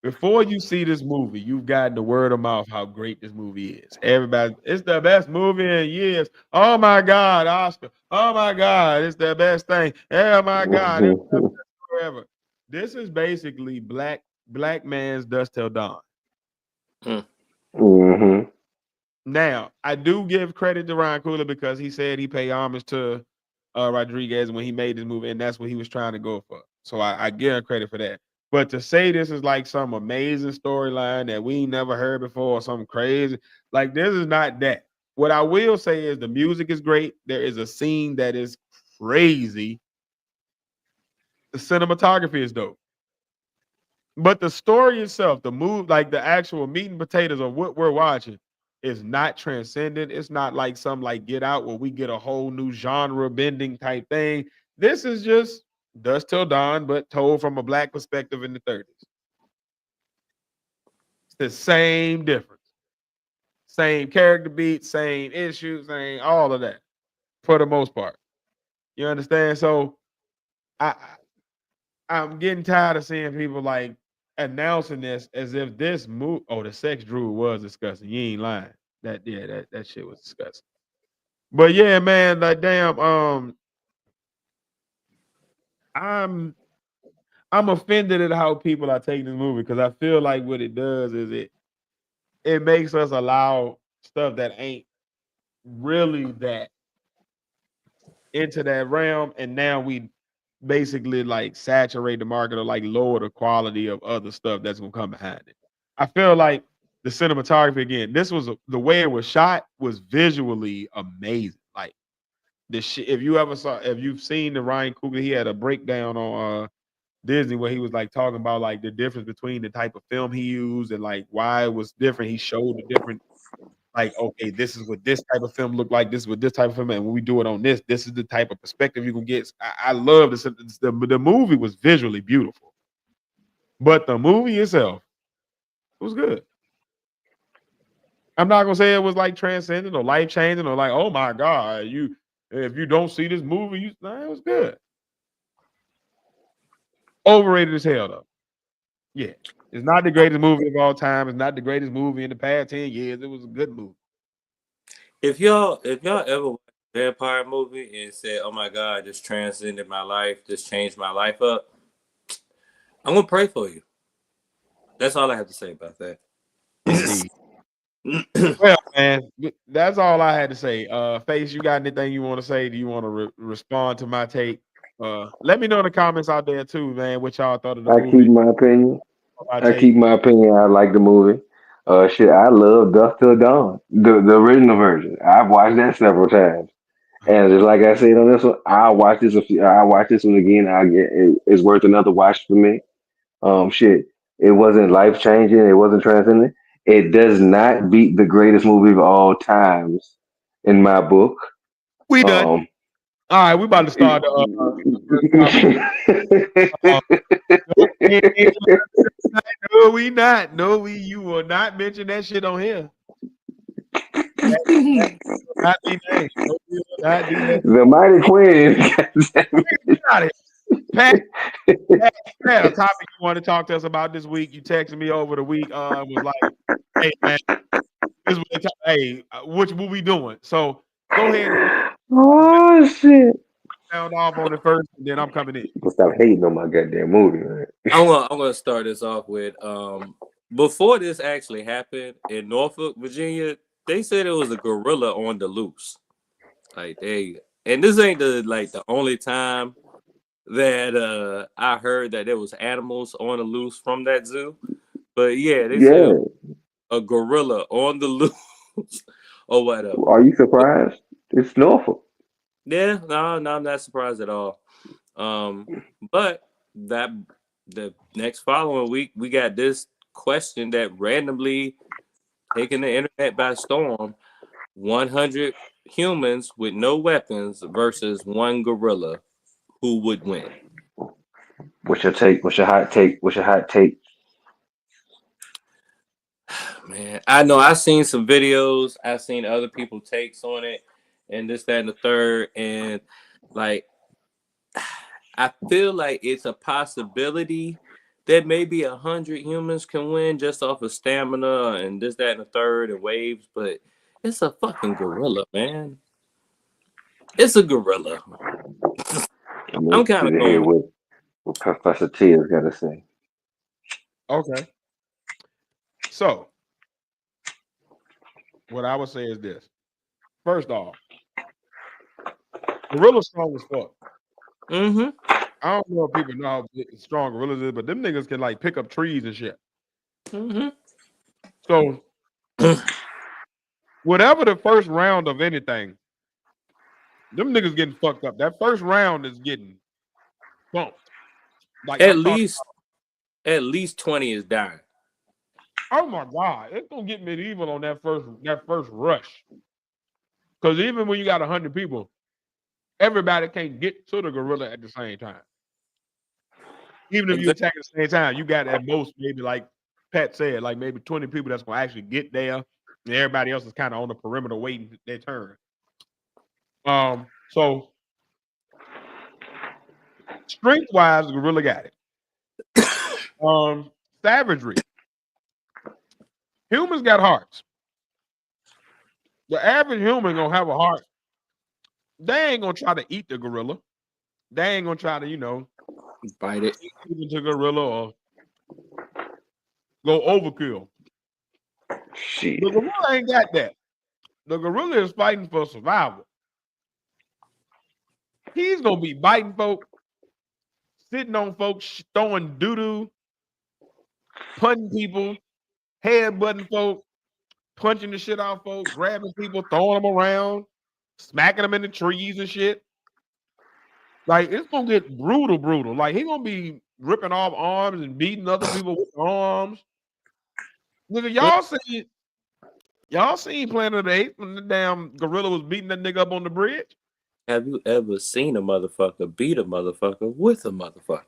Before you see this movie, you've gotten the word of mouth how great this movie is. Everybody, it's the best movie in years. Oh my God, Oscar. Oh my God, it's the best thing. Oh my God, it's the best story ever. This is basically black man's Dust Till Dawn. Mm-hmm. Now, I do give credit to Ryan Coogler because he said he paid homage to Rodriguez when he made this movie, and that's what he was trying to go for. So I give him credit for that. But to say this is like some amazing storyline that we never heard before or something crazy, like this is not that. What I will say is the music is great. There is a scene that is crazy. The cinematography is dope. But the story itself, the move, like the actual meat and potatoes of what we're watching, is not transcendent. It's not like some like Get Out where we get a whole new genre bending type thing. This is just Dust Till Dawn, but told from a black perspective in the 30s. It's the same difference. Same character beat, same issues, same all of that for the most part. You understand? So I'm getting tired of seeing people like announcing this as if this move. Oh, the sex drool was disgusting. You ain't lying. That shit was disgusting. But yeah, man, like damn, I'm offended at how people are taking this movie because I feel like what it does is it makes us allow stuff that ain't really that into that realm, and now we basically like saturate the market or like lower the quality of other stuff that's gonna come behind it. I feel like the cinematography again, the way it was shot was visually amazing. Like the shit, if you've seen the Ryan Coogler, he had a breakdown on Disney where he was like talking about like the difference between the type of film he used and like why it was different. He showed the different like, okay, this is what this type of film look like. This is what this type of film, and when we do it on this is the type of perspective you can get. I love this. The movie was visually beautiful, but the movie itself was good. I'm not gonna say it was like transcendent or life changing or like, oh my God, if you don't see this movie, it was good. Overrated as hell though. Yeah, it's not the greatest movie of all time. It's not the greatest movie in the past 10 years. It was a good movie. If y'all ever watched a vampire movie and said, "Oh my God, this transcended my life, this changed my life up," I'm gonna pray for you. That's all I have to say about that. Indeed. Well, man, that's all I had to say. Phace, you got anything you want to say? Do you want to respond to my take? Let me know in the comments out there too, man. What y'all thought of the I movie? keep my opinion. My I take. keep my opinion. I like the movie. Shit, I love Dusk Till Dawn, the original version. I've watched that several times, and just like I said on this one, I'll watch this. I watch this one again. It's worth another watch for me. Shit, it wasn't life changing. It wasn't transcendent. It does not beat the greatest movie of all times in my book. We done. Um, All right, we about to start the first topic. No, we not. No, you will not mention that shit on here. That will not be named. No, we will not do that. The Mighty Queen. Get out of here. Pat, a topic you want to talk to us about this week? You texted me over the week. Was like, hey man, this is what hey, what we doing? So go ahead and Oh shit! sound off on it first, and then I'm coming in. Stop hating on my goddamn movie, man. I'm gonna start this off with before this actually happened in Norfolk, Virginia, they said it was a gorilla on the loose. Like and this ain't the only time that I heard that there was animals on the loose from that zoo. But yeah, they said a gorilla on the loose or whatever. Are you surprised? It's Norfolk. Yeah, no, I'm not surprised at all. But the next following week, we got this question that randomly taking the internet by storm. 100 humans with no weapons versus one gorilla. Who would win? What's your take? What's your hot take? What's your hot take? Man, I know I've seen some videos. I've seen other people takes on it, and this, that, and the third. And like, I feel like it's a possibility that maybe 100 humans can win just off of stamina and this, that, and the third and waves. But it's a fucking gorilla, man. It's a gorilla. I'm kind of to hear going. what Professor T has got to say. Okay. So, what I would say is this. First off, gorillas strong as fuck. Mm-hmm. I don't know if people know how strong gorillas is, but them niggas can like pick up trees and shit. Mm-hmm. So, whatever the first round of anything, them niggas getting fucked up. That first round is getting bumped. Like At least 20 is dying. oh my god, it's gonna get medieval on that first rush. Because even when you got 100 people, everybody can't get to the gorilla at the same time. Even if you attack at the same time, you got at most maybe like Pat said, like maybe 20 people that's gonna actually get there, and everybody else is kind of on the perimeter waiting their turn. So strength-wise, the gorilla got it. Savagery. Humans got hearts. The average human gonna have a heart. They ain't gonna try to eat the gorilla. They ain't gonna try to, bite it into gorilla or go overkill. Shit. The gorilla ain't got that. The gorilla is fighting for survival. He's gonna be biting folk, sitting on folks, throwing doo-doo, punching people, headbutting folk, punching the shit out of folks, grabbing people, throwing them around, smacking them in the trees and shit. Like, it's gonna get brutal. Like, he gonna be ripping off arms and beating other people with arms. Nigga, y'all seen Planet of the Apes when the damn gorilla was beating that nigga up on the bridge? Have you ever seen a motherfucker beat a motherfucker with a motherfucker?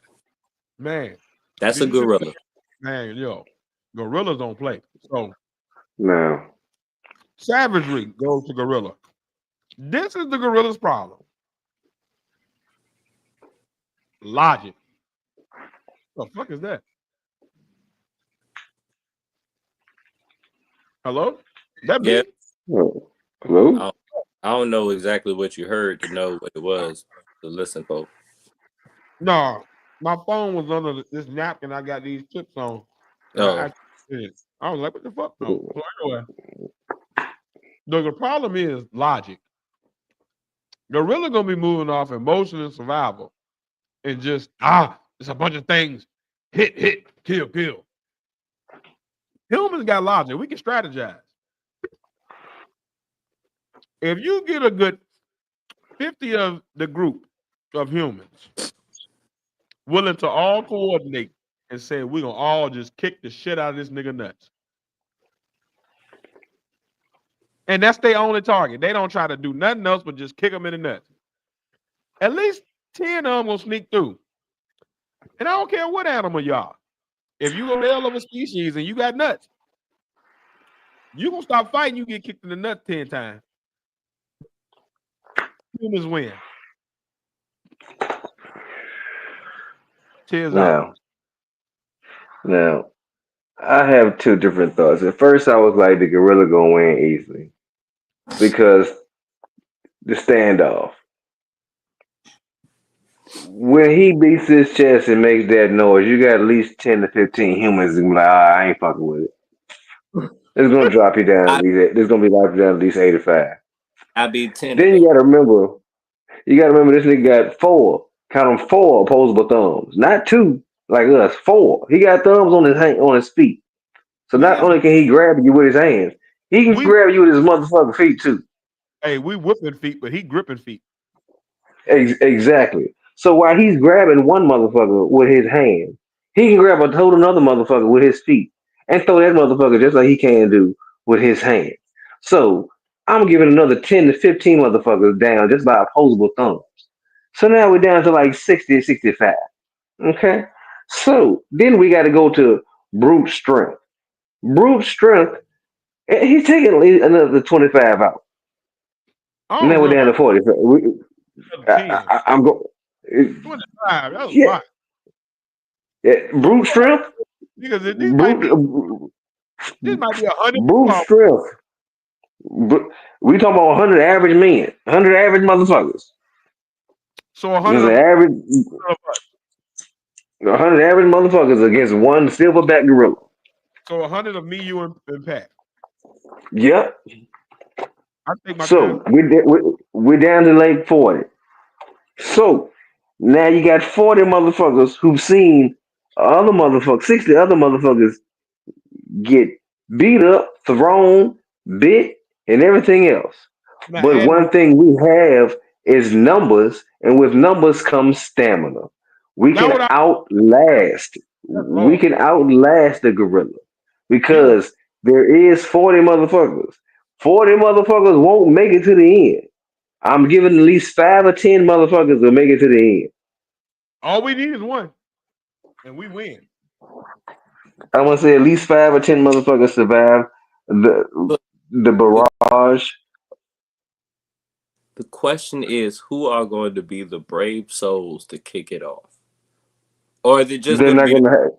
Man. That's a gorilla. Man, gorillas don't play. So no. Savagery goes to gorilla. This is the gorilla's problem. Logic. What the fuck is that? Hello? That Yeah. Hello? I don't know exactly what you heard to know what it was to listen for. No, my phone was under this napkin. I got these chips on. Oh. I was like, what the fuck? No. So anyway, the problem is logic. Gorilla gonna be moving off emotion and survival, and just it's a bunch of things. Hit, kill. Humans got logic. We can strategize. If you get a good 50 of the group of humans willing to all coordinate and say we're gonna all just kick the shit out of this nigga nuts. And that's their only target. They don't try to do nothing else but just kick them in the nuts. At least 10 of them will sneak through. And I don't care what animal y'all. If you a male of a species and you got nuts, you gonna stop fighting, you get kicked in the nuts 10 times. Humans win. Cheers out. Now, I have two different thoughts. At first, I was like, the gorilla gonna win easily because the standoff. When he beats his chest and makes that noise, you got at least 10 to 15 humans gonna be like, I ain't fucking with it. It's gonna drop you down. It's gonna be dropped down at least 85. I be 10. Then you gotta remember this nigga got 4. Count them 4 opposable thumbs, not 2 like us. 4. He got thumbs on his feet. So not only can he grab you with his hands, he can grab you with his motherfucking feet too. Hey, we whipping feet, but he gripping feet. Exactly. So while he's grabbing one motherfucker with his hand, he can grab a total another motherfucker with his feet and throw that motherfucker just like he can do with his hand. So I'm giving another 10 to 15 motherfuckers down just by opposable thumbs. So now we're down to like 60 to 65. Okay. So then we got to go to brute strength. Brute strength, he's taking at least another 25 out. I And don't now we're down remember to 40. So another 10. I'm going. 25. That was a Yeah, lot. yeah. Brute strength. Because Brute, this might be 100 brute people. strength. We talking about 100 average men, 100 average motherfuckers. So There's an 100 average, 100 average motherfuckers against one silverback gorilla. so 100 of me, you, and Pat. Yep. I take my time. So we're down to like 40. So now you got 40 motherfuckers who've seen other motherfuckers, 60 other motherfuckers get beat up, thrown, bit, and everything else. Now But add me. one thing we have is numbers, and with numbers comes stamina. We That can what I outlast. that's We wrong. can outlast the gorilla You can because there is 40 motherfuckers. 40 motherfuckers won't make it to the end. I'm giving at least 5 or 10 motherfuckers will make it to the end. all we need is one. And we win. I want to say at least 5 or 10 motherfuckers survive the But the the, barrage. the question is, who are going to be the brave souls to kick it off? Or is it just They're going to not be the gonna have.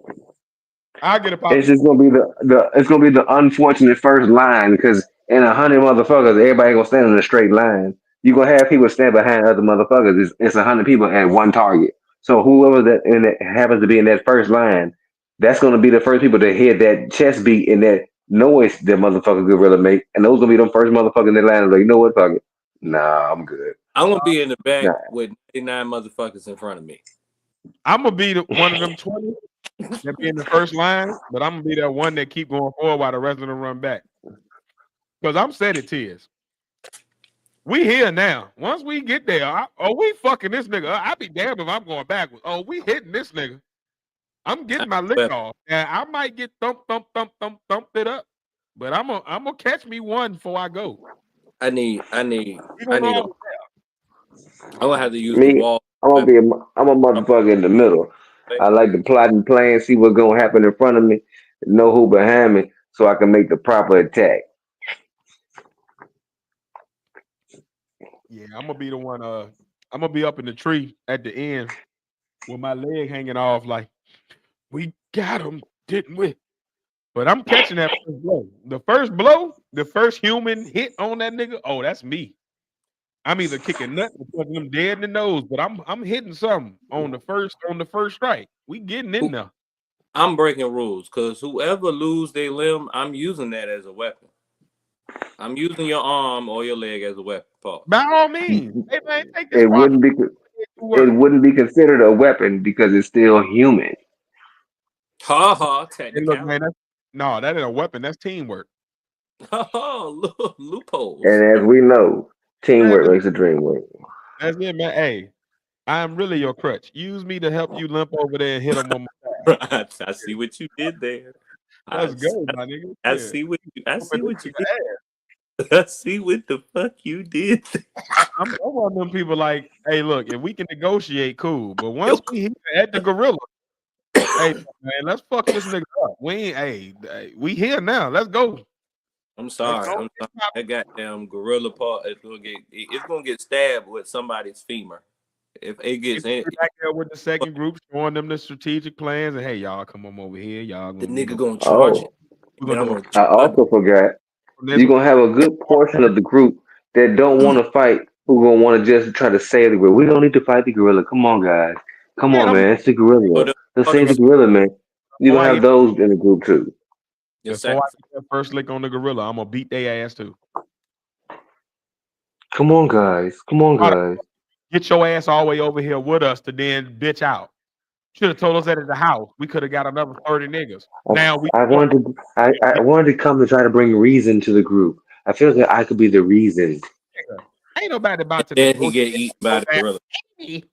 I get a pop. It's just gonna be the it's gonna be the unfortunate first line because in 100 motherfuckers, everybody gonna stand in a straight line. You gonna have people stand behind other motherfuckers. It's 100 people at one target. So whoever that happens to be in that first line, that's gonna be the first people to hear that chest beat and that noise that motherfucker gorilla make, and those gonna be them first motherfuckers in that line. Like, you know what, fuck it. Nah, I'm good. I'm going to be in the back Nah. with 99 motherfuckers in front of me. I'm gonna be one of them 20 that be in the first line, but I'm gonna be that one that keep going forward while the rest of them run back. Because I'm said it tears. We here now. Once we get there, we fucking this nigga. I be damned if I'm going backwards. Oh, we hitting this nigga. I'm getting my lick But off. And I might get thumped it up. But I'm gonna catch me one before I go. I need We I don't need know. I'm going to have to use the Me, wall. I'm a motherfucker in the middle. I like to plot and plan, see what's gonna happen in front of me, know who behind me, so I can make the proper attack. Yeah, I'm gonna be the one. I'm gonna be up in the tree at the end with my leg hanging off. Like we got him, didn't we? But I'm catching that first blow. The first human hit on that nigga. Oh, that's me. I'm either kicking nuts or punching them dead in the nose. But I'm hitting something on the first strike. We getting in there. I'm breaking rules because whoever lose their limb, I'm using that as a weapon. I'm using your arm or your leg as a weapon, Paul. By all means, hey man, take this It rock wouldn't be to it work. wouldn't be considered a weapon because it's still human. Ha ha, Hey, look, man, technicality. that ain't a weapon. That's teamwork. Oh, loopholes. And as we know, Man, teamwork makes the dream work. that's it, man. Hey, I'm really your crutch. Use me to help you limp over there and hit him on my. I see what you did there. Let's go, my nigga. I Yeah. see what you Whooping this did. nigga I see what the fuck you did. I'm one of them people like, hey, look, if we can negotiate, cool. But once we hit at the gorilla, hey man, let's fuck this nigga up. We ain't we here now. Let's go. I'm Let's sorry. go. That goddamn gorilla part is gonna get stabbed with somebody's femur. If it gets Get in, back there with the second group, showing them the strategic plans, and hey, y'all come on over here. Y'all the gonna nigga gonna we're charge it. Oh, Then I'm gonna gonna I charge. also forgot there's you're some gonna have a good portion of the group that don't want to fight, who gonna want to just try to save the gorilla. We don't need to fight the gorilla. Come on, guys. Come man, on, I'm man. It's the Oh, gorilla. Let's save the before gorilla, man. You're gonna I have hit, those in the group too. your before I sacrifice. get that first lick on the gorilla, I'm gonna beat their ass too. Come on, guys. Come on, All right, guys. get your ass all the way over here with us to then bitch out. Should have told us that at the house. We could have got another 30 niggas. Now we I wanted to, I wanted to come to try to bring reason to the group. I feel like I could be the reason. ain't nobody about to Then he negotiate. get eaten by the gorilla.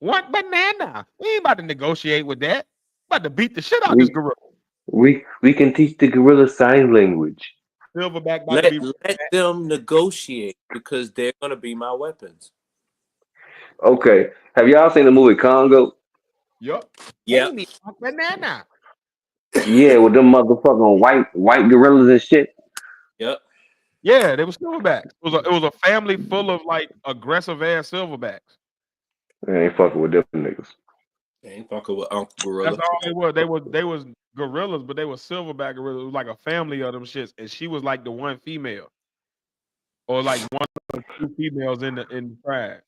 One banana. We ain't about to negotiate with that. About to beat the shit out of this We gorilla. we can teach the gorilla sign language. Silverback about to be. Let them negotiate because they're gonna be my weapons. Okay. Have y'all seen the movie Congo? Yup. Yeah. Amy, banana. Yeah, with them motherfucking white gorillas and shit. Yep. Yeah, they were silverbacks. It was a family full of like aggressive ass silverbacks. I ain't fucking with them niggas. They ain't fucking with Uncle That's Gorilla. all they were. They was gorillas, but they were silverback gorillas. It was like a family of them shits, and she was like the one female, or like one of the two females in the tribe.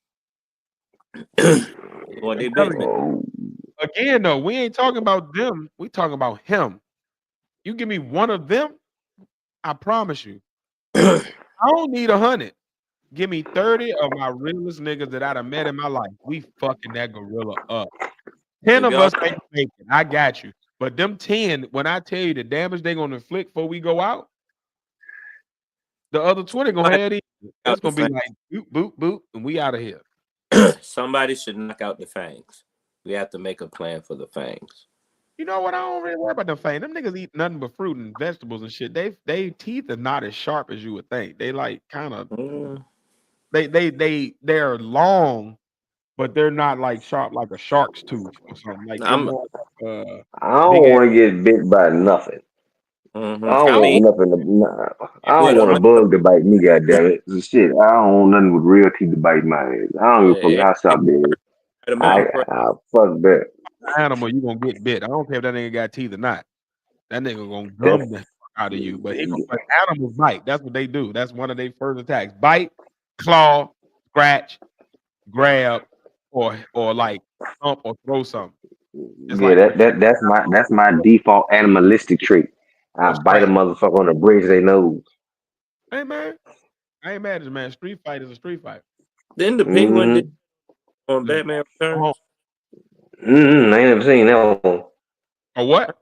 What they I'm telling been? you. Oh, Again, though, we ain't talking about them. We talking about him. You give me one of them, I promise you. I don't need 100. Give me 30 of my realest niggas that I'd have met in my life. We fucking that gorilla up. 10 If of y'all- us ain't making. I got you. But them 10, when I tell you the damage they gonna inflict before we go out, the other 20 gonna have it. It's gonna be like boop, boop, boop, and we out of here. Somebody should knock out the fangs. We have to make a plan for the fangs. You know what? I don't really worry about them fangs. Them niggas eat nothing but fruit and vegetables and shit. They teeth are not as sharp as you would think. They like kind of they're long, but they're not like sharp like a shark's tooth or something. Like they're more I don't big ass. want to get bit by nothing. I don't want nothing to. I don't want a bug to bite me. Goddamn it! Shit, I don't want nothing with real teeth to bite my ass. I don't give a fuck how sharp they is. I fuck that. Animal, you gonna get bit. I don't care if that nigga got teeth or not. That nigga gonna gum the fuck out of you. But animals bite. That's what they do. That's one of their first attacks. Bite, claw, scratch, grab, or like thump or throw something. It's Yeah, like that's my default animalistic trait. I bite a motherfucker on the bridge of their nose. Hey man, I ain't mad at you, man. Street fight is a street fight. Then the penguin did on Batman Returns. I ain't never seen that one. Or what?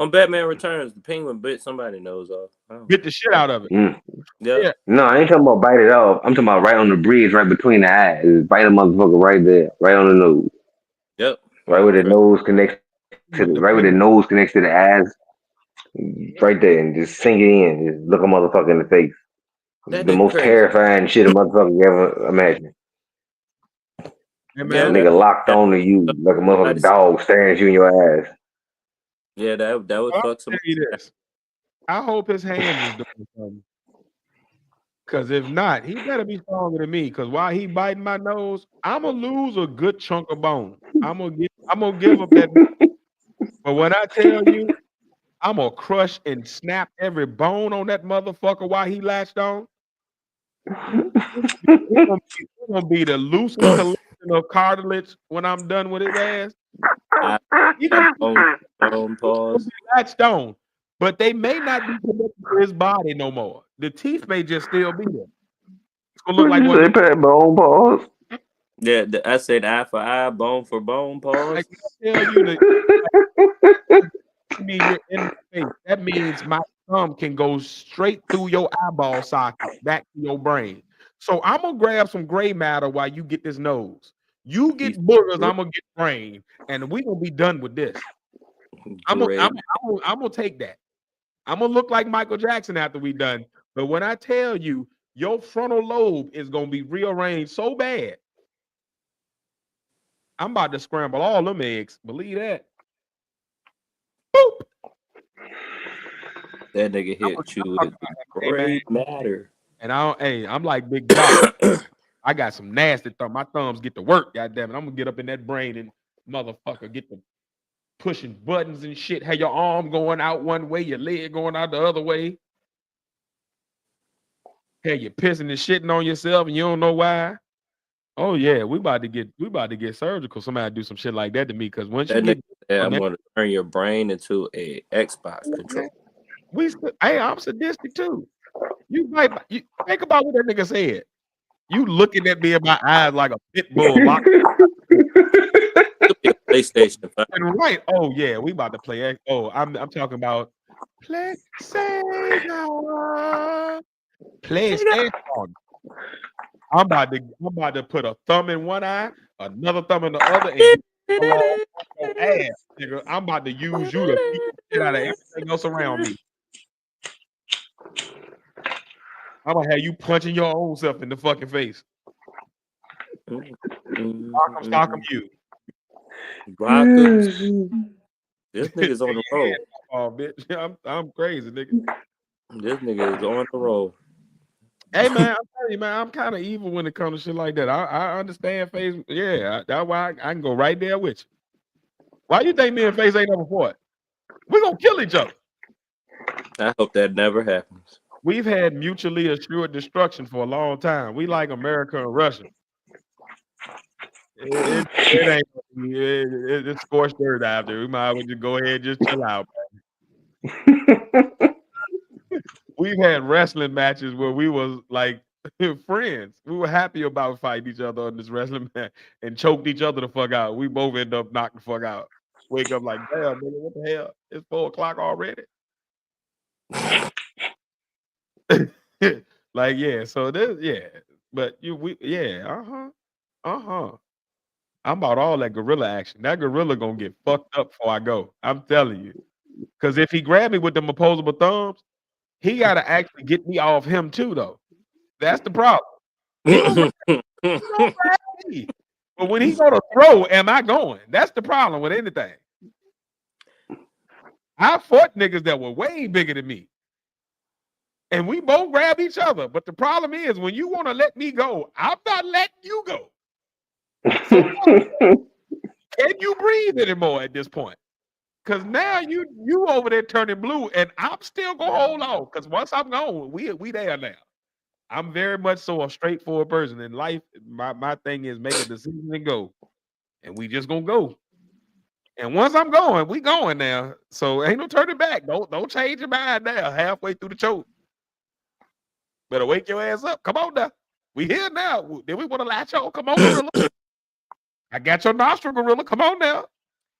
On Batman Returns, the penguin bit somebody's nose off. Get the shit out of it. Yeah. No, I ain't talking about bite it off. I'm talking about right on the bridge, right between the eyes. Just bite a motherfucker right there, right on the nose. Yep. Right where the nose connects to the eyes. Right there, and just sink it in. Just look a motherfucker in the face. The most terrifying shit a motherfucker can ever imagine. Hey, man, nigga locked on to you like a motherfucking dog staring at you in your ass. Yeah, that would fuck some. I hope his hands is doing something. Cause if not, he better be stronger than me. Cause while he biting my nose, I'ma lose a good chunk of bone. I'm gonna give up that. But when I tell you, I'm gonna crush and snap every bone on that motherfucker while he latched on. It's gonna be the loosest collection of cartilage when I'm done with his ass. Pause. Latched on, but they may not be connected to his body no more. The teeth may just still be there. It's gonna look like one. Bone pause. Yeah, I said eye for eye, bone for bone. Pause. Like I tell you that. I mean, you're in my face. That means my thumb can go straight through your eyeball socket back to your brain. So I'm gonna grab some gray matter while you get this nose. You get boogers, I'm gonna get brain, and we gonna be done with this. I'm gonna take that. I'm gonna look like Michael Jackson after we done. But when I tell you, your frontal lobe is gonna be rearranged so bad, I'm about to scramble all them eggs. Believe that. Boop. That nigga hit you with gray matter. And I'm like Big Doc. I got some nasty thumb. My thumbs get to work, goddamn it. I'm gonna get up in that brain and motherfucker get to pushing buttons and shit. Have your arm going out one way, your leg going out the other way. Hey, you pissing and shitting on yourself and you don't know why. Oh yeah, we about to get surgical. Somebody do some shit like that to me because once you get, I'm gonna turn your brain into a Xbox controller. I'm sadistic too. You think about what that nigga said. You looking at me in my eyes like a pit bull. PlayStation 5. Right. Oh yeah, we about to play. Oh, I'm talking about PlayStation. I'm about to put a thumb in one eye, another thumb in the other, and your ass, nigga. I'm about to use you to beat the shit out of everything else around me. I'm gonna have you punching your own self in the fucking face. Stock 'em you. Rock 'em. This nigga's on the roll. Oh, bitch. I'm crazy, nigga. This nigga is on the roll. Hey man, I'm telling you, man, I'm kind of evil when it comes to shit like that. I understand Phace. Yeah, that's why I can go right there with you. Why you think me and Phace ain't never fought? We gonna kill each other. I hope that never happens. We've had mutually assured destruction for a long time. We like America and Russia. It ain't it's scorched earth out there. We might as well just go ahead and just chill out. We've had wrestling matches where we was like friends. We were happy about fighting each other on this wrestling match and choked each other the fuck out. We both end up knocked the fuck out. Wake up like, damn, nigga, what the hell? It's 4 o'clock already. Like, yeah, so this, yeah. But I'm about all that gorilla action. That gorilla gonna get fucked up before I go. I'm telling you. Because if he grabbed me with them opposable thumbs, he gotta actually get me off him too, though. That's the problem. He gonna grab me. But when he go to throw, am I going? That's the problem with anything. I fought niggas that were way bigger than me. And we both grab each other. But the problem is when you want to let me go, I'm not letting you go. So can you breathe anymore at this point? Because now you over there turning blue, and I'm still gonna hold on. Because once I'm gone, we there now. I'm very much so a straightforward person in life. My thing is make a decision and go, and we just gonna go. And once I'm going, we going now. So ain't no turning back. Don't change your mind now. Halfway through the choke, better wake your ass up. Come on now. We here now. Then we want to latch on. Come on, gorilla. I got your nostril, gorilla. Come on now.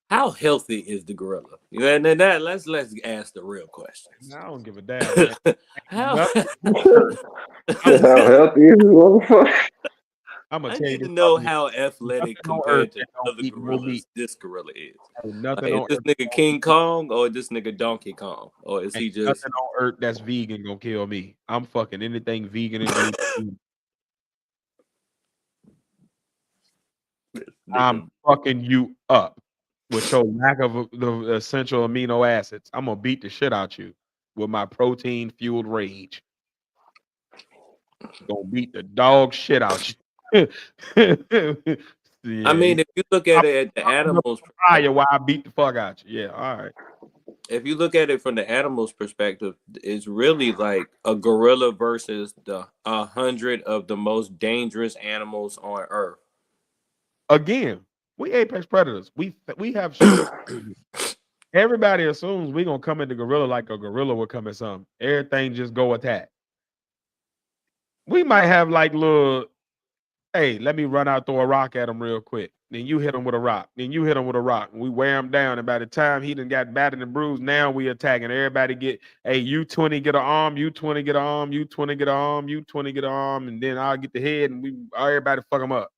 How healthy is the gorilla? And then let's ask the real questions. I don't give a damn. Man. How healthy is motherfucker? I need to know how athletic compared to other gorillas this gorilla is. Like, is this nigga King Kong or is this nigga Donkey Kong? Or is he just nothing on earth that's vegan gonna kill me? I'm fucking anything vegan and gluten. I'm fucking you up with your lack of the essential amino acids. I'm gonna beat the shit out you with my protein fueled rage. Gonna beat the dog shit out you. Yeah. I mean, if you look at it at the animals, why I beat the fuck out you. Yeah, all right. If you look at it from the animals' perspective, it's really like a gorilla versus the 100 of the most dangerous animals on Earth. Again, we apex predators. We have everybody assumes we gonna come into gorilla like a gorilla would come at something. Everything just go attack. We might have like little, hey, let me run out, throw a rock at him real quick. Then you hit him with a rock. Then you hit him with a rock. And we wear him down. And by the time he done got battered and bruised, now we attacking. Everybody get, hey, you 20 get an arm, you 20 get an arm, you 20 get an arm, you 20 get an arm, and then I'll get the head and we everybody fuck him up.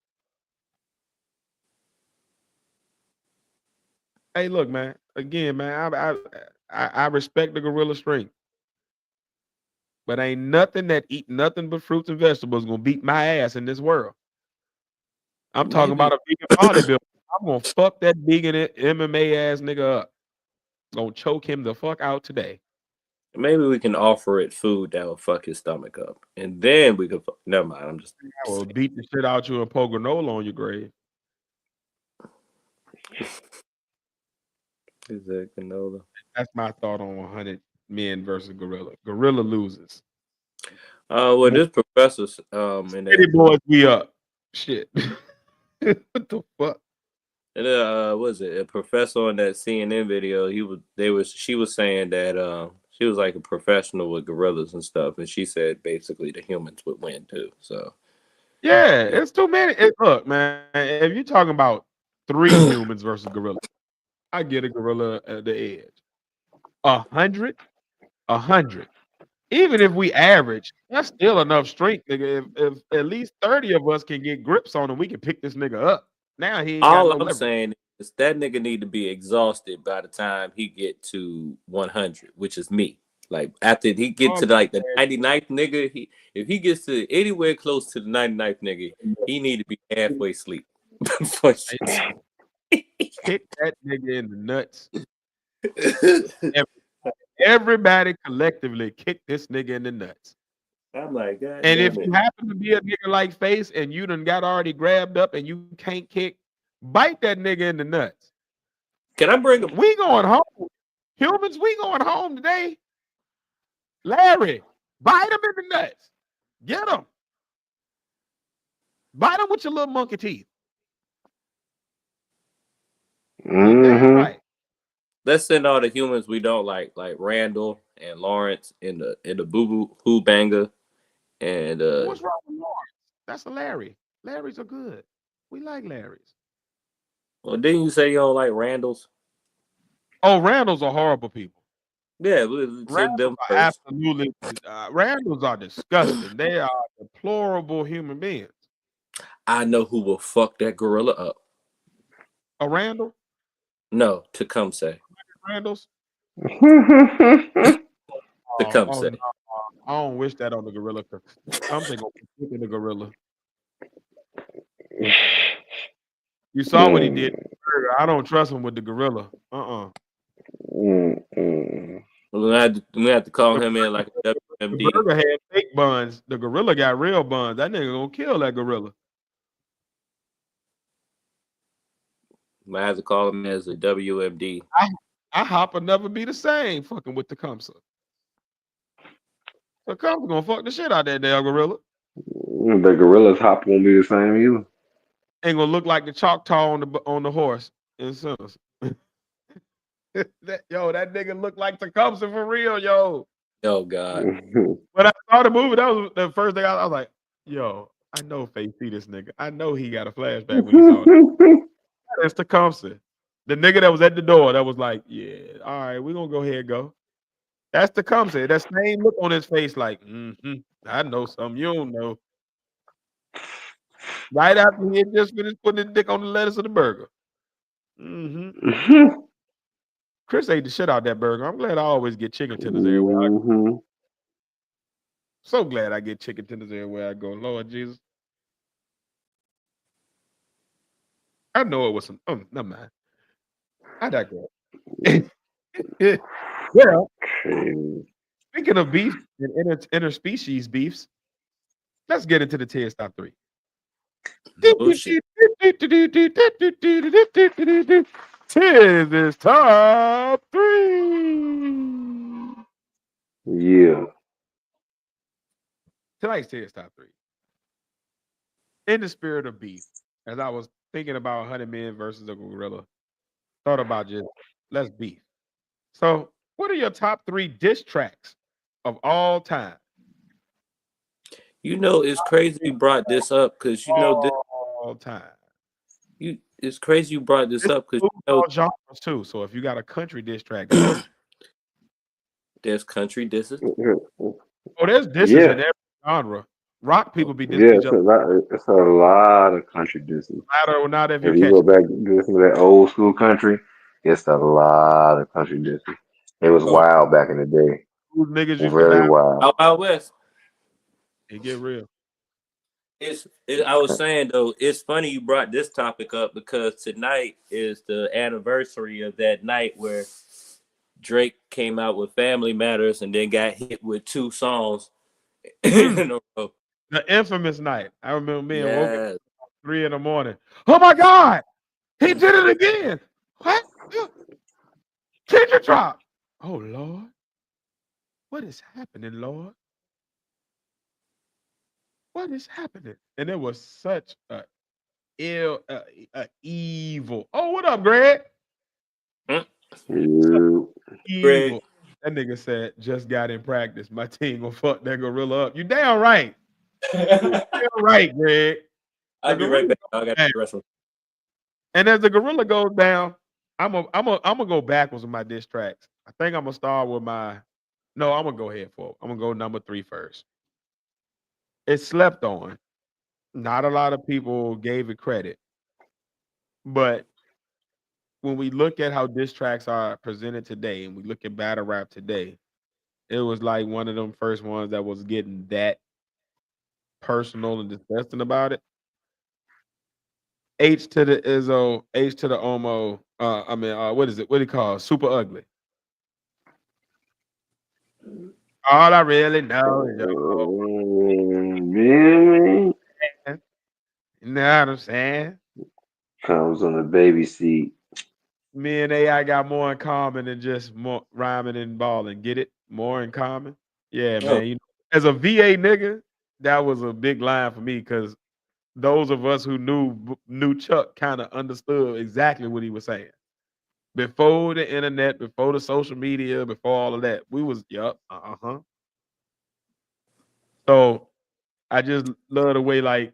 Hey, look, man. Again, man, I respect the gorilla strength. But ain't nothing that eat nothing but fruits and vegetables gonna beat my ass in this world. I'm talking about a vegan bodybuilder. I'm gonna fuck that vegan MMA ass nigga up. Gonna choke him the fuck out today. Maybe we can offer it food that will fuck his stomach up, and then we could. Never mind. I'm just. I will beat the shit out you and pour granola on your grave. Is that granola? That's my thought on 100 men versus gorilla. Gorilla loses. Well, this professor's and City boys, we up. Shit. What the fuck? And was it a professor on that CNN video? She was saying that she was like a professional with gorillas and stuff, and she said basically the humans would win too. So yeah, it's too many. Look, man, if you're talking about 3 humans versus gorillas, I get a gorilla at the edge. 100. Even if we average, that's still enough strength, nigga. If at least 30 of us can get grips on him, we can pick this nigga up. Now he ain't got all no I'm saying is that nigga need to be exhausted by the time he get to 100, which is me. Like after he get to like the 99th nigga, if he gets to anywhere close to the 99th nigga, he need to be halfway asleep. Kick that nigga in the nuts. Everybody collectively kick this nigga in the nuts. I'm like, God and damn if it. you happen to be a nigga like Phace and you done got already grabbed up and you can't kick, bite that nigga in the nuts. Can I bring him? We going home. Humans, we going home today. Larry, bite him in the nuts. Get him. Bite him with your little monkey teeth. You damn right. Let's send all the humans we don't like Randall and Lawrence in the Boo Boo Who Banger. And what's wrong with Lawrence? That's a Larry. Larry's are good. We like Larry's. Well, didn't you say you don't like Randall's? Oh, Randall's are horrible people. Yeah, we'll send them first. Absolutely. Randall's are disgusting. They are deplorable human beings. I know who will fuck that gorilla up. A Randall? No, Tecumseh. Randall's? Tecumseh. No. I don't wish that on the gorilla. Tecumseh gonna be kicking the gorilla. You saw what he did. I don't trust him with the gorilla. We have to call him in like a WMD. The burger had fake buns. The gorilla got real buns. That nigga gonna kill that gorilla. I have to call him as a WMD. I hop will never be the same fucking with Tecumseh. Tecumseh gonna fuck the shit out of that damn gorilla. The gorilla's hop won't be the same either. Ain't gonna look like the Choctaw on the horse in Sinners. that nigga look like Tecumseh for real, yo. Oh God. When I saw the movie, that was the first thing I was like, yo, I know Phace see this nigga. I know he got a flashback when he saw it. That's Tecumseh. The nigga that was at the door that was like, yeah, all right, we're gonna go ahead and go. That's Tecumseh. That same look on his face, like, I know something you don't know. Right after he had just finished putting his dick on the lettuce of the burger. Chris ate the shit out of that burger. I'm glad I always get chicken tenders everywhere I go. So glad I get chicken tenders everywhere I go. Lord Jesus. I know it was some. Oh, never mind. I digress. Well, speaking of beef and interspecies beefs, let's get into the Ted's top 3. Ted's top 3. Yeah. Tonight's Ted's top 3. In the spirit of beef, as I was thinking about 100 men versus a gorilla, thought about just let's beef. So, what are your top 3 diss tracks of all time? You know, it's crazy you brought this up because you know this all time. It's crazy you brought this up because you know genres too. So if you got a country diss track, there's country disses. Oh, there's disses in every genre. Rock people be dissing each other. It's a lot of country disses. Matter or not, if you go back to some of that old school country, it's a lot of country disses. It was wild back in the day. Niggas used very wild. Out west. It get real. I was saying though, it's funny you brought this topic up because tonight is the anniversary of that night where Drake came out with Family Matters and then got hit with 2 songs in a row. The infamous night. I remember being woken at 3 in the morning. Oh my God, he did it again. What? Teacher drop. Oh Lord, what is happening, Lord? What is happening? And it was such a evil. Oh, what up, Greg? Evil. Greg. That nigga said, just got in practice. My team gonna fuck that gorilla up. You damn right. Damn right, Greg. I'll be right back. I got the rest of. And as the gorilla goes down, I'm gonna go backwards with my diss tracks. I think I'm gonna start with I'm gonna go ahead for it. I'm gonna go number 3 first. It's slept on. Not a lot of people gave it credit. But when we look at how diss tracks are presented today and we look at battle rap today, it was like one of them first ones that was getting that personal and disgusting about it. H to the Izzo, H to the Omo. What is it? What do you call it? Super ugly. All I really know is Really? you know what I'm saying? Comes on the baby seat. Me and AI got more in common than just more rhyming and balling. Get it? More in common. Yeah, Oh, man. You know, as a VA nigga, that was a big line for me because those of us who knew Chuck kind of understood exactly what he was saying. Before the internet, before the social media, before all of that, we was uh-huh. So I just love the way like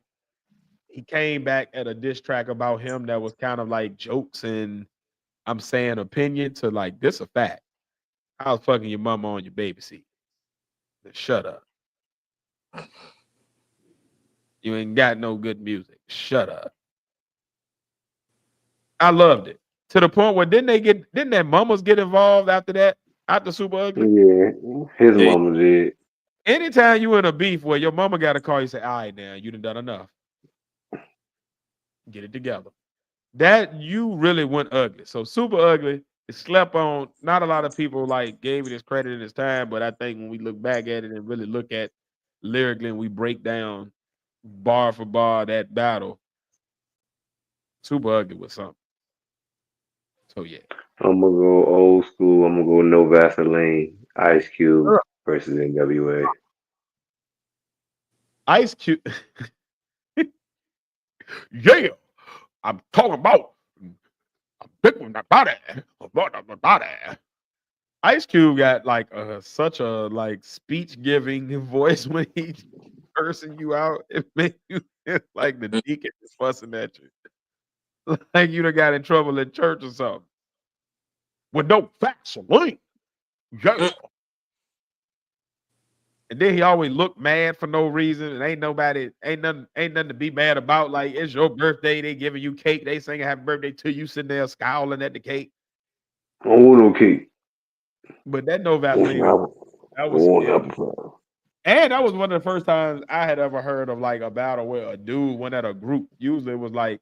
he came back at a diss track about him that was kind of like jokes and I'm saying opinion to like this a fact. I was fucking your mama on your baby seat. Then shut up. You ain't got no good music. Shut up. I loved it. To the point where didn't their mamas get involved after that? After Super Ugly? Yeah, his yeah. mama did. Anytime you in a beef where your mama got to call you say, all right, now you done enough. Get it together. That you really went ugly. So Super Ugly is slept on. Not a lot of people like gave it his credit in his time, but I think when we look back at it and really look at lyrically and we break down bar for bar that battle, Super Ugly was something. So yeah. I'm gonna go old school. I'm gonna go no Vaseline. Ice Cube versus NWA. Ice Cube. Yeah. I'm talking about big one body. Body. Ice Cube got like such a like speech giving voice when he's cursing you out. It makes you feel like the deacon is fussing at you. Like you done got in trouble at church or something. With no facts or link. Yeah. And then he always looked mad for no reason. And ain't nothing to be mad about. Like it's your birthday, they giving you cake, they singing happy birthday to you, sitting there scowling at the cake. I don't want no cake. But that no I want Vaseline, some apple. that I was want yeah. apple pie. And that was one of the first times I had ever heard of like a battle where a dude went at a group. Usually it was like,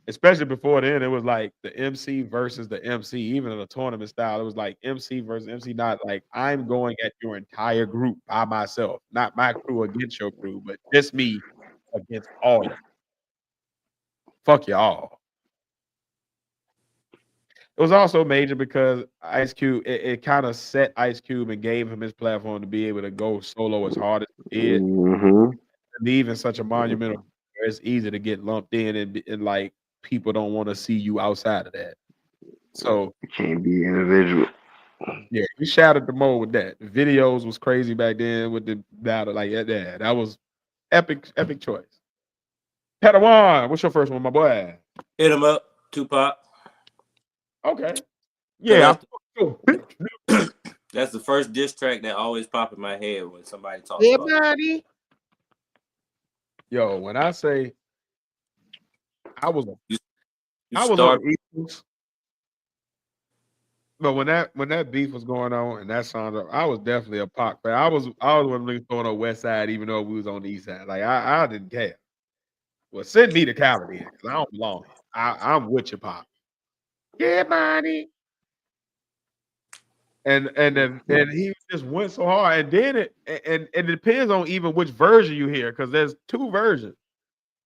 especially before then, it was like the MC versus the MC, even in a tournament style. It was like MC versus MC, not like I'm going at your entire group by myself, not my crew against your crew, but just me against all y'all. Fuck y'all. It was also major because Ice Cube, it kind of set Ice Cube and gave him his platform to be able to go solo as hard as he did. Mm-hmm. Leaving such a monumental, it's easy to get lumped in and like people don't want to see you outside of that. So You can't be individual. yeah, he shattered the mold with that. The videos was crazy back then with the battle. Like yeah, that was epic choice. Padawan, what's your first one, my boy? Hit him up, Tupac. Okay. Yeah. That's the first diss track that always pop in my head when somebody talks Yeah, about it. buddy. Yo, when I say I was on the Eagles, but when that beef was going on and that song, I was definitely a Pac fan. I was one of them niggas throwing on West Side, even though we was on the East Side. Like I didn't care. Well, send me to Cali then, because I don't belong here. I'm with your Pac. Yeah, buddy. And he just went so hard, and then it depends on even which version you hear, because there's two versions,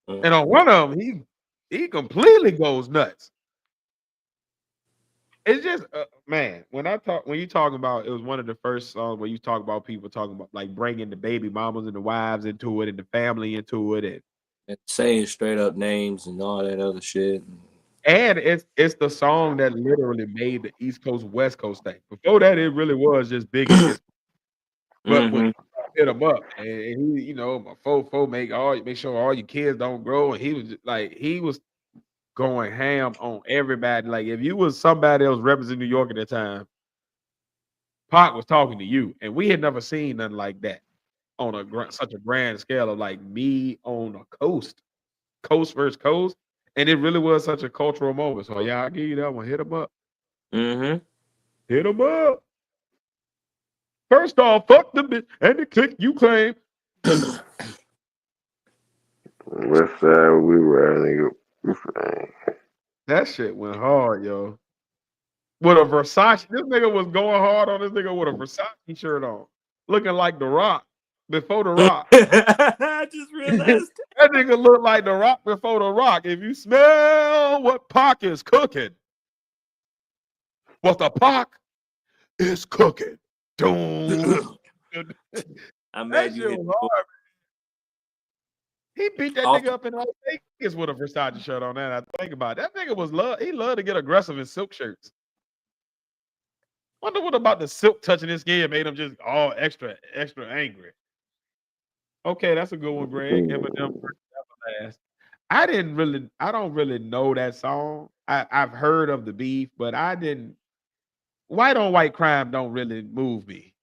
and on one of them he completely goes nuts. It's just man, when you talk about, it was one of the first songs where you talk about people talking about like bringing the baby mamas and the wives into it and the family into it and saying straight up names and all that other shit. and it's the song that literally made the East Coast West Coast thing. Before that, it really was just Biggie diss. But when hit him up and he, my fo make sure all your kids don't grow, and he was just, like he was going ham on everybody. Like if you was somebody else representing New York at the time, Pac was talking to you, and we had never seen nothing like that on such a grand scale of like me on a coast versus coast, and it really was such a cultural moment. So yeah, I give you that one. Hit him up. Mm-hmm. Hit him up. First off, fuck the bitch and the click you claim. West side we were, nigga. That shit went hard, yo. With a Versace, this nigga was going hard on this nigga with a Versace shirt on, looking like The Rock before The Rock. I just realized That nigga looked like The Rock before The Rock. If you smell what Pac is cooking, what the Pac is cooking. Doom. I'm That mad you shit hit. was hard. He beat that nigga up in Las Vegas with a Versace shirt on. That I think about it. That nigga was he loved to get aggressive in silk shirts. Wonder what about the silk touching his skin made him just all extra angry. Okay, that's a good one, Greg. Eminem versus Everlast. I don't really know that song. I've heard of the beef, but I didn't. White on white crime don't really move me.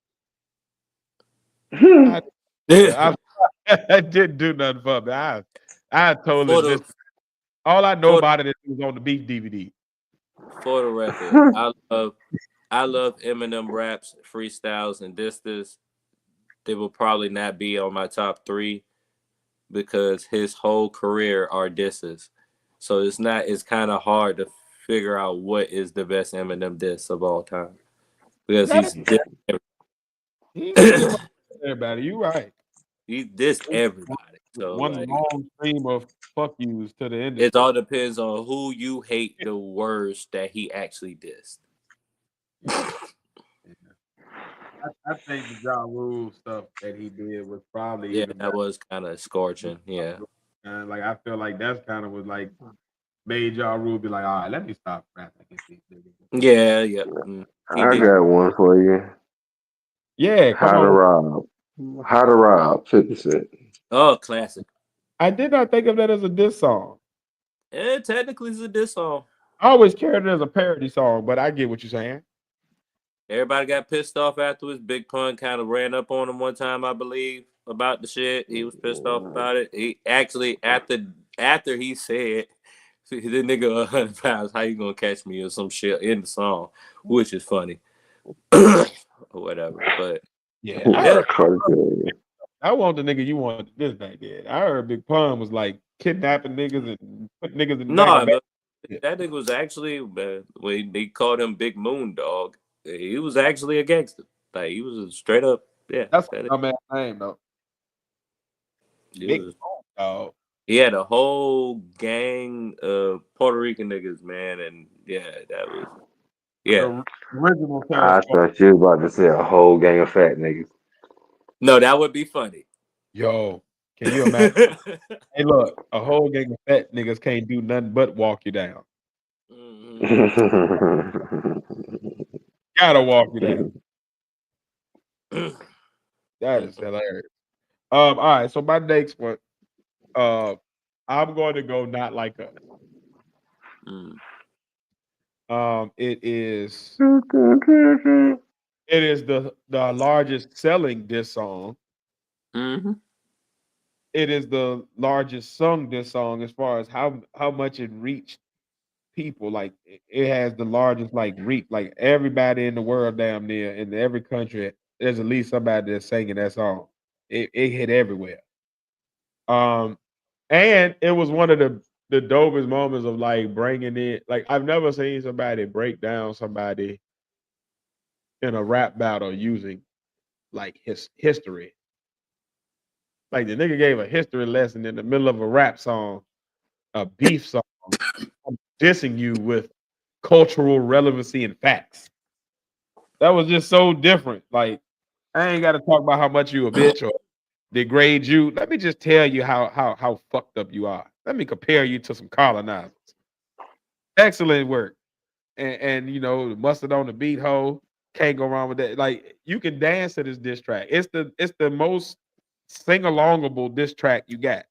I didn't do nothing for me. I totally missed. All I know about it is it was on the beef DVD. For the record, I love Eminem raps, freestyles, and disses. They will probably not be on my top 3 because his whole career are disses. So it's kind of hard to figure out what is the best Eminem diss of all time because he's everybody. You right. He dissed everybody. So one long stream of fuck yous to the industry. It all depends on who you hate the worst that he actually dissed. I think the Ja Rule stuff that he did was probably that was kind of scorching. Yeah, and like I feel like that's kind of was like made Ja Rule be like, all right, let me stop rapping against these niggas. Yeah. I got one for you. Yeah, How to Rob, 50 Cent. Oh, classic. I did not think of that as a diss song. It technically is a diss song. I always carried it as a parody song, but I get what you're saying. Everybody got pissed off afterwards. Big Pun kind of ran up on him one time, I believe, about the shit. He was pissed off about it. He actually after he said the nigga 100 pounds, how you gonna catch me or some shit in the song, which is funny. Or whatever. But yeah, I want the nigga you want this back then. I heard Big Pun was like kidnapping niggas and put niggas in that nigga was actually when they called him Big Moon Dog. He was actually a gangster. Like he was a straight up, That's a dumbass name though. Big Moon Dog. He had a whole gang of Puerto Rican niggas, man, and that was the original. I thought you were about to say a whole gang of fat niggas. No, that would be funny. Yo, can you imagine? Hey, look, a whole gang of fat niggas can't do nothing but walk you down. Gotta walk you down. That is hilarious. All right, so my next one, I'm going to go Not Like Us. It is the largest selling diss song. It is the largest sung diss song as far as how much it reached people. Like it has the largest reach. Like everybody in the world, damn near in every country, there's at least somebody that's singing that song. It hit everywhere. And it was one of the dopest moments of bringing in. Like I've never seen somebody break down somebody in a rap battle using his history. Like the nigga gave a history lesson in the middle of a rap song, a beef song, dissing you with cultural relevancy and facts. That was just so different. Like I ain't got to talk about how much you a bitch or degrade you. Let me just tell you how fucked up you are. Let me compare you to some colonizers. Excellent work. And the mustard on the beat hole. Can't go wrong with that. Like you can dance to this diss track. It's the most sing-alongable diss track you got.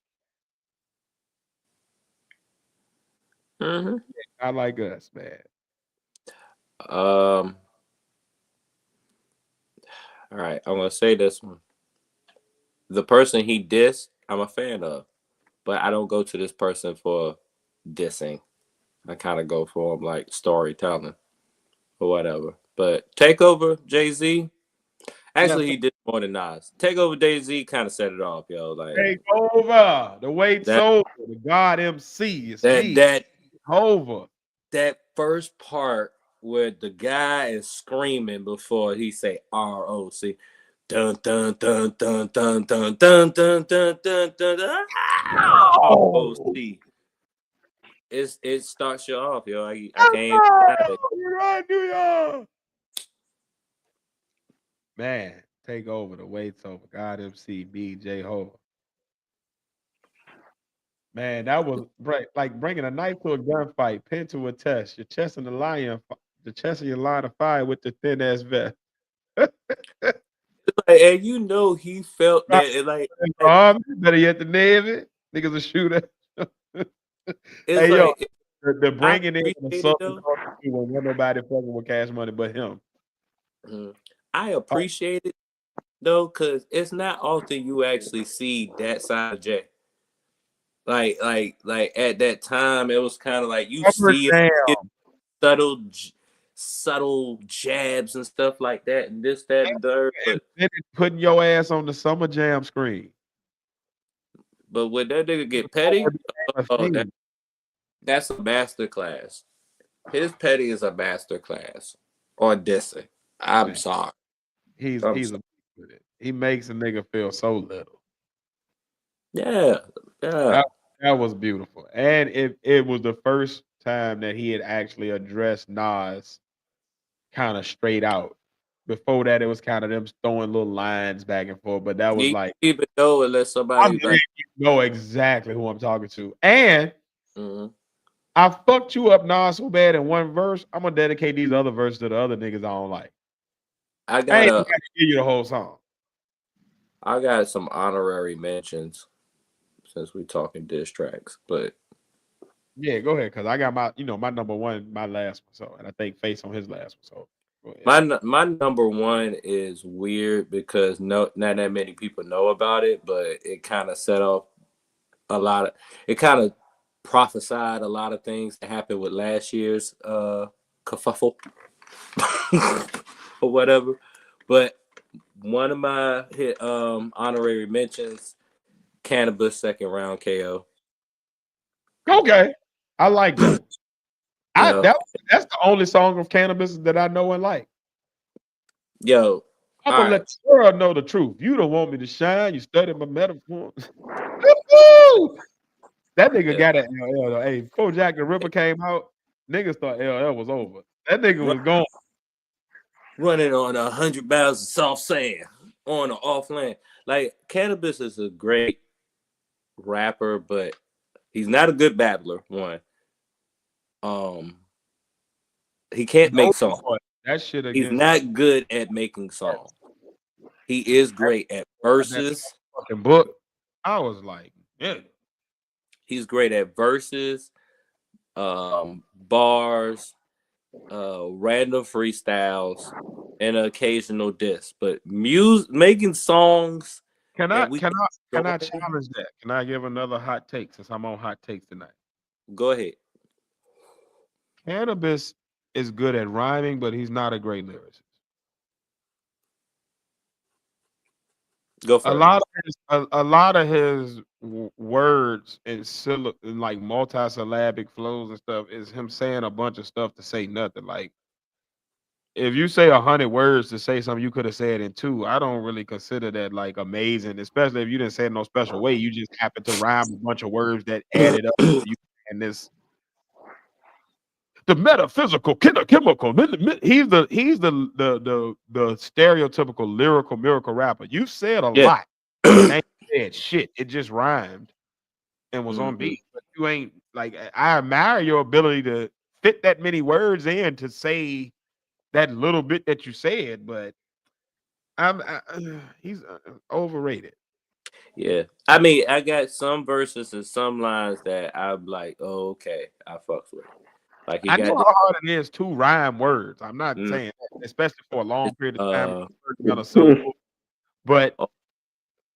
I Like Us, man. All right, I'm gonna say this one. The person he dissed, I'm a fan of, but I don't go to this person for dissing. I kind of go for him storytelling or whatever. But Takeover, Jay-Z. Actually, he did more than Nas. Take Over DayZ kind of set it off, yo. Like Take over. The wait's that over. The God MC. It's that me. that Over. that first part where the guy is screaming before he say ROC. Dun dun dun dun dun dun dun dun dun dun dun ROC. It starts you off, yo. I can't even deny it. Man, take over. The wait's over. God MC, BJ Ho. Man, that was like bringing a knife to a gunfight, pin to a test, your chest in the chest of your line of fire with the thin ass vest. Like, and you know he felt that like Army, better yet the Navy. Niggas a shooter. it's Hey yo, like the I bringing in the appreciate it Southern though. culture when nobody fucking with Cash Money but him. I appreciate it though, because it's not often you actually see that side of Jay. Like at that time, it was kind of like you see it subtle jabs and stuff like that, and this, that, and third. But Putting your ass on the Summer Jam screen. when that nigga get petty, that's a master class. His petty is a master class on dissing. I'm sorry. He's a with it. He makes a nigga feel so little. Yeah. That was beautiful. And it was the first time that he had actually addressed Nas kind of straight out. Before that, it was kind of them throwing little lines back and forth. But that was you like even know unless somebody you know exactly who I'm talking to. And I fucked you up, Nas, so bad in one verse. I'm gonna dedicate these other verses to the other niggas I don't like. I ain't gotta gonna give you the whole song. I got some honorary mentions since we talking diss tracks, but yeah, go ahead, because I got my my number one, my last one, so and I think Phace on his last one. So my number one is weird because not that many people know about it, but it kind of set off it kind of prophesied a lot of things that happened with last year's kerfuffle or whatever. But one of my honorary mentions, Cannabis second round KO. Okay, I like that. That's the only song of Cannabis that I know and like. Yo, I'm gonna let the world know the truth. You don't want me to shine. You study my metaphors. That nigga got an LL. Hey, before Jack the Ripper came out, niggas thought LL was over. That nigga was gone. Running on 100 miles of soft sand on or off land. Like, Cannabis is a great rapper, but he's not a good battler. One, he can't make songs. That shit He's not good at making songs. He is great at verses. Fucking book. I was like, yeah. He's great at verses, bars, random freestyles, and an occasional diss. But making songs. Can I challenge that? Can I give another hot take since I'm on hot takes tonight? Go ahead. Cannabis is good at rhyming, but he's not a great lyricist. Go for a lot of his words and like multi-syllabic flows and stuff is him saying a bunch of stuff to say nothing. Like if you say 100 words to say something you could have said in 2, I don't really consider that like amazing, especially if you didn't say it in no special way. You just happen to rhyme a bunch of words that added up to you and this. The metaphysical, chemical. He's the stereotypical lyrical miracle rapper. You said a lot. Ain't said shit. It just rhymed and was on beat. But you ain't like. I admire your ability to fit that many words in to say that little bit that you said. But he's overrated. Yeah, I mean, I got some verses and some lines that I'm like, oh, okay, I fucks with. Like I know how hard it is to rhyme words. I'm not saying that, especially for a long period of time, on a syllable. But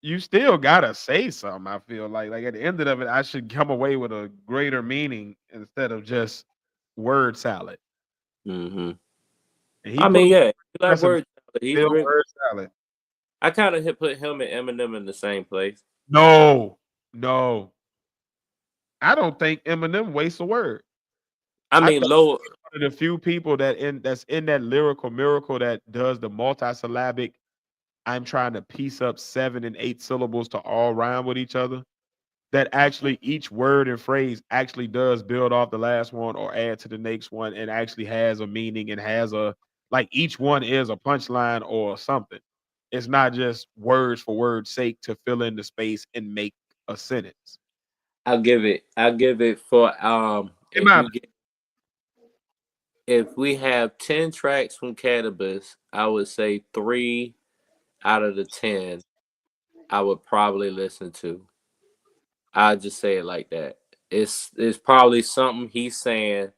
you still gotta say something. I feel like at the end of it, I should come away with a greater meaning instead of just word salad. Mm-hmm. And I mean, yeah, like word salad. He's word salad. I kind of put him and Eminem in the same place. No. I don't think Eminem wastes a word. I I mean, think lower. one of the few people that's in that lyrical miracle that does the multisyllabic. I'm trying to piece up 7 and 8 syllables to all rhyme with each other. That actually each word and phrase actually does build off the last one or add to the next one and actually has a meaning and has a like each one is a punchline or something. It's not just words for word's sake to fill in the space and make a sentence. I'll give it for In my if we have 10 tracks from Cannabis, I would say 3 out of the 10 I would probably listen to. I'll just say it like that. It's probably something he's saying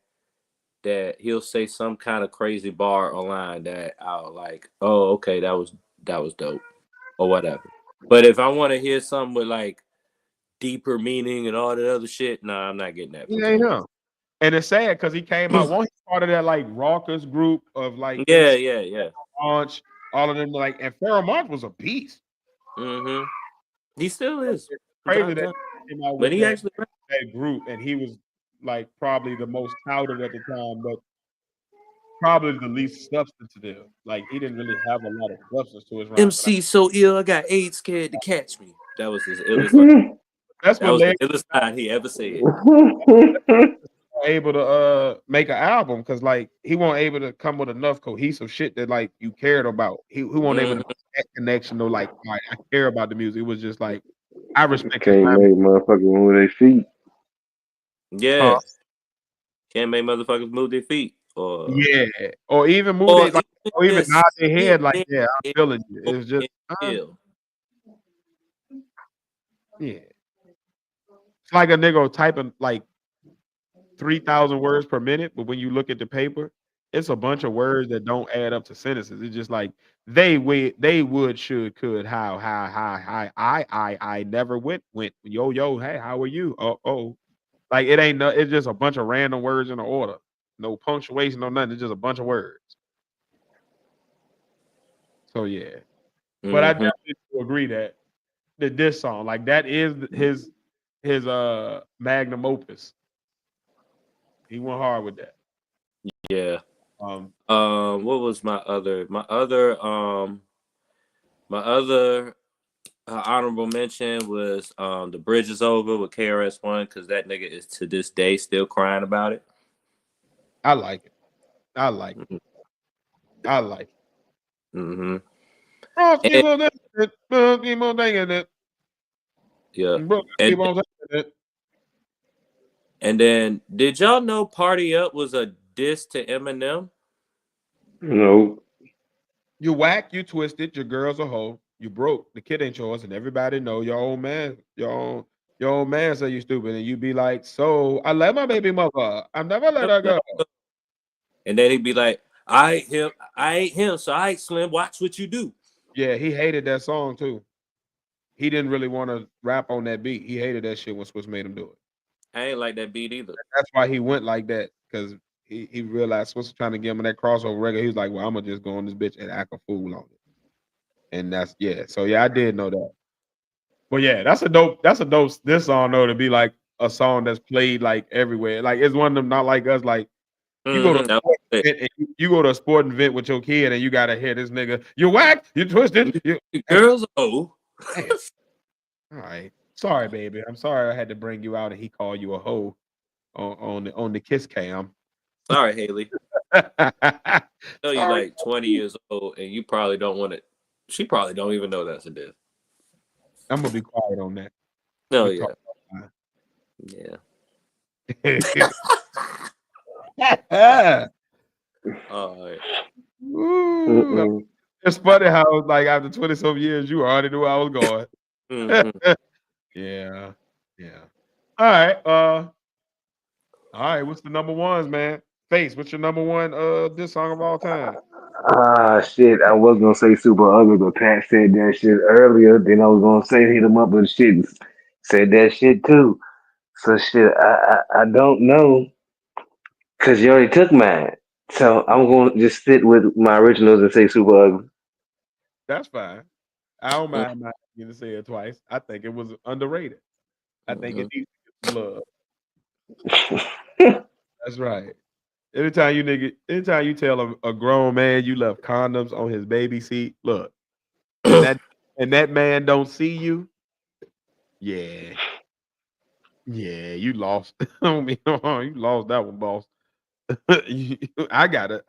that he'll say some kind of crazy bar or line that I'll like, oh, okay, that was dope or whatever. But if I want to hear something with like deeper meaning and all that other shit, nah, I'm not getting that from Yeah, Cannabis. yeah. And it's sad because he came out one part of that like raucous group of like Yeah. Launch, all of them like and Pharoah Monch was a beast. Mm-hmm. He still is. Crazy that he came out But with he actually that group and he was like probably the most touted at the time, but probably the least substantive. Like he didn't really have a lot of substance to his rhyme. MC so ill, I got AIDS scared to catch me. That was his illest line. That's That what was the led illest line he ever said. able to make an album because like he wasn't able to come with enough cohesive shit that like you cared about. He wasn't able to make that connection to like, all right, I care about the music. It was just like I respect his Can't rhyme. make motherfuckers move their feet. Yeah. Can't make motherfuckers move their feet. Yeah, or even move Or it like, or even just nod their head like, sit yeah, I'm there feeling you. It's just, and chill. yeah. It's like a nigga typing like 3,000 words per minute, but when you look at the paper, it's a bunch of words that don't add up to sentences. It's just like they would, should, could, how, I never went, yo, hey, how are you? Oh, like it ain't no, it's just a bunch of random words in the order, no punctuation, no nothing. It's just a bunch of words. So yeah, but I definitely agree that this song, like that is his magnum opus. He went hard with that. Yeah. What was my other honorable mention was The Bridge Is Over with KRS-One because that nigga is to this day still crying about it. I like it. I like it. Mm-hmm. Yeah. And then did y'all know Party Up was a diss to Eminem? No. You whack, you twisted, your girl's a hoe, you broke, the kid ain't yours, and everybody know your old man, your old man say you stupid, and you be like, so I love my baby mother. I'm never let her go. And then he'd be like, I ain't him, so I ain't Slim. Watch what you do. Yeah, he hated that song too. He didn't really want to rap on that beat. He hated that shit when Swiss made him do it. I ain't like that beat either. That's why he went like that, because he realized Swiss was trying to get him in that crossover record. He was like, well, I'm gonna just go on this bitch and act a fool on it. And that's So yeah, I did know that. But yeah, that's a dope this song though, to be like a song that's played like everywhere. Like it's one of them, not like us, like you go to you go to a sporting event with your kid and you gotta hear this nigga, you whack, you twisted, you girls. Oh. All right. Sorry, baby. I'm sorry I had to bring you out and he called you a hoe on the kiss cam. Sorry, Haley. know you like 20 years old and you probably don't want it. She probably don't even know that's a diss. I'm gonna be quiet on that. No, yeah. All right. It's funny how like after 20-some years you already knew I was going. Yeah. All right. What's the number ones, man? Phace, what's your number one diss song of all time? Shit. I was gonna say Super Ugly, but Pat said that shit earlier. Then I was gonna say hit him up with shit. Said that shit too. So shit, I don't know, cause you already took mine. So I'm gonna just sit with my originals and say Super Ugly. That's fine. I don't mind not getting to say it twice. I think it was underrated. I think it needs to get some love. That's right. Anytime you tell a grown man you left condoms on his baby seat, look, and that man don't see you, yeah, yeah, you lost. I mean, you lost that one, boss. You- I gotta,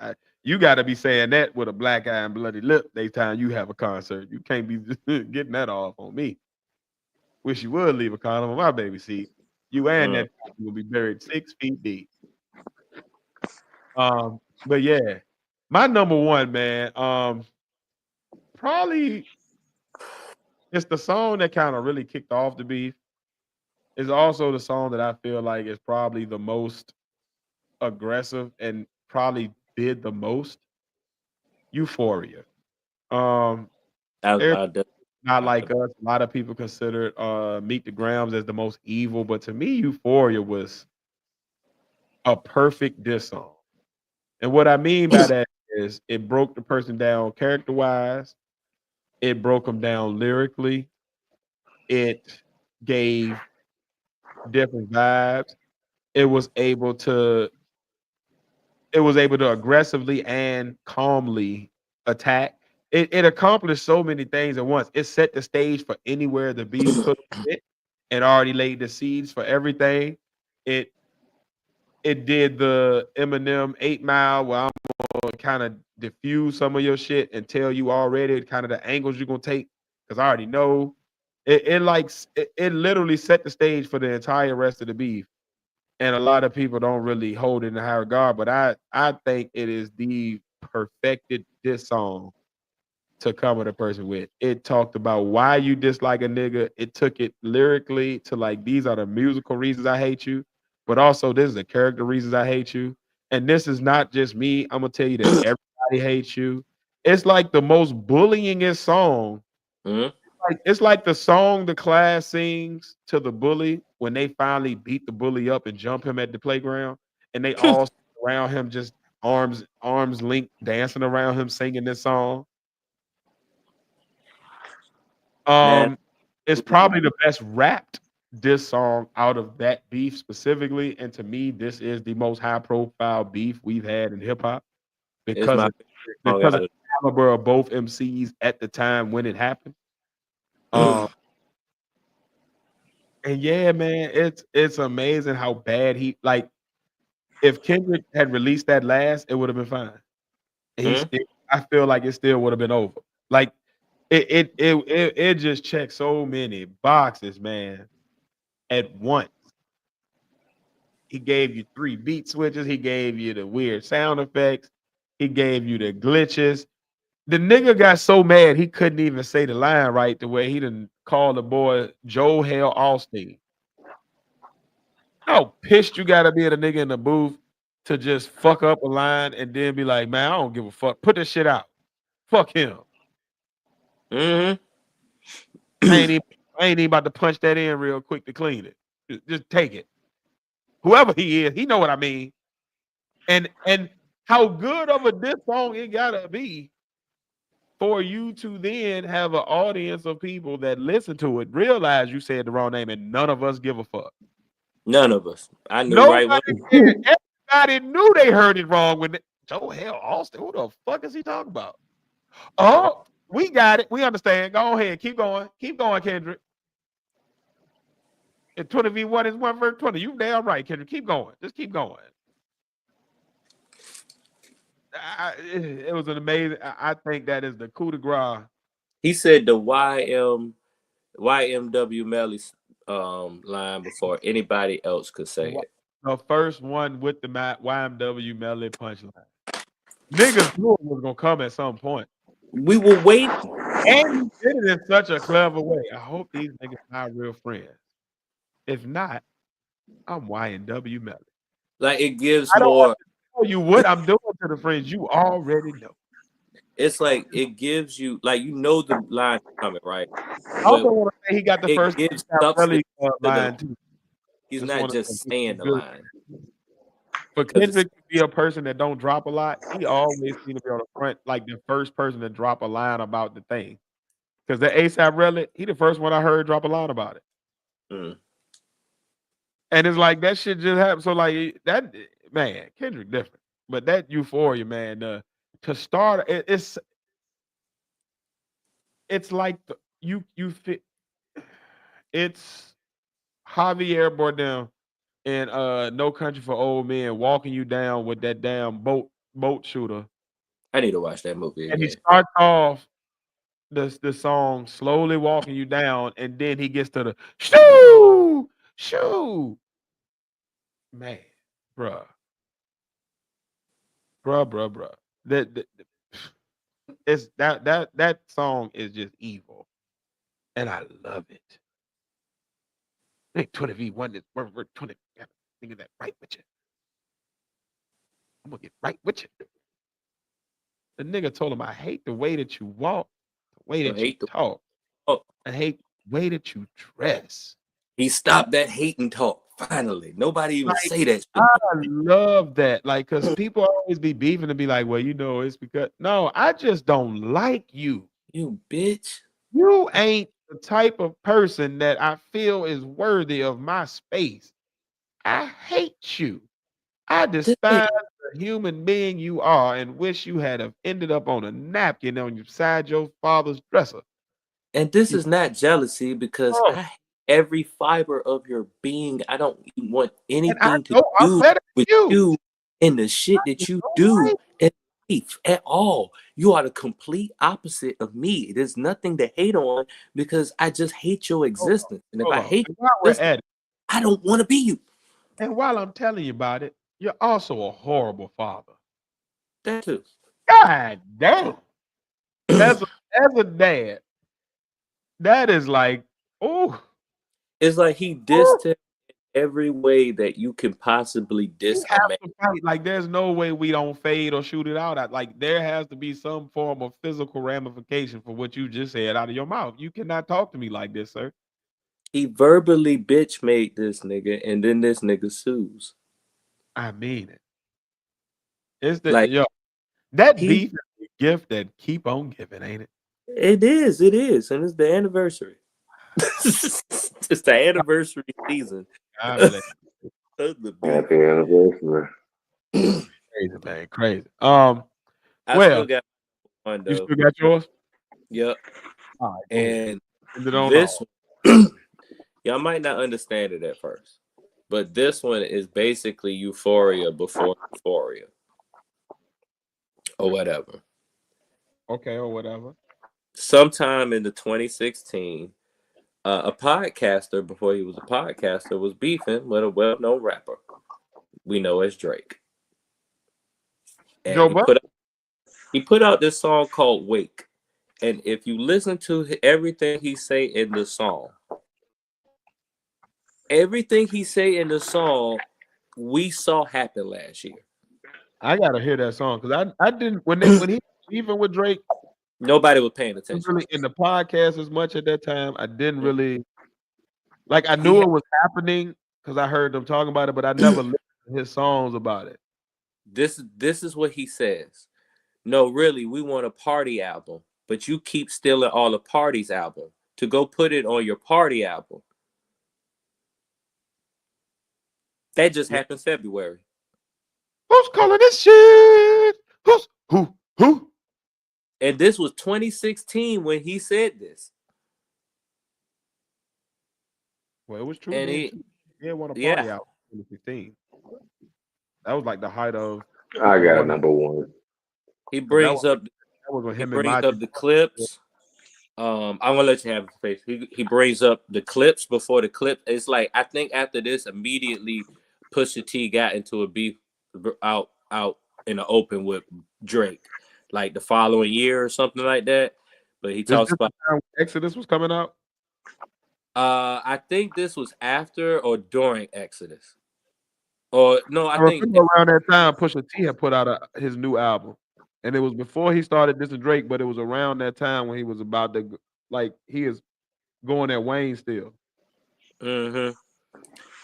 you gotta be saying that with a black eye and bloody lip. Next time you have a concert, you can't be getting that off on me. Wish you would leave a condom on my baby seat. You and that will be buried 6 feet deep. But yeah, my number one man, probably it's the song that kind of really kicked off the beef. Is also the song that I feel like is probably the most aggressive and probably did the most. Euphoria. Um, everybody I definitely not like us. A lot of people consider Meet the Grams as the most evil, but to me, Euphoria was a perfect diss song. And what I mean by that is it broke the person down character wise. It broke them down lyrically. It gave different vibes. It was able to aggressively and calmly attack. It accomplished so many things at once. It set the stage for anywhere the beef could fit and already laid the seeds for everything. It it did the Eminem 8 Mile where I'm gonna kind of diffuse some of your shit and tell you already kind of the angles you're gonna take because I already know. It literally set the stage for the entire rest of the beef. And a lot of people don't really hold it in high regard, but I think it is the perfected diss song to come at a person with. It talked about why you dislike a nigga. It took it lyrically to like these are the musical reasons I hate you, but also this is the character reasons I hate you. And this is not just me. I'm gonna tell you that everybody hates you. It's like the most bullyingest song. Like it's like the song the class sings to the bully when they finally beat the bully up and jump him at the playground, and they all sit around him just arms linked dancing around him singing this song. man. It's probably the best rapped diss song out of that beef specifically, and to me, this is the most high profile beef we've had in hip hop It's because my of song because out of of the caliber of both MCs at the time when it happened. Um, and yeah, man, it's amazing how bad he like. If Kendrick had released that last, it would have been fine. I feel like it still would have been over. Like it just checked so many boxes, man, at once. He gave you 3 beat switches. He gave you the weird sound effects. He gave you the glitches. The nigga got so mad he couldn't even say the line right the way he didn't call the boy Joe Hell Austin. How pissed you gotta be at a nigga in the booth to just fuck up a line and then be like, man, I don't give a fuck. Put this shit out. Fuck him. I ain't even, I ain't even about to punch that in real quick to clean it. Just take it. Whoever he is, he know what I mean. And how good of a diss song it gotta be for you to then have an audience of people that listen to it, realize you said the wrong name, and none of us give a fuck. none of us. I knew right when. Nobody cared. Everybody knew they heard it wrong when Joe Hell Austin. Who the fuck is he talking about? Oh, we got it. We understand. Go ahead. Keep going. Keep going, Kendrick. If 20v1 is 1 verse 20, you damn right, Kendrick. Keep going. Just keep going. It was an amazing. I think that is the coup de grace. He said the YMW Melly line before anybody else could say it. The first one with the YMW Melly punchline. Niggas knew it was gonna come at some point. We were waiting. And he did it in such a clever way. I hope these niggas are real friends. If not, I'm YNW Melly. Like it gives I don't more. have to tell you what I'm doing to the friends. You already know. It's like it gives you like you know the line coming, right? I also want to say he got the it first gives Melly substance to the line too. He's Just not wanna just say, saying the good. line. For Kendrick to be a person that don't drop a lot, he always seems to be on the front, like the first person to drop a line about the thing. Because the ASAP Relic, he the first one I heard drop a line about it. Mm. And it's like that shit just happened. So like that man, Kendrick different. But that Euphoria, man, to start it's like you fit it's Javier Bardem in No Country for Old Men walking you down with that damn boat shooter. I need to watch that movie And he again. starts off the song slowly walking you down, and then he gets to the shoo. Man, bruh. That it's that song is just evil. And I love it. I think 20v1 is worth 20. Think of that right with you. I'm gonna get right with you. The nigga told him, I hate the way that you walk, the way I that you hate the talk. oh, I hate the way that you dress. he stopped that hate and talk. Finally. Nobody even Like, say that shit. I love that. Like, cause people always be beefing and be like, well, it's because no, I just don't like you. You bitch. You ain't the type of person that I feel is worthy of my space. I hate you. I despise the human being you are and wish you had have ended up on a napkin on your side your father's dresser. And this You is not jealousy because know, I hate every fiber of your being. I don't even want and I anything to know I'm do better with than you. you and the shit that you do in life at all. You are the complete opposite of me. There's nothing to hate on because I just hate your existence. And if I hate And while your we're existence, at it, I don't want to be you. and while I'm telling you about it, you're also a horrible father. That too. God damn. As a dad, that is like, oh, It's like he dissed him every way that you can possibly we diss a have man. to fight. Like, there's no way we don't fade or shoot it out. Like, there has to be some form of physical ramification for what you just said out of your mouth. You cannot talk to me like this, sir. He verbally bitch made this nigga, and then this nigga sues. I mean it. It's Like that he, beef is the gift that keep on giving, ain't it? it is, and it's the anniversary. It's the anniversary season God of bless. the beef. Happy anniversary. Crazy, man. Crazy. I Well, still got one you though. still got yours? Yep. All right, go ahead. And Send it on this off. y'all might not understand it at first, but this one is basically Euphoria before Euphoria. Or whatever. Okay, or whatever. Sometime in the 2016, a podcaster, before he was a podcaster, was beefing with a well-known rapper we know as Drake. And Joe Budden? he put out this song called Wake. And if you listen to everything he say in the song, we saw happen last year. I gotta hear that song because I didn't when he was even with Drake. Nobody was paying attention. Really in the podcast as much at that time. I didn't really like. I knew it was happening because I heard them talking about it, but I never listened to his songs about it. This is what he says. No, really, we want a party album, but you keep stealing all the parties album to go put it on your party album. That just happened February. Who's calling this shit? Who? And this was 2016 when he said this. Well, it was true. And He won a party out in 2015. That was like the height of. I got number one. He brings up the clips. I'm gonna let you have it, Phace. He brings up the clips before the clip. It's like I think after this, immediately Pusha T got into a beef out in the open with Drake, like the following year or something like that. But he talks about Exodus was coming out. I think this was after or during Exodus. Or no, I think around that time Pusha T had put out his new album. And it was before he started dissing Drake, but it was around that time when he was about to he is going at Wayne still. Mm-hmm.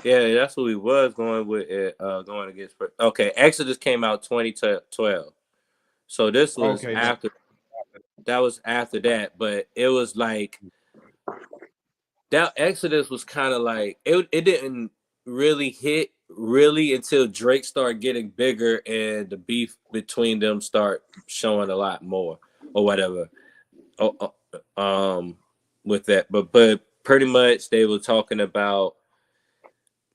Yeah, that's who he was going with going against. Okay, Exodus came out 2012. So this was after that was after that, but it was like that Exodus was kind of like it didn't really hit really until Drake started getting bigger and the beef between them start showing a lot more or whatever. Oh, with that, but pretty much they were talking about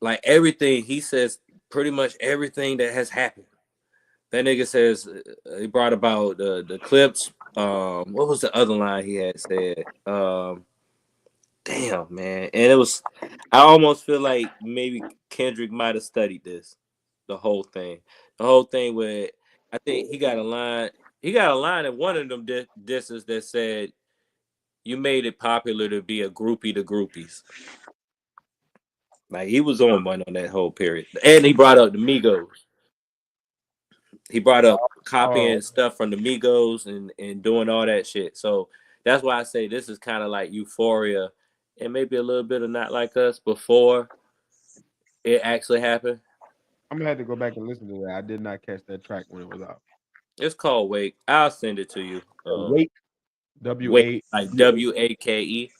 like everything. He says pretty much everything that has happened. That nigga says he brought about the clips. What was the other line he had said? Damn, man. And it was, I almost feel like maybe Kendrick might have studied this, the whole thing. The whole thing where I think he got a line in one of them disses that said, you made it popular to be a groupie to groupies. Like he was on one on that whole period. And he brought up the Migos. He brought up copying stuff from the Migos and doing all that shit. So that's why I say this is kind of like Euphoria and maybe a little bit of Not Like Us before it actually happened. I'm gonna have to go back and listen to that. I did not catch that track when it was out. It's called Wake. I'll send it to you. Wake, Wake, like WAKE.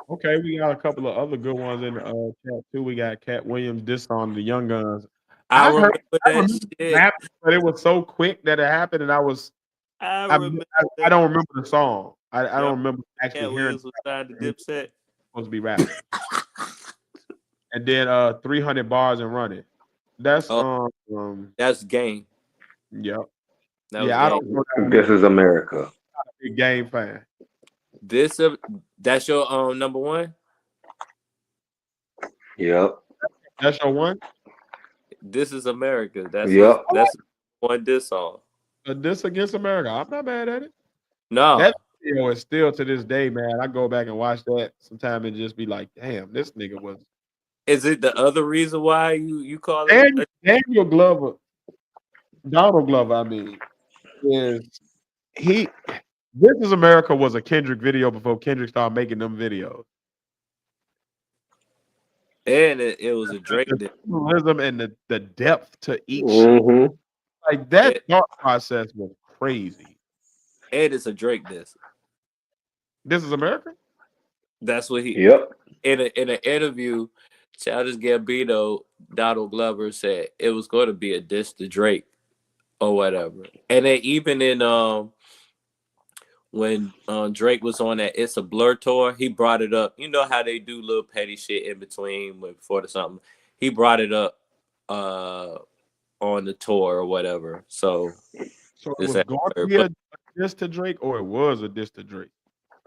Okay, we got a couple of other good ones in the chat too. We got Cat Williams diss on the Young Guns. I remember that shit. Happened, but it was so quick that it happened, and I don't remember the song. I don't remember actually Cat hearing. Williams was signed to Dipset. Supposed to be rapping. And then 300 bars and running. That's Game. Yep. I don't know. This is America. I'm a big Game fan. That's your number one? Yep. That's your one? This is America. That's that's one diss song. A diss against America. I'm not mad at it. No. That video is still to this day, man. I go back and watch that sometime and just be like, damn, this nigga was. Is it the other reason why you call it? Daniel Glover, Donald Glover, I mean, This Is America was a Kendrick video before Kendrick started making them videos. And it was a Drake. The symbolism and the depth to each. Mm-hmm. Like that thought process was crazy. And it's a Drake diss. This Is America? That's what he. Yep. In an interview, Childish Gambino, Donald Glover said it was going to be a diss to Drake or whatever. And then even in when Drake was on that It's a Blur tour, he brought it up. You know how they do little petty shit in between before the something. He brought it up on the tour or whatever. So it was going to be a diss to Drake, or it was a diss to Drake?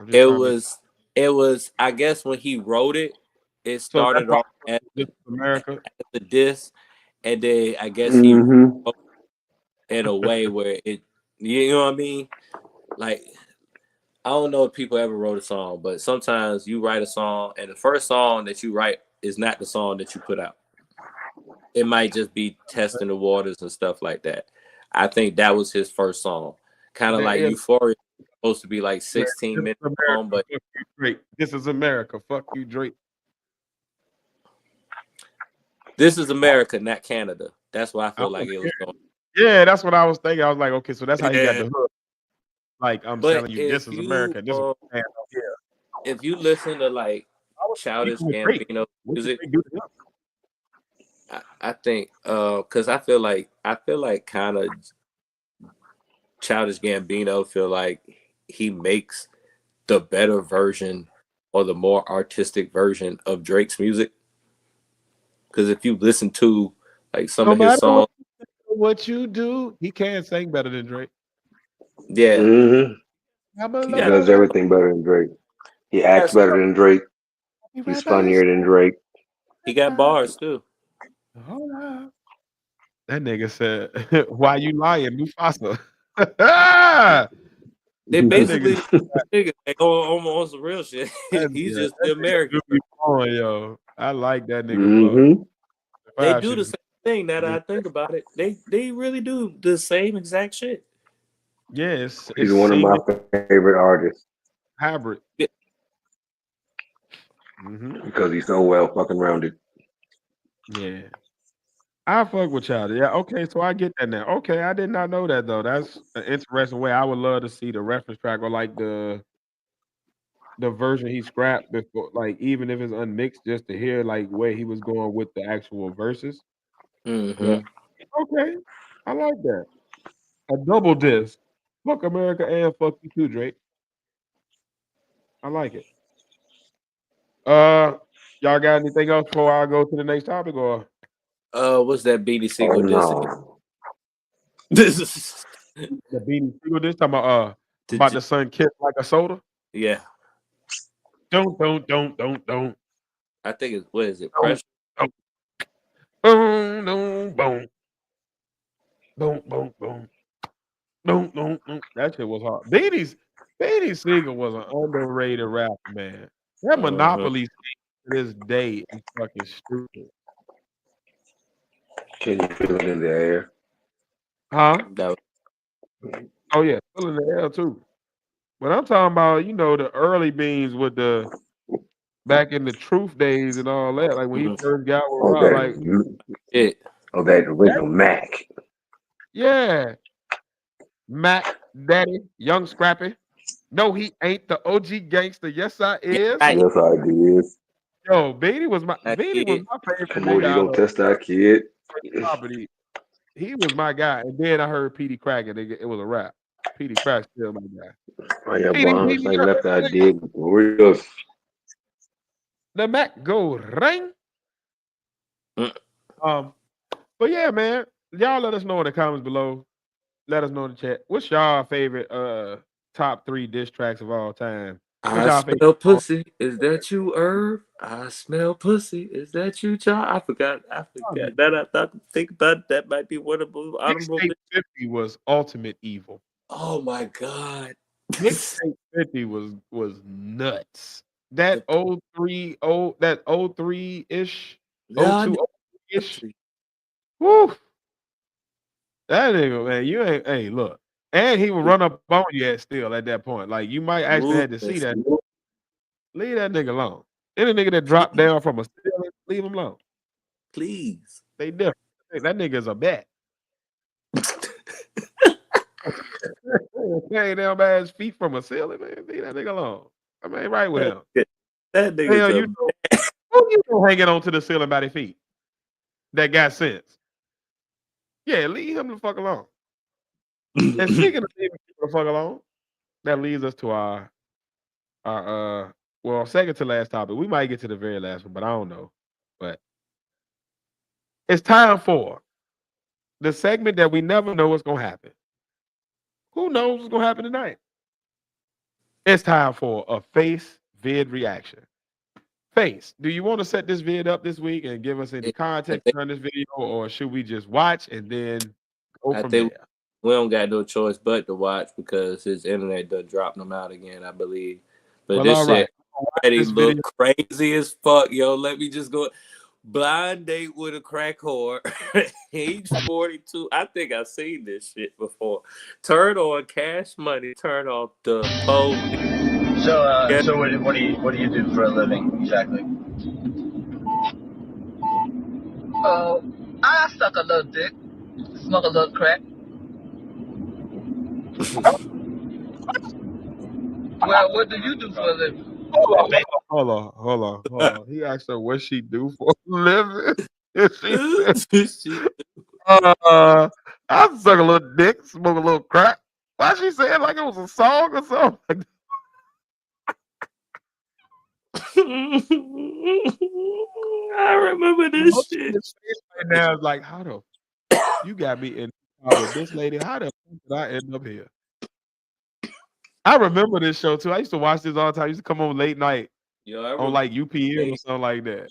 It was. I guess when he wrote it, it started off as America, the diss, and then I guess he wrote in a way where it. You know what I mean? Like, I don't know if people ever wrote a song, but sometimes you write a song, and the first song that you write is not the song that you put out. It might just be testing the waters and stuff like that. I think that was his first song. Kind of like Euphoria, supposed to be like 16 minutes long, but Drake. This Is America. Fuck you, Drake. This is America, not Canada. That's why I feel like it was going. Yeah, that's what I was thinking. I was like, okay, so that's how you got the hook. Like, I'm telling you, this is America. This is if you listen to like Childish Gambino music, I think because I feel like kind of Childish Gambino feel like he makes the better version or the more artistic version of Drake's music. Because if you listen to like some of his songs, what you do, he can sing better than Drake. Yeah. Mm-hmm. He does everything better than Drake. He acts better than Drake. He's funnier than Drake. He got bars too. That nigga said, "Why you lying, Mufasa?" They basically on some real shit. He's just the American. Yo, I like that nigga. They do the same thing. Now that I think about it, they really do the same exact shit. Yes, he's one of my favorite artists. Hybrid. Yeah. Because he's so well fucking rounded. Yeah, I fuck with y'all. Yeah, okay, so I get that now. Okay, I did not know that though. That's an interesting way. I would love to see the reference track or like the version he scrapped before, like even if it's unmixed, just to hear like where he was going with the actual verses. But Mm-hmm. okay, I like that. A double disc. Fuck America and fuck you too, Drake. I like it. Y'all got anything else before I go to the next topic or What's that Beanie Oh Siegel dissing? no. This is the Beanie Siegel this time about Did the sun kiss like a soda? yeah. Don't. I think it's what is it? Don't, Pressure? don't. Boom, boom, boom. Boom, boom, boom. Boom, boom, boom. That shit was hard. Beanie Siegel was an underrated rapper, man. That Mm-hmm. Monopoly to this day is fucking stupid. Can you feel it in the air? Huh? That Oh yeah, still in the air too. But I'm talking about, the early beans with the back in the truth days and all that, like when he was first got with Oh Rock, like it. that that, original Mac. yeah. Mac Daddy, Young Scrappy. No, he ain't the OG gangster. Yes, I Yeah, is. I Yes, I did. Yo, Beanie was did. my favorite Come on, nigga you out gonna of test that kid? property. He was my guy. And then I heard Petey Crack and it was a rap. Petey Crack still my guy. Oh yeah, Petey, boy, Petey, it's like left I did. Real. the Mac go ring. Mm. Um, but yeah, man, y'all let us know in the comments below. Let us know in the chat. What's y'all favorite top 3 diss tracks of all time? What's I y'all favorite smell song? pussy. Is that you, Irv? I smell pussy. Is that you, child? I forgot. That I thought think about that might be one of the honorable. Mixtape 50 was ultimate evil. Oh my god. Mixtape 50 was nuts. The That 03-ish, God 02-ish. Woo! That nigga, man, you ain't hey, look. And he would run up on you still at that point. Like you might actually had to see ruthless. that. Leave that nigga alone. Any nigga that dropped down from a ceiling, leave him alone. Please. They different. That nigga's a bat. Hang down by his feet from a ceiling, man. Leave that nigga alone. I mean, right with him. That nigga's Hell, a who you know hanging on to the ceiling by their feet? That got sense. Yeah, leave him the fuck alone. And speaking of leaving people the fuck alone, that leads us to our second to last topic. We might get to the very last one, but I don't know. But it's time for the segment that we never know what's gonna happen. Who knows what's gonna happen tonight? It's time for a Phace vid reaction. Phace, do you want to set this vid up this week and give us any I context think, on this video, or should we just watch and then go I from think there? we don't got no choice but to watch because his internet done dropped him out again, I believe. But Well, all this right. shit already This video, look crazy as fuck, yo. Let me just go. Blind date with a crack whore, age 42. I think I've seen this shit before. Turn on Cash Money, turn off the police. So what do you do for a living exactly? I suck a little dick, smoke a little crack. Well, what do you do for a living? hold on. He asked her what she do for a living. And she said, I suck a little dick, smoke a little crack. Why she say it like it was a song or something? I remember this shit. Right now is like, how the you got me in with this lady? How the fuck did I end up here? I remember this show too. I used to watch this all the time. I used to come on late night Yo, I on remember like UPN or something like that.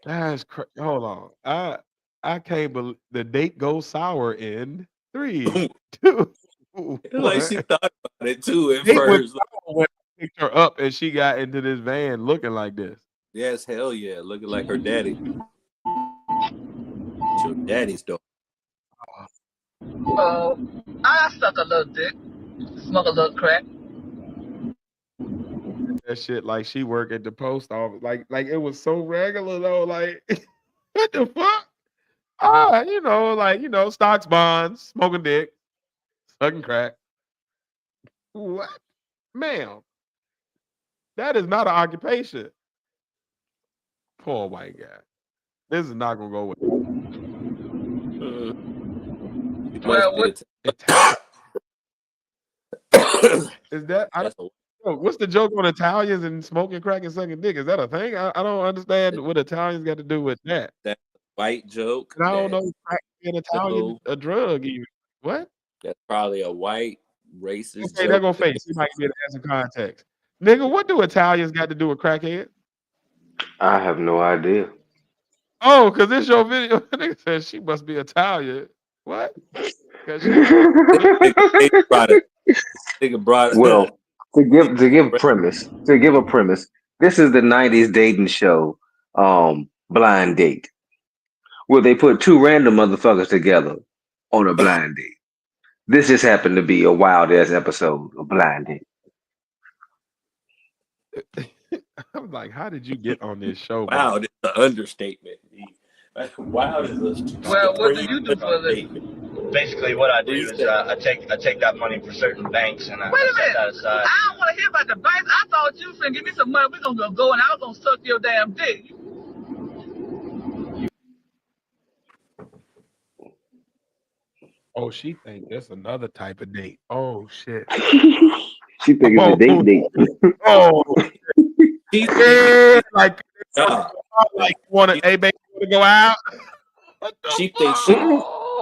That's crazy. Hold on. I can't believe the date goes sour in 3, 2, like she 1. thought about it too at Date was first. sour when I picked her up and she got into this van looking like this. Yes, hell yeah, looking like her daddy. Your daddy's dog. I suck a little dick, smoke a little crack. That shit like she worked at the post office. Like it was so regular though. Like What the fuck? You know, like, you know, stocks, bonds, smoking dick, sucking crack. What? Ma'am, that is not an occupation. Poor white guy. This is not gonna go with Must be Italian. Is that That's a what's the joke on Italians and smoking crack and sucking dick? Is that a thing? I don't understand what Italians got to do with that. that's a white joke. And I don't know crack being Italian a drug even. What? That's probably a white racist Okay, joke. there go Phace. He might be able to add some context. Nigga, what do Italians got to do with crackhead? I have no idea. Oh, because this your video. Nigga said she must be Italian. What? Nigga brought it. Well, to give a premise, this is the '90s dating show, Blind Date, where they put two random motherfuckers together on a blind date. This just happened to be a wild ass episode of Blind Date. I'm like, how did you get on this show? Wow, it's an understatement. Wow, is a Well, what do you do for a living? Basically, what I do is I take that money for certain banks and I Wait a set minute. that aside. I don't want to hear about the banks. I thought you was finna give me some money. We're gonna go and I was gonna suck your damn dick. Oh, she think that's another type of date. Oh shit. She think it's a date. Oh, yeah, like Nah. like want to, hey baby, want to go out? She thinks she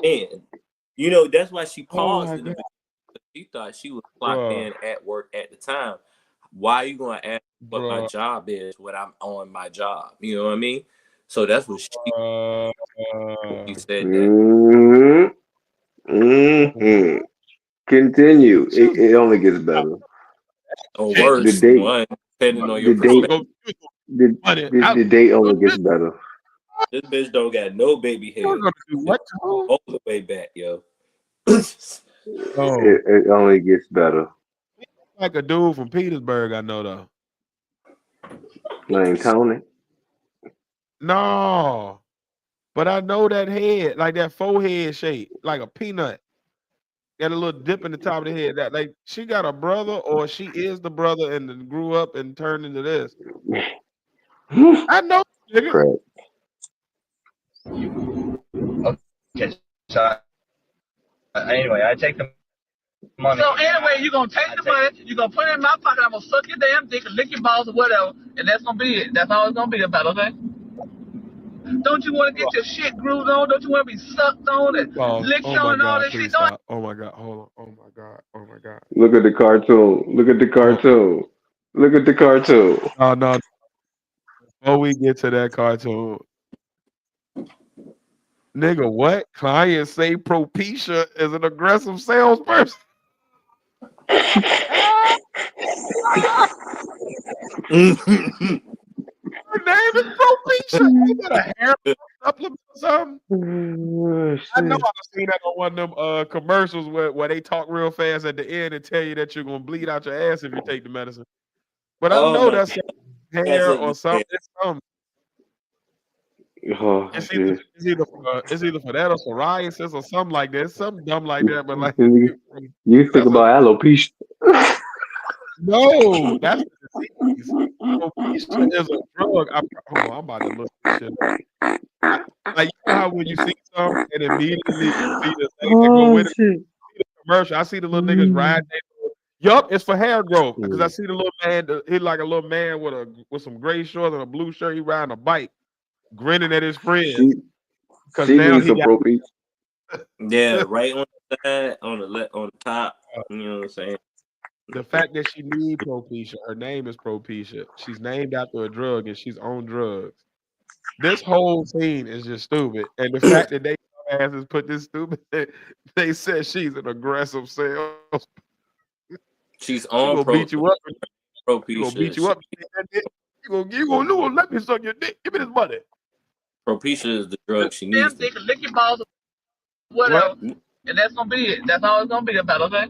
in. You know, that's why she paused in the beginning. She thought she was clocked in at work at the time. Why are you gonna ask what my job is when I'm on my job? You know what I mean? So that's what she said that. Continue. It only gets better. Or worse, the date, one, depending on your perspective. The date only gets better. This bitch don't got no baby hair. All the way back, yo. It only gets better. Like a dude from Petersburg, I know though. Named Tony. No, but I know that head, like that forehead shape, like a peanut. Got a little dip in the top of the head. That like she got a brother, or she is the brother, and then grew up and turned into this. I know, nigga. Okay, so anyway, I take the money. So anyway, you're gonna take the money, you're gonna put it in my pocket, I'm gonna suck your damn dick and lick your balls or whatever, and that's gonna be it. That's all it's gonna be about, okay? Don't you want to get your shit grooved on? Don't you want to be sucked on and licked on and all that shit? Don't Oh my god, hold on. Oh my god. Oh my god. Look at the cartoon. Look at the cartoon. Look at the cartoon. Oh no. Before we get to that cartoon, nigga, what? Clients say Propecia is an aggressive salesperson. Her name is Propecia. You got a hair supplement or something? I know I've seen that on one of them commercials where they talk real fast at the end and tell you that you're gonna bleed out your ass if you take the medicine. But I know that's hair or something. It's something. It's either for that or psoriasis or something like that. It's something dumb like that. But like you think about alopecia. No, that's the disease. Alopecia is a drug. I'm about to look this shit up. Like, you know how when you see something and immediately you see the thing that go with it? See the commercial. I see the little niggas riding. Yup, it's for hair growth. Because I see the little man, he like a little man with some gray shorts and a blue shirt. He riding a bike, grinning at his friends. Because now he got yeah, right on the side, on the top. You know what I'm saying? The fact that she needs Propecia, her name is Propecia. She's named after a drug and she's on drugs. This whole scene is just stupid. And the fact that they asses put this stupid, they said she's an aggressive sales. She's on she gonna beat you up. Propecia. She gonna beat you up. You gonna know, let me suck your dick. Give me this money. Propecia is the drug she needs. They can lick your balls or whatever, and that's gonna be it. That's all it's gonna be about, okay?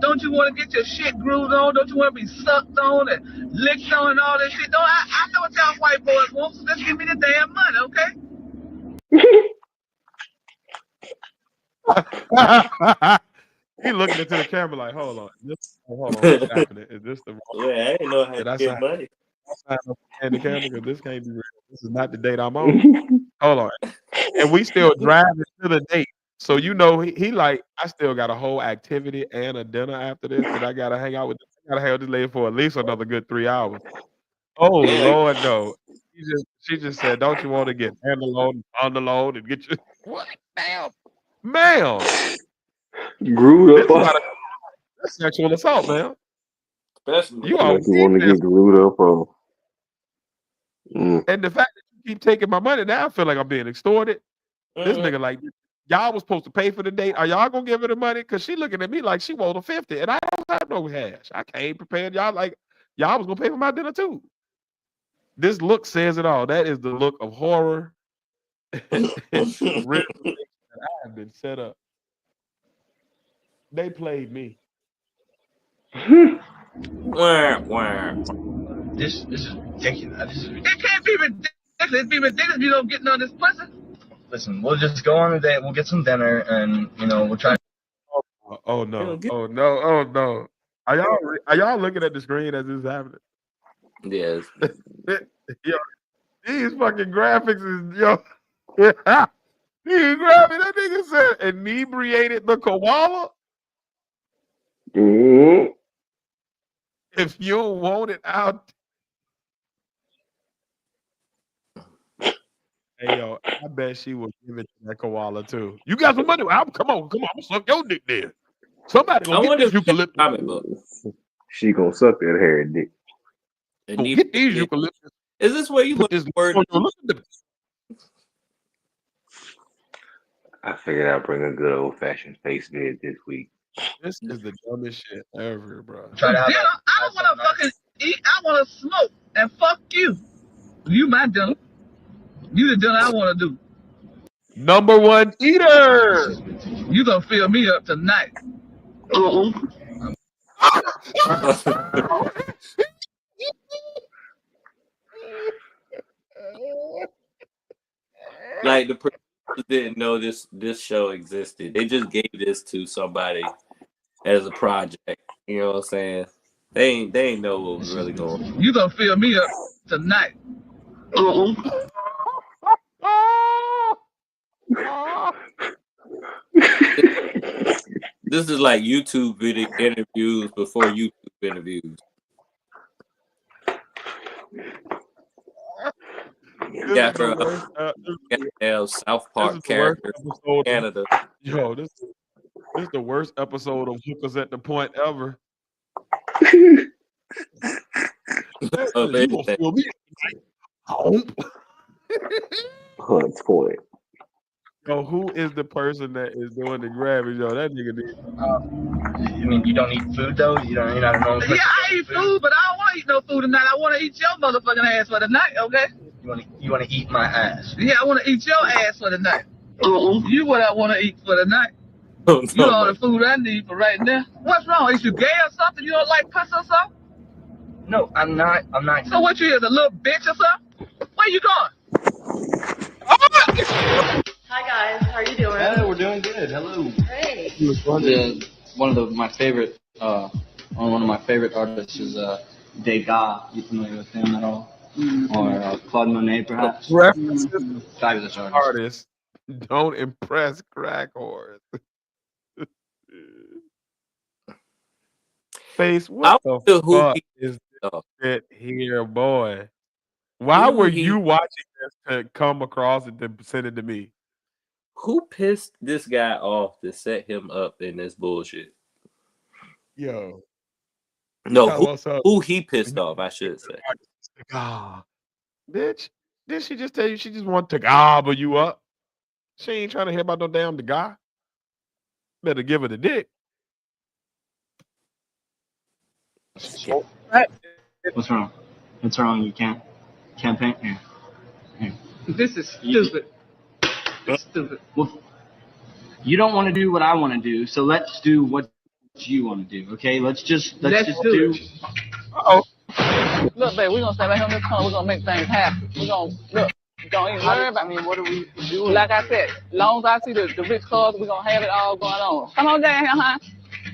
Don't you want to get your shit grooved on? Don't you want to be sucked on and licked on and all that shit? Don't I know what y'all white boys want, so just give me the damn money, okay? He looking into the camera like, hold on, what's happening? Is this the Yeah, I didn't know how did to I get sign money. up in the camera? Because this can't be real. This is not the date I'm on. Hold on. And we still driving to the date. So he like, I still got a whole activity and a dinner after this that I gotta hang out with. I gotta hang out with this lady for at least another good 3 hours. Oh Yeah. Lord, no. She just said, don't you want to get on the loan and get your what? Ma'am. Glued This is up. that's sexual assault, man. Especially You Like always you want to get glued up on. and the fact that you keep taking my money now, I feel like I'm being extorted. This nigga like, y'all was supposed to pay for the date. Are y'all gonna give her the money? Because she looking at me like she want a 50, and I don't have no cash. I came prepared. Y'all like, y'all was gonna pay for my dinner too. This look says it all. That is the look of horror and realization that I have been set up. They played me. This is ridiculous. It can't be ridiculous. It'd be ridiculous if you don't get none of this pussy. Listen, we'll just go on a date. We'll get some dinner, and we'll try. Oh no! Oh no! Oh no! Are y'all looking at the screen as this is happening? Yes. Yo, these fucking graphics is yo. He grabbed me. That nigga said inebriated the koala. If you want it out. Hey yo, I bet she will give it to that koala too. You got some money? Come on, I'm gonna suck your dick there. Somebody gonna get this eucalyptus. She gonna suck that hair dick. Go get these eucalyptus. Is this where you put put this word? I figured I'd bring a good old fashioned face vid this week. This is the dumbest shit ever, bro. I don't want to fucking eat. I want to smoke and fuck you. You my dinner. You the dinner I want to do. Number one eater. You gonna fill me up tonight. Like the producers didn't know this show existed. They just gave this to somebody as a project. You know what I'm saying? They ain't know what was really going on. You gonna fill me up tonight. This is like YouTube video interviews before YouTube interviews. Got her South Park character from Canada. Yo, this is the worst episode of Hookers at the Point ever. Hunt's Point. Yo, who is the person that is doing the grabbing? Yo, that nigga You don't eat food though. You're not a normal person. Yeah, I eat food, but I don't want to eat no food tonight. I want to eat your motherfucking ass for the night, okay? You want to eat my ass? Yeah, I want to eat your ass for the night. You what I want to eat for the night. You all the food I need for right now. What's wrong? Is you gay or something? You don't like pussy or something? No, I'm not. So what you is, a little bitch or something? Where you going? Hi guys, how are you doing? Hey, we're doing good. Hello. Great. One of my favorite artists is Degas. You familiar with him at all? Or Claude Monet, perhaps? Fabulous artist. Don't impress crack whores. Phace, what the fuck is this shit here, boy? Why were you watching this to come across and then send it to me? Who pissed this guy off to set him up in this bullshit? Yo. No, who he pissed off, I should say. Bitch, did she just tell you she just want to gobble you up? She ain't trying to hear about no damn guy. Better give her the dick. What's wrong? What's wrong? You can't paint here. This is stupid. It's stupid. Well, you don't want to do what I want to do, so let's do what you want to do, okay? Let's just do. Uh-oh. Look, babe, we're gonna stay right here on this corner. We're gonna make things happen. We're gonna look. Don't even worry about me. What are we doing? Like I said, long as I see the rich cars, we're gonna have it all going on. Come on down here, huh?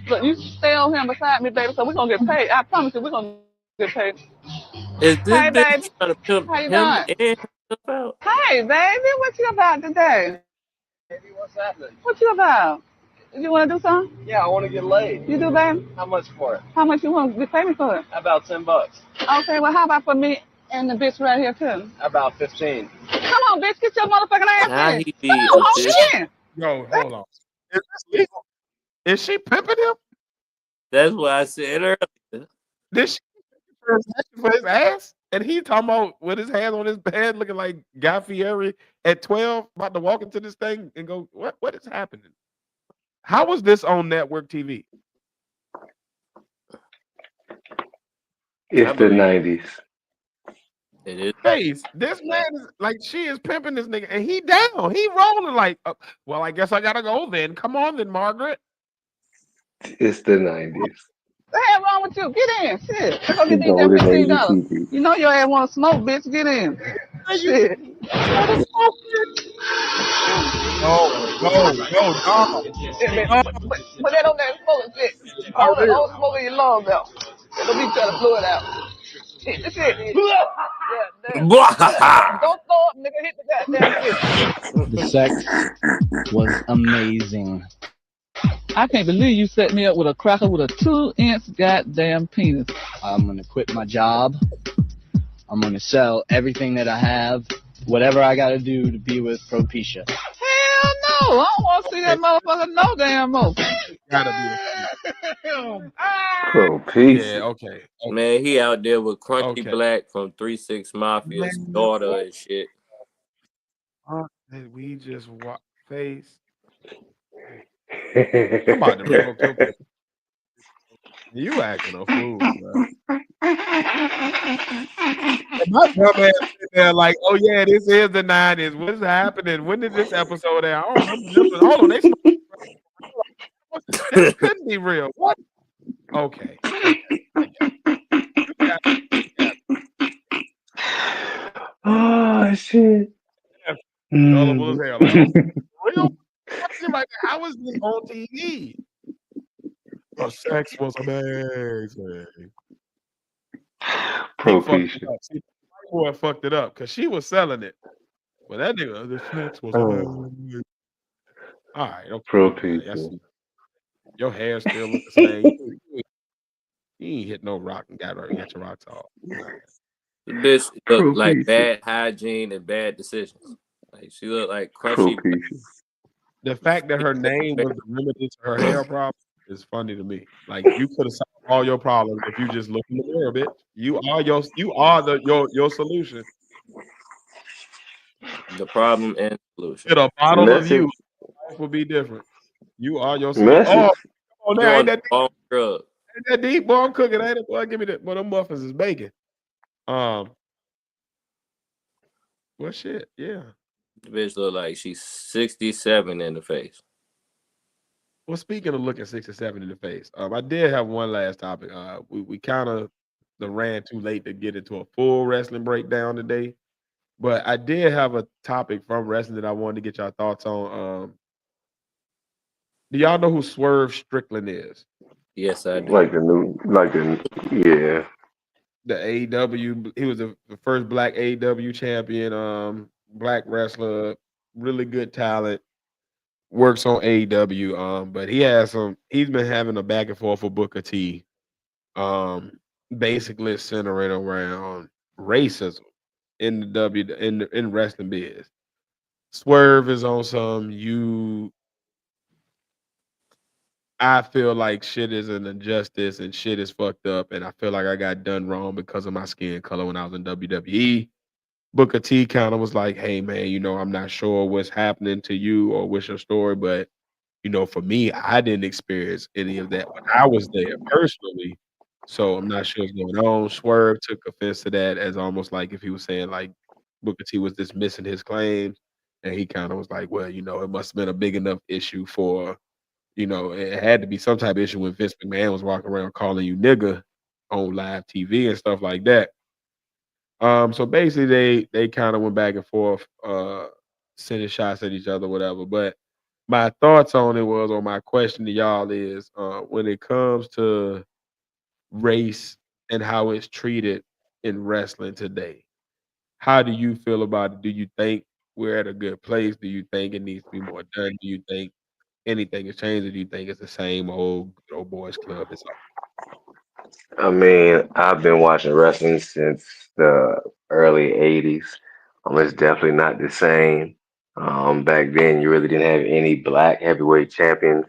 Look, you stay on here beside me, baby, so we're gonna get paid. I promise you, we're gonna get paid. Is this Hey, baby, bitch trying to pimp how you him doing? and himself out? Hey, baby, what you about today? What's happening? What you about? You wanna do something? Yeah, I want to get laid. You do, baby? How much for it? How much you want to pay me for it? About $10. Okay, well, how about for me and the bitch right here, too? About 15. Come on, bitch, get your motherfucking ass Now in. he Come be on, official. get in. Yo, hold on. Is this legal? Is she pimping him? That's what I said earlier. Did she for his ass? And he talking about with his hands on his bed, looking like Guy Fieri at 12, about to walk into this thing and go, what is happening? How was this on network TV? It's the 90s. It is. Phace, this man is like, she is pimping this nigga, and he down. He rolling like, well, I guess I gotta go then. Come on then, Margaret. It's the 90s. What the hell wrong with you? Get in. Shit. Let's go get The these damn golden age of $15. TV. You know your ass want to smoke, bitch. Get in. Shit. No, dog. Yeah, put that on there and smoke and shit. All smoke in your lungs out. Don't be trying to blow it out. Hit the shit. Yeah, damn. Don't throw up, nigga. Hit the goddamn shit. The sex was amazing. I can't believe you set me up with a cracker with a 2-inch goddamn penis. I'm gonna quit my job. I'm gonna sell everything that I have, whatever I gotta do to be with Propecia. Hell no! I don't want to see that motherfucker no damn more. Gotta Propecia. Yeah, okay. Man, he out there with Crunchy Okay. Black from 3-6 Mafia's Man, daughter what? and shit. Did we just walk Phace? I'm about to revoke your pick. You acting a fool, bro. My dumb ass sitting there like, oh yeah, this is the 90s. What's happening? When did this episode air? I don't remember this one. Hold on, this couldn't be real. What? Okay. Oh shit. Gullible as hell. Like, real? Like, how is this on TV? The sex was amazing. Propecia. Boy fucked it up because she was selling it. Well, that nigga, the sex was amazing. All right, okay. Propecia. Your hair still look the same. You ain't hit no rock and got your rocks off. The bitch look like bad hygiene and bad decisions. Like she looked like Crunchy. The fact that her name was the remedy to her hair problem is funny to me. Like you could have solved all your problems if you just look in the mirror, bitch. You are your solution. The problem and solution. Get a bottle of you, life would be different. You are your solution. Oh, come on now, ain't that drug? Ain't that deep, boy? I'm cooking, ain't it? Boy, give me that. Boy, them muffins is bacon. Well, shit, yeah. The bitch look like she's 67 in the face. Well, speaking of looking 67 in the face, I did have one last topic. We kind of ran too late to get into a full wrestling breakdown today, but I did have a topic from wrestling that I wanted to get y'all thoughts on. Do y'all know who Swerve Strickland is? Yes, I do. Yeah. The AEW, he was the first black AEW champion, black wrestler, really good talent, works on AEW, but he's been having a back and forth with Booker T, basically centering around racism in the in wrestling biz. Swerve is on some I feel like shit is an injustice and shit is fucked up, and I feel like I got done wrong because of my skin color when I was in WWE. Booker T kind of was like, hey man, I'm not sure what's happening to you or what's your story, but for me, I didn't experience any of that when I was there personally. So I'm not sure what's going on. Swerve took offense to that as almost like if he was saying like Booker T was dismissing his claims, and he kind of was like, well, it must have been a big enough issue for you know, it had to be some type of issue when Vince McMahon was walking around calling you nigga on live TV and stuff like that. So basically they kind of went back and forth, sending shots at each other, whatever. But my thoughts on it was, or my question to y'all is, when it comes to race and how it's treated in wrestling today, how do you feel about it? Do you think we're at a good place? Do you think it needs to be more done? Do you think anything has changed, or do you think it's the same old good old boys club? It's I mean, I've been watching wrestling since the early '80s. It's definitely not the same. Back then, you really didn't have any black heavyweight champions.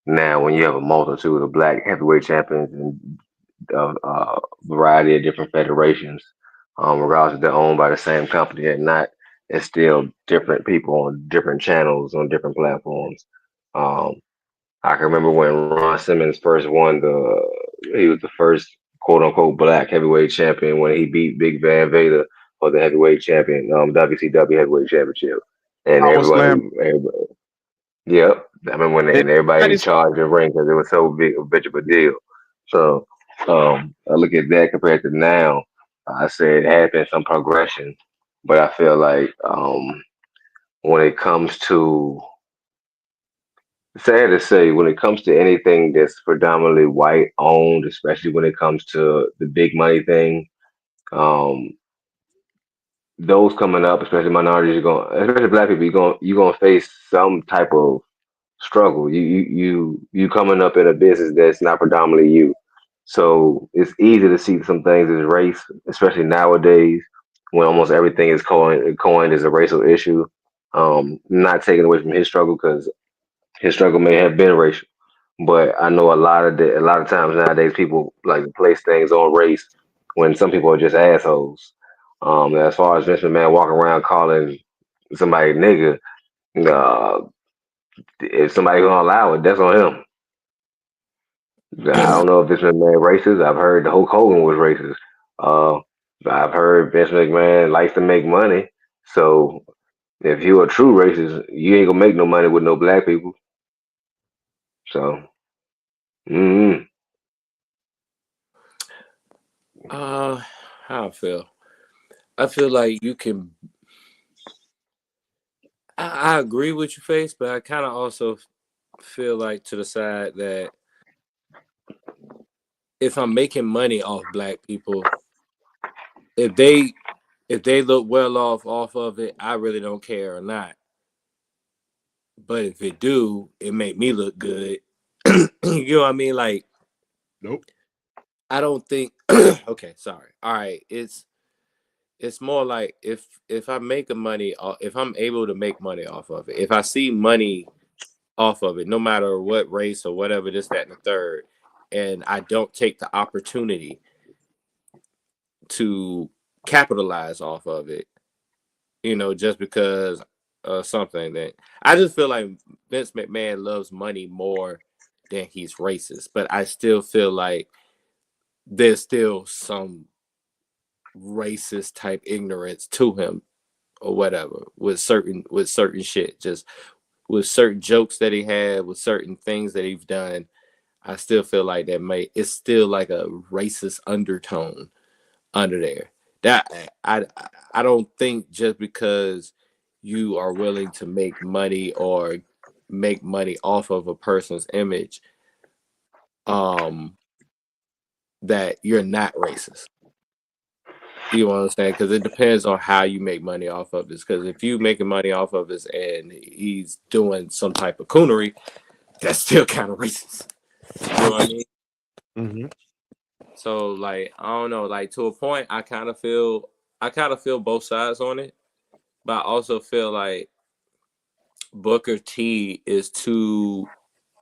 Now, when you have a multitude of black heavyweight champions and a variety of different federations, regardless if they're owned by the same company or not, it's still different people on different channels on different platforms. Um, I can remember when Ron Simmons first won he was the first quote unquote black heavyweight champion when he beat Big Van Vader for the heavyweight champion, WCW heavyweight championship. And Power Slam. everybody, yep. I remember when They, and everybody that charged the ring because it was so big, a bitch of a deal. So I look at that compared to now. I said it has been some progression, but I feel like when it comes to sad to say, when it comes to anything that's predominantly white owned, especially when it comes to the big money thing, um, those coming up, especially minorities, especially black people, you're gonna face some type of struggle. You coming up in a business that's not predominantly you, so it's easy to see some things as race, especially nowadays when almost everything is coined as a racial issue. Not taking away from his struggle because his struggle may have been racial, but I know a lot of times nowadays people like to place things on race when some people are just assholes. As far as Vince McMahon walking around calling somebody nigga, uh, if somebody gonna allow it, that's on him. I don't know if Vince McMahon racist. I've heard the Hulk Hogan was racist. Uh, I've heard Vince McMahon likes to make money. So if you're a true racist, you ain't gonna make no money with no black people. So. Mm. How I feel? I feel like you can. I agree with you, Face, but I kind of also feel like to the side that if I'm making money off black people, if they look well off of it, I really don't care or not. But if it do, it make me look good. You know what I mean? Like, nope. I don't think. Okay, sorry. All right, it's more like if I make a money, if I'm able to make money off of it, if I see money off of it, no matter what race or whatever, this, that, and the third, and I don't take the opportunity to capitalize off of it, just because something that I just feel like Vince McMahon loves money more than he's racist, but I still feel like there's still some racist type ignorance to him or whatever with certain shit, just with certain jokes that he had, with certain things that he's done. I still feel like it's still like a racist undertone under there. That I don't think just because you are willing to make money or make money off of a person's image, that you're not racist. You understand? Because it depends on how you make money off of this. Because if you making money off of this and he's doing some type of coonery, that's still kind of racist. You know what I mean? Mm-hmm. So like I don't know, like to a point, I kind of feel both sides on it, but I also feel like Booker T is too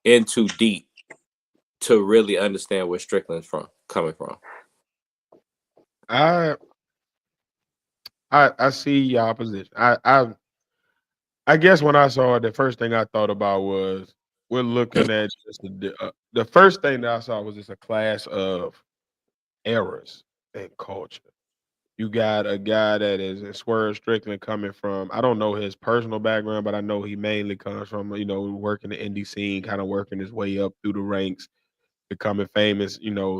deep to really understand where Strickland's coming from. I see your position. I guess when I saw it, the first thing I thought about was we're looking at just the first thing that I saw was just a class of errors in culture. You got a guy that is a Swerve Strickland coming from. I don't know his personal background, but I know he mainly comes from working the indie scene, kind of working his way up through the ranks, becoming famous,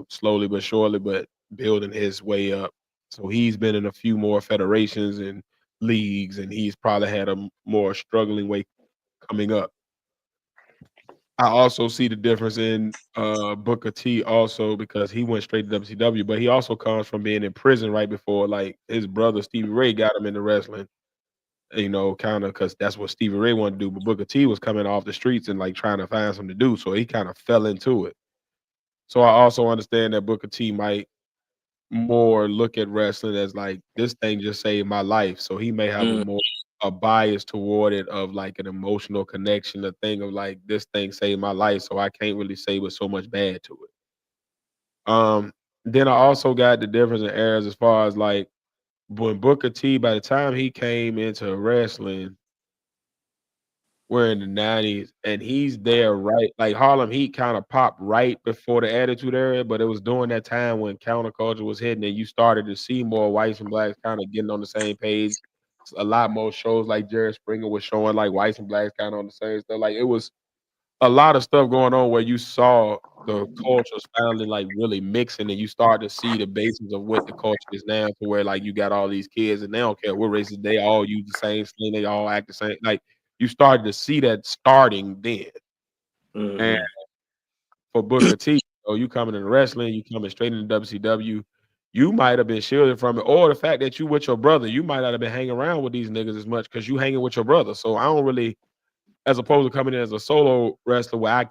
slowly but surely, but building his way up. So he's been in a few more federations and leagues, and he's probably had a more struggling way coming up. I also see the difference in Booker T also because he went straight to WCW, but he also comes from being in prison right before like his brother Stevie Ray got him into wrestling, kind of because that's what Stevie Ray wanted to do. But Booker T was coming off the streets and like trying to find something to do, so he kind of fell into it. So I also understand that Booker T might more look at wrestling as like this thing just saved my life. So he may have Mm. a bias toward it of like an emotional connection, a thing of like this thing saved my life. So I can't really say with so much bad to it. Then I also got the difference in eras as far as like when Booker T, by the time he came into wrestling, we're in the 90s, and he's there right like Harlem Heat kind of popped right before the Attitude Era, but it was during that time when counterculture was hitting and you started to see more whites and blacks kind of getting on the same page. A lot more shows like Jerry Springer was showing like whites and blacks kind of on the same stuff. Like it was a lot of stuff going on where you saw the cultures finally like really mixing, and you start to see the basis of what the culture is now, to where like you got all these kids and they don't care what races, they all use the same thing, they all act the same. Like you started to see that starting then. And Mm-hmm. for Booker T, you coming into wrestling, you coming straight into WCW, you might have been shielded from it, or the fact that you with your brother, you might not have been hanging around with these niggas as much because you hanging with your brother. So I don't really, as opposed to coming in as a solo wrestler where I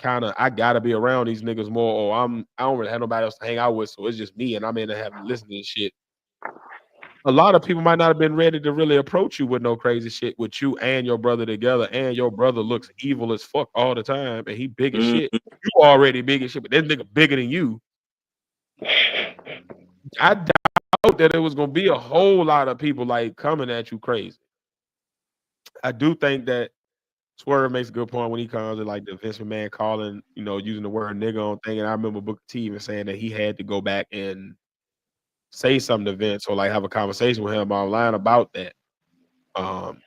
gotta be around these niggas more, or I don't really have nobody else to hang out with, so it's just me and I'm in there having to listen to this shit. A lot of people might not have been ready to really approach you with no crazy shit with you and your brother together, and your brother looks evil as fuck all the time, and he big as shit. Mm-hmm. You already big as shit, but this nigga bigger than you. I doubt that it was gonna be a whole lot of people like coming at you crazy. I do think that Swerve makes a good point when he comes to like the Vince McMahon calling, using the word nigga on thing. And I remember Booker T even saying that he had to go back and say something to Vince or like have a conversation with him online about that. Um,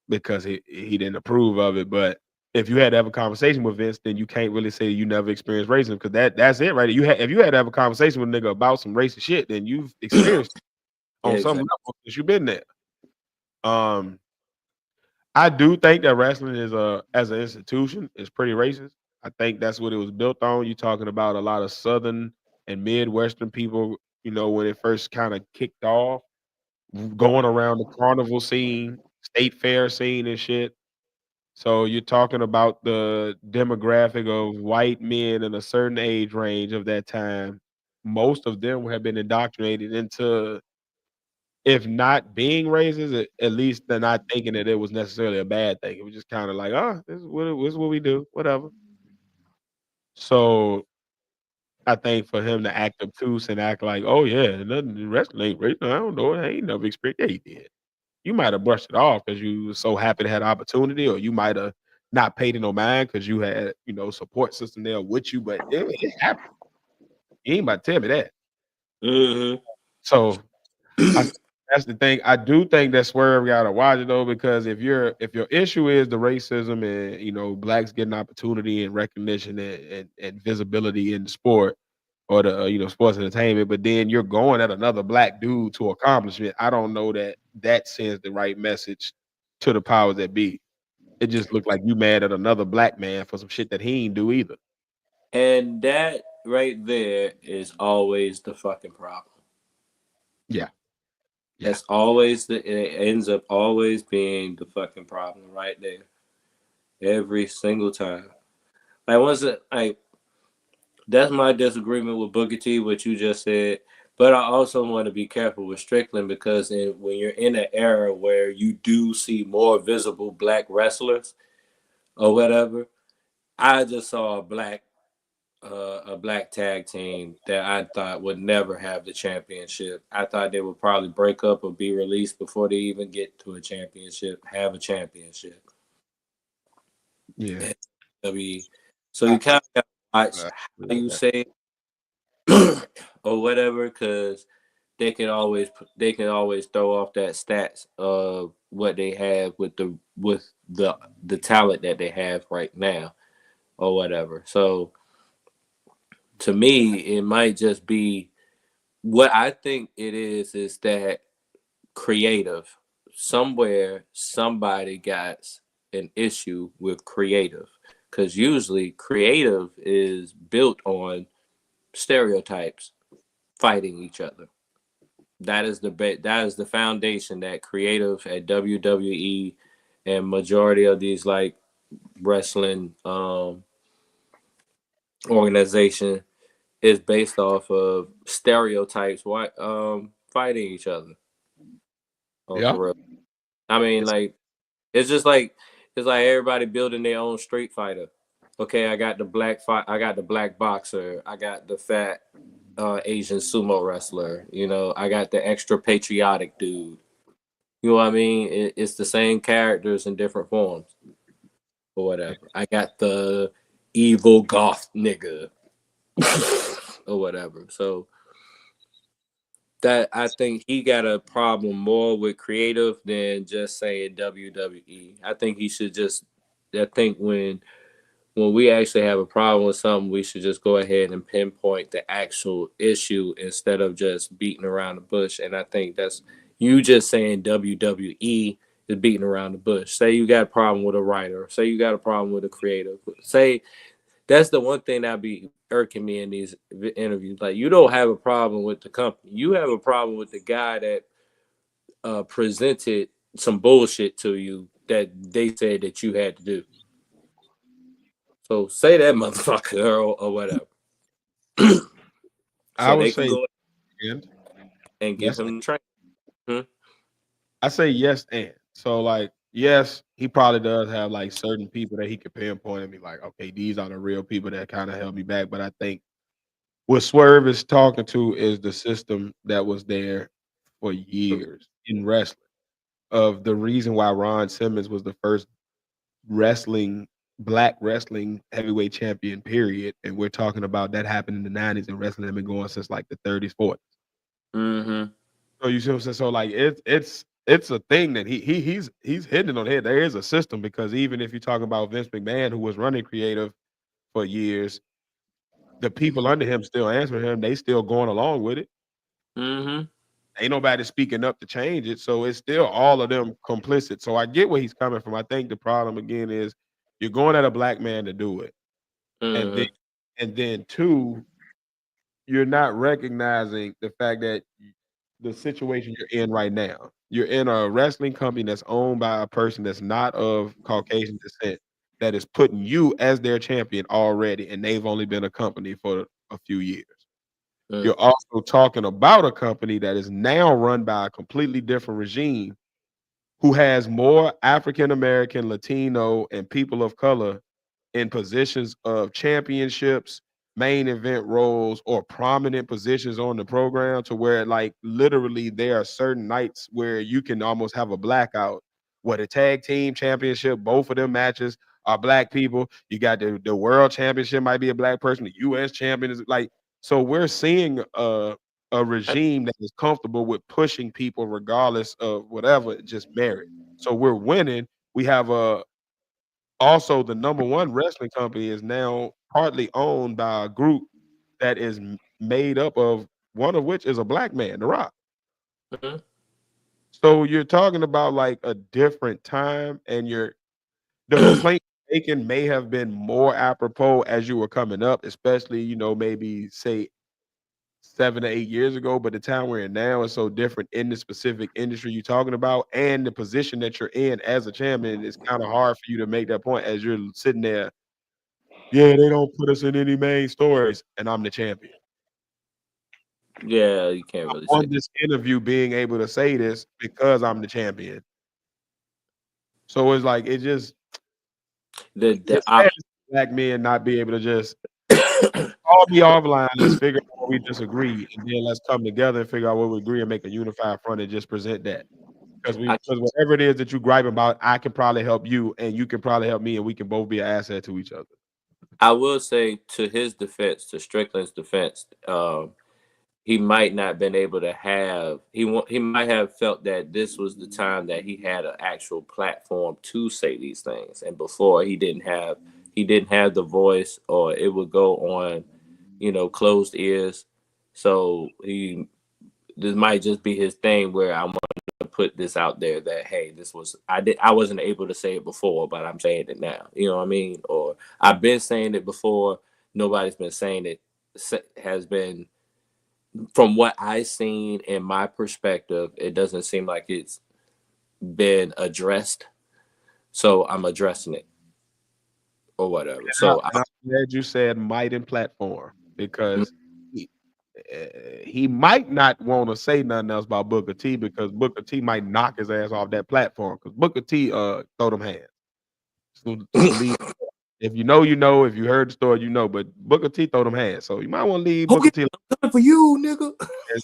because he didn't approve of it. But if you had to have a conversation with Vince, then you can't really say you never experienced racism, because that's it, right? If you had to have a conversation with a nigga about some racist shit, then you've experienced it Yeah, on some exactly. level because you've been there. I do think that wrestling is as an institution is pretty racist. I think that's what it was built on. You're talking about a lot of Southern and Midwestern people, when it first kind of kicked off, going around the carnival scene, state fair scene and shit. So you're talking about the demographic of white men in a certain age range of that time. Most of them have been indoctrinated into, if not being racist, at least they're not thinking that it was necessarily a bad thing. It was just kind of like, oh, this is what we do, whatever. So I think for him to act obtuse and act like, oh yeah, nothing wrestling ain't racist. I don't know, I ain't never experienced. Yeah, he did. You might have brushed it off because you were so happy to have the opportunity, or you might have not paid it no mind because you had, support system there with you. But it happened. You ain't about to tell me that. Mm-hmm. So I that's the thing. I do think that Swerve gotta watch it though, because if your issue is the racism and blacks getting opportunity and recognition and visibility in the sport or the sports entertainment, but then you're going at another black dude to accomplishment, I don't know that that sends the right message to the powers that be. It just looked like you mad at another black man for some shit that he ain't do either. And that right there is always the fucking problem. Yeah. Yeah. That's always it ends up always being the fucking problem right there. Every single time. Like once it like that's my disagreement with Booker T, what you just said. But I also want to be careful with Strickland because when you're in an era where you do see more visible black wrestlers or whatever, I just saw a black tag team that I thought would never have the championship. I thought they would probably break up or be released before they even get to a championship, have a championship. Yeah. So you kind of got to watch I how you say it or whatever, because they can always throw off that stats of what they have with the talent that they have right now or whatever. So to me, it might just be what I think it is that creative somewhere somebody got an issue with creative because usually creative is built on stereotypes fighting each other. That is that is the foundation that creative at WWE and majority of these like wrestling organization is based off of stereotypes fighting each other. Yeah. For real. I mean, like it's just like it's like everybody building their own Street Fighter. Okay, I got the I got the black boxer. I got the fat Asian sumo wrestler. You know, I got the extra patriotic dude. You know what I mean? It's the same characters in different forms or whatever. I got the evil goth nigga or whatever. So that I think he got a problem more with creative than just saying WWE. I think he should just. I think when we actually have a problem with something, we should just go ahead and pinpoint the actual issue instead of just beating around the bush. And I think that's you just saying WWE is beating around the bush. Say you got a problem with a writer. Say you got a problem with a creative. Say that's the one thing that be irking me in these interviews. Like you don't have a problem with the company. You have a problem with the guy that presented some bullshit to you that they said that you had to do. So say that motherfucker or whatever. I So would they can say go and give yes. him the training. I say yes and. So like yes, he probably does have like certain people that he could pinpoint and be like, okay, these are the real people that kind of held me back. But I think what Swerve is talking to is the system that was there for years in wrestling. Of the reason why Ron Simmons was the first wrestling black wrestling heavyweight champion, period. And we're talking about that happened in the 90s and wrestling had been going since like the 30s, 40s. Mm-hmm. So you see what I'm saying? So like it's a thing that he's hitting it on the head. There is a system because even if you're talking about Vince McMahon, who was running creative for years, the people under him still answering him, they still going along with it. Mm-hmm. Ain't nobody speaking up to change it. So it's still all of them complicit. So I get where he's coming from. I think the problem again is you're going at a black man to do it. And then Mm-hmm. two, you're not recognizing the fact that the situation you're in right now. You're in a wrestling company that's owned by a person that's not of Caucasian descent that is putting you as their champion already, and they've only been a company for a few years. Mm-hmm. You're also talking about a company that is now run by a completely different regime who has more African American, Latino, and people of color in positions of championships, main event roles, or prominent positions on the program to where like literally there are certain nights where you can almost have a blackout where the tag team championship, both of them matches are black people. You got the world championship might be a black person, the US champion is like so we're seeing a regime that is comfortable with pushing people regardless of whatever, just merit. So we're winning. We have a also the number one wrestling company is now partly owned by a group that is made up of one of which is a black man, The Rock. Mm-hmm. So you're talking about like a different time, and the complaint making may have been more apropos as you were coming up, especially maybe say 7 to 8 years ago. But the time we're in now is so different in the specific industry you're talking about, and the position that you're in as a champion. It's kind of hard for you to make that point as you're sitting there. Yeah, they don't put us in any main stories, and I'm the champion. Yeah, you can't really say On this interview, being able to say this because I'm the champion. So it's like the it's sad to see black men not be able to just all be offline. Let's figure out what we disagree, and then let's come together and figure out what we agree and make a unified front and just present that. Because whatever it is that you gripe about, I can probably help you, and you can probably help me, and we can both be an asset to each other. I will say to his defense, to Strickland's defense, he might not been able to have he might have felt that this was the time that he had an actual platform to say these things, and before he didn't have the voice, or it would go on, closed ears. So this might just be his thing where I want to put this out there that, hey, I wasn't able to say it before, but I'm saying it now. You know what I mean? Or I've been saying it before, nobody's been saying it, has been, from what I've seen in my perspective, it doesn't seem like it's been addressed. So I'm addressing it or whatever. So I'm glad you said might and platform, because he might not want to say nothing else about Booker T, because Booker T might knock his ass off that platform, because Booker T throw them hands. So leave, if you know, you know. If you heard the story, you know. But Booker T throw them hands, so you might want to leave Booker T. For you, nigga.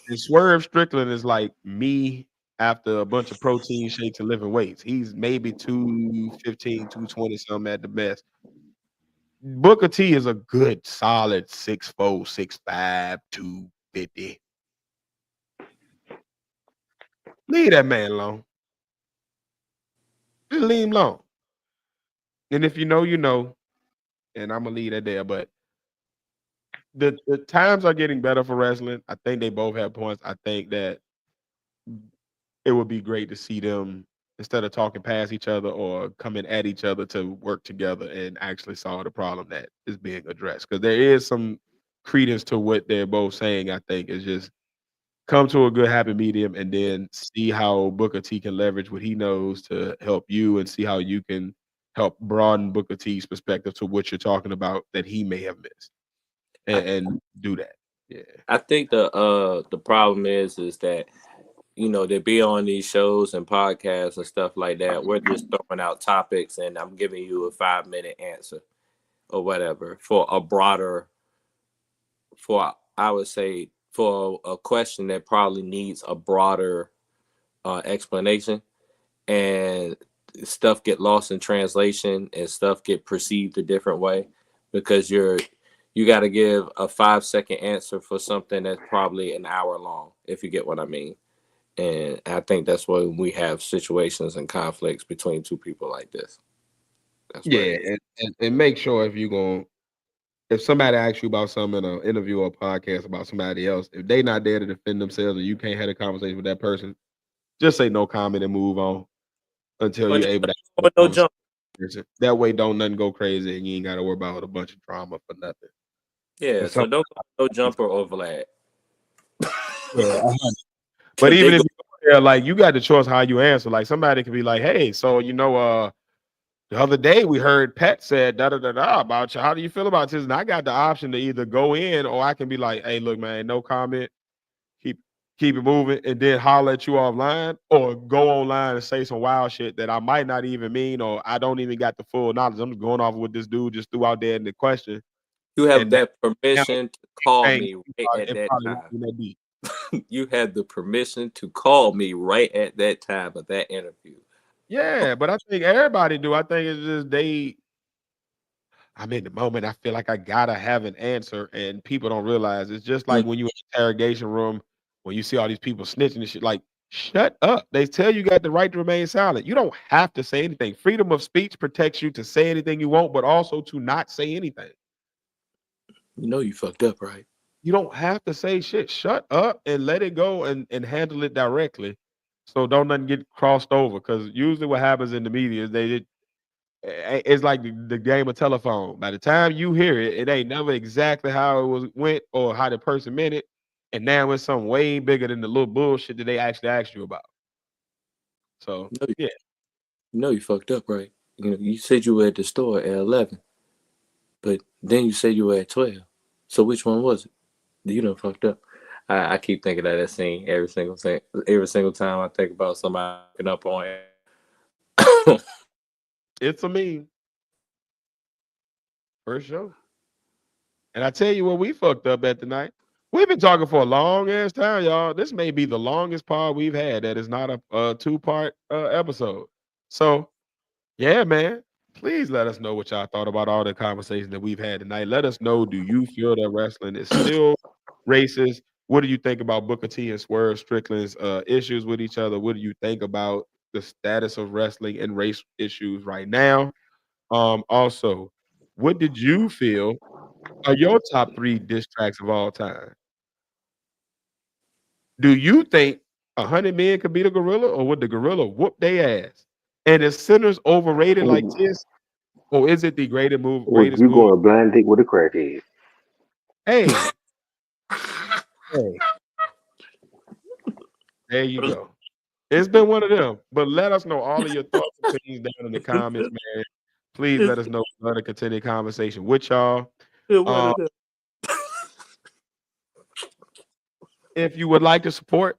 And Swerve Strickland is like me after a bunch of protein shakes and lifting weights. He's maybe 215, 220 something at the best. Booker T is a good solid 6'4", 6'5", 250. Leave that man alone. Just leave him alone. And if you know, you know. And I'm gonna leave that there. But the times are getting better for wrestling. I think they both have points. I think that it would be great to see them, instead of talking past each other or coming at each other, to work together and actually solve the problem that is being addressed. Because there is some credence to what they're both saying. I think is just come to a good happy medium, and then see how Booker T can leverage what he knows to help you, and see how you can help broaden Booker T's perspective to what you're talking about that he may have missed, and do that. Yeah. I think the problem is that, they be on these shows and podcasts and stuff like that. We're just throwing out topics, and I'm giving you a 5-minute answer or whatever for I would say, for a question that probably needs a broader explanation, and stuff get lost in translation, and stuff get perceived a different way, because you got to give a 5-second answer for something that's probably an hour long, if you get what I mean. And I think that's why we have situations and conflicts between two people like this. That's Yeah, and make sure if somebody asks you about something in an interview or a podcast about somebody else, if they not there to defend themselves, or you can't have a conversation with that person, just say no comment and move on until you're able to have a conversation. That way, don't nothing go crazy, and you ain't got to worry about a bunch of drama for nothing. Yeah, so don't go no jumper or Vlad. Yeah, but even if like, you got the choice how you answer. Like, somebody could be like, "Hey, so the other day we heard Pat said da da da da about you. How do you feel about this?" And I got the option to either go in, or I can be like, "Hey, look, man, no comment. Keep it moving," and then holler at you offline, or go online and say some wild shit that I might not even mean, or I don't even got the full knowledge. I'm just going off of what this dude just threw out there in the question. You have that permission to call me right at that time. You had the permission to call me right at that time of that interview. Yeah, but I think everybody do. I think it's just I'm in the moment. I feel like I gotta have an answer, and people don't realize it's just like when you in the interrogation room, when you see all these people snitching and shit. Like, shut up. They tell you got the right to remain silent. You don't have to say anything. Freedom of speech protects you to say anything you want, but also to not say anything. You know you fucked up, right? You don't have to say shit. Shut up and let it go, and handle it directly. So don't nothing get crossed over. Because usually what happens in the media is it's like the game of telephone. By the time you hear it, it ain't never exactly how it went or how the person meant it. And now it's something way bigger than the little bullshit that they actually asked you about. So yeah. You know you fucked up, right? You said you were at the store at 11, but then you said you were at 12. So which one was it? You done fucked up. I keep thinking of that scene every single time I think about somebody picking up on it. It's a meme. For sure. And I tell you what we fucked up at tonight. We've been talking for a long ass time, y'all. This may be the longest pod we've had that is not a 2-part episode. So, yeah, man. Please let us know what y'all thought about all the conversations that we've had tonight. Let us know, do you feel that wrestling is still racist? What do you think about Booker T and Swerve Strickland's issues with each other? What do you think about the status of wrestling and race issues right now? Also, what did you feel are your top 3 diss tracks of all time? Do you think 100 Men could beat a gorilla, or would the gorilla whoop their ass? And is Sinners overrated like Ooh, this, or is it the would greatest you movie? go a blind date with a crackhead? Hey, hey, there you go. It's been one of them. But let us know all of your thoughts and opinions down in the comments, man. Please let us know. We'd love to continue the conversation with y'all. Um, if you would like to support,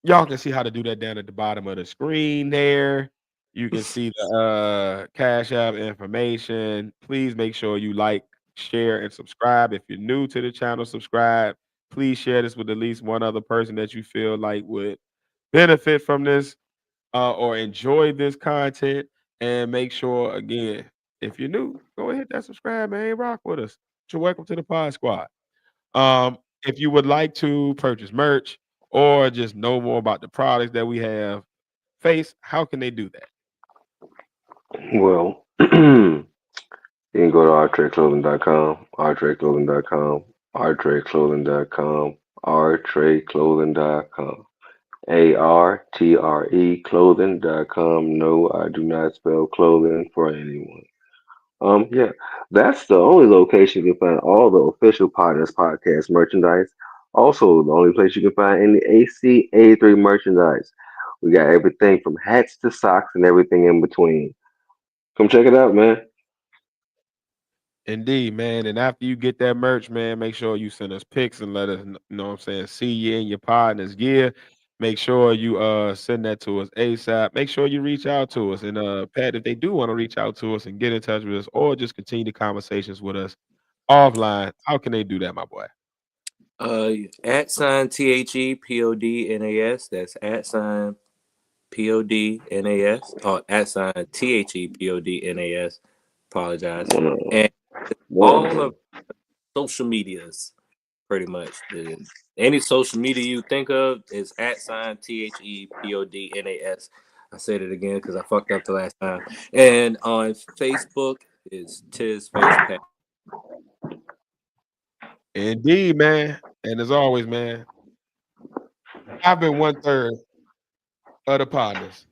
y'all can see how to do that down at the bottom of the screen there. You can see the Cash App information. Please make sure you like, share, and subscribe. If you're new to the channel, subscribe. Please share this with at least one other person that you feel like would benefit from this or enjoy this content. And make sure, again, if you're new, go ahead, hit that subscribe, man. Rock with us. So welcome to the Pod Squad. If you would like to purchase merch or just know more about the products that we have, Phace, how can they do that? Well, you can go to artradeclothing.com, artradeclothing.com, artradeclothing.com, artradeclothing.com, ARTRE clothing.com. No, I do not spell clothing for anyone. Yeah, that's the only location you can find all the official Partners Podcast merchandise. Also, the only place you can find any AC83 merchandise. We got everything from hats to socks and everything in between. Come check it out, man. Indeed, man. And after you get that merch, man, make sure you send us pics and let us know what I'm saying, see you in your partner's gear. Make sure you send that to us ASAP. Make sure you reach out to us. And Pat, if they do want to reach out to us and get in touch with us or just continue the conversations with us offline, how can they do that, my boy? At sign THEPODNAS. That's at sign PODNAS. Or at sign THEPODNAS. Apologize. And all of social medias, pretty much. Any social media you think of is at sign THEPODNAS. I said it again because I fucked up the last time. And on Facebook is Tis Face Pat. Indeed, man. And as always, man, I've been 1/3 of the partners.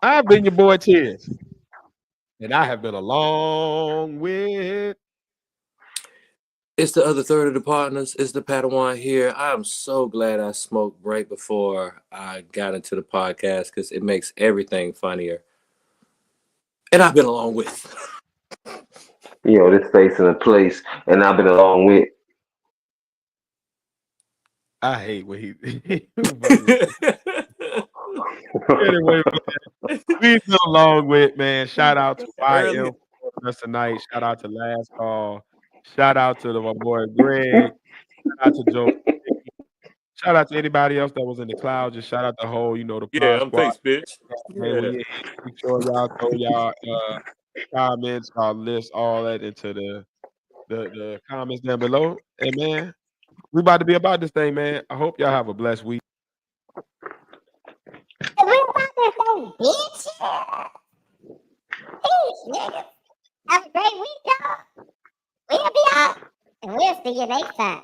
I've been your boy Tiz. And I have been along with. It's the other third of the partners. It's the Padawan here. I'm so glad I smoked right before I got into the podcast because it makes everything funnier. And I've been along with. This face in a place, and I've been along with. I hate when he. Anyway, man, we've been along with, man. Shout out to YM for us tonight. Shout out to Last Call. Shout out to my boy Greg. Shout out to Joe. Shout out to anybody else that was in the cloud. Just shout out the whole, the Yeah, Pod I'm Squad. Phace, bitch. Man, Yeah. make sure y'all throw y'all comments, our list, all that into the comments down below. And man, we about to be about this thing, man. I hope y'all have a blessed week. We're about this thing, bitch. Peace, nigga. Have a great week, y'all. We'll be out, and we'll see you next time.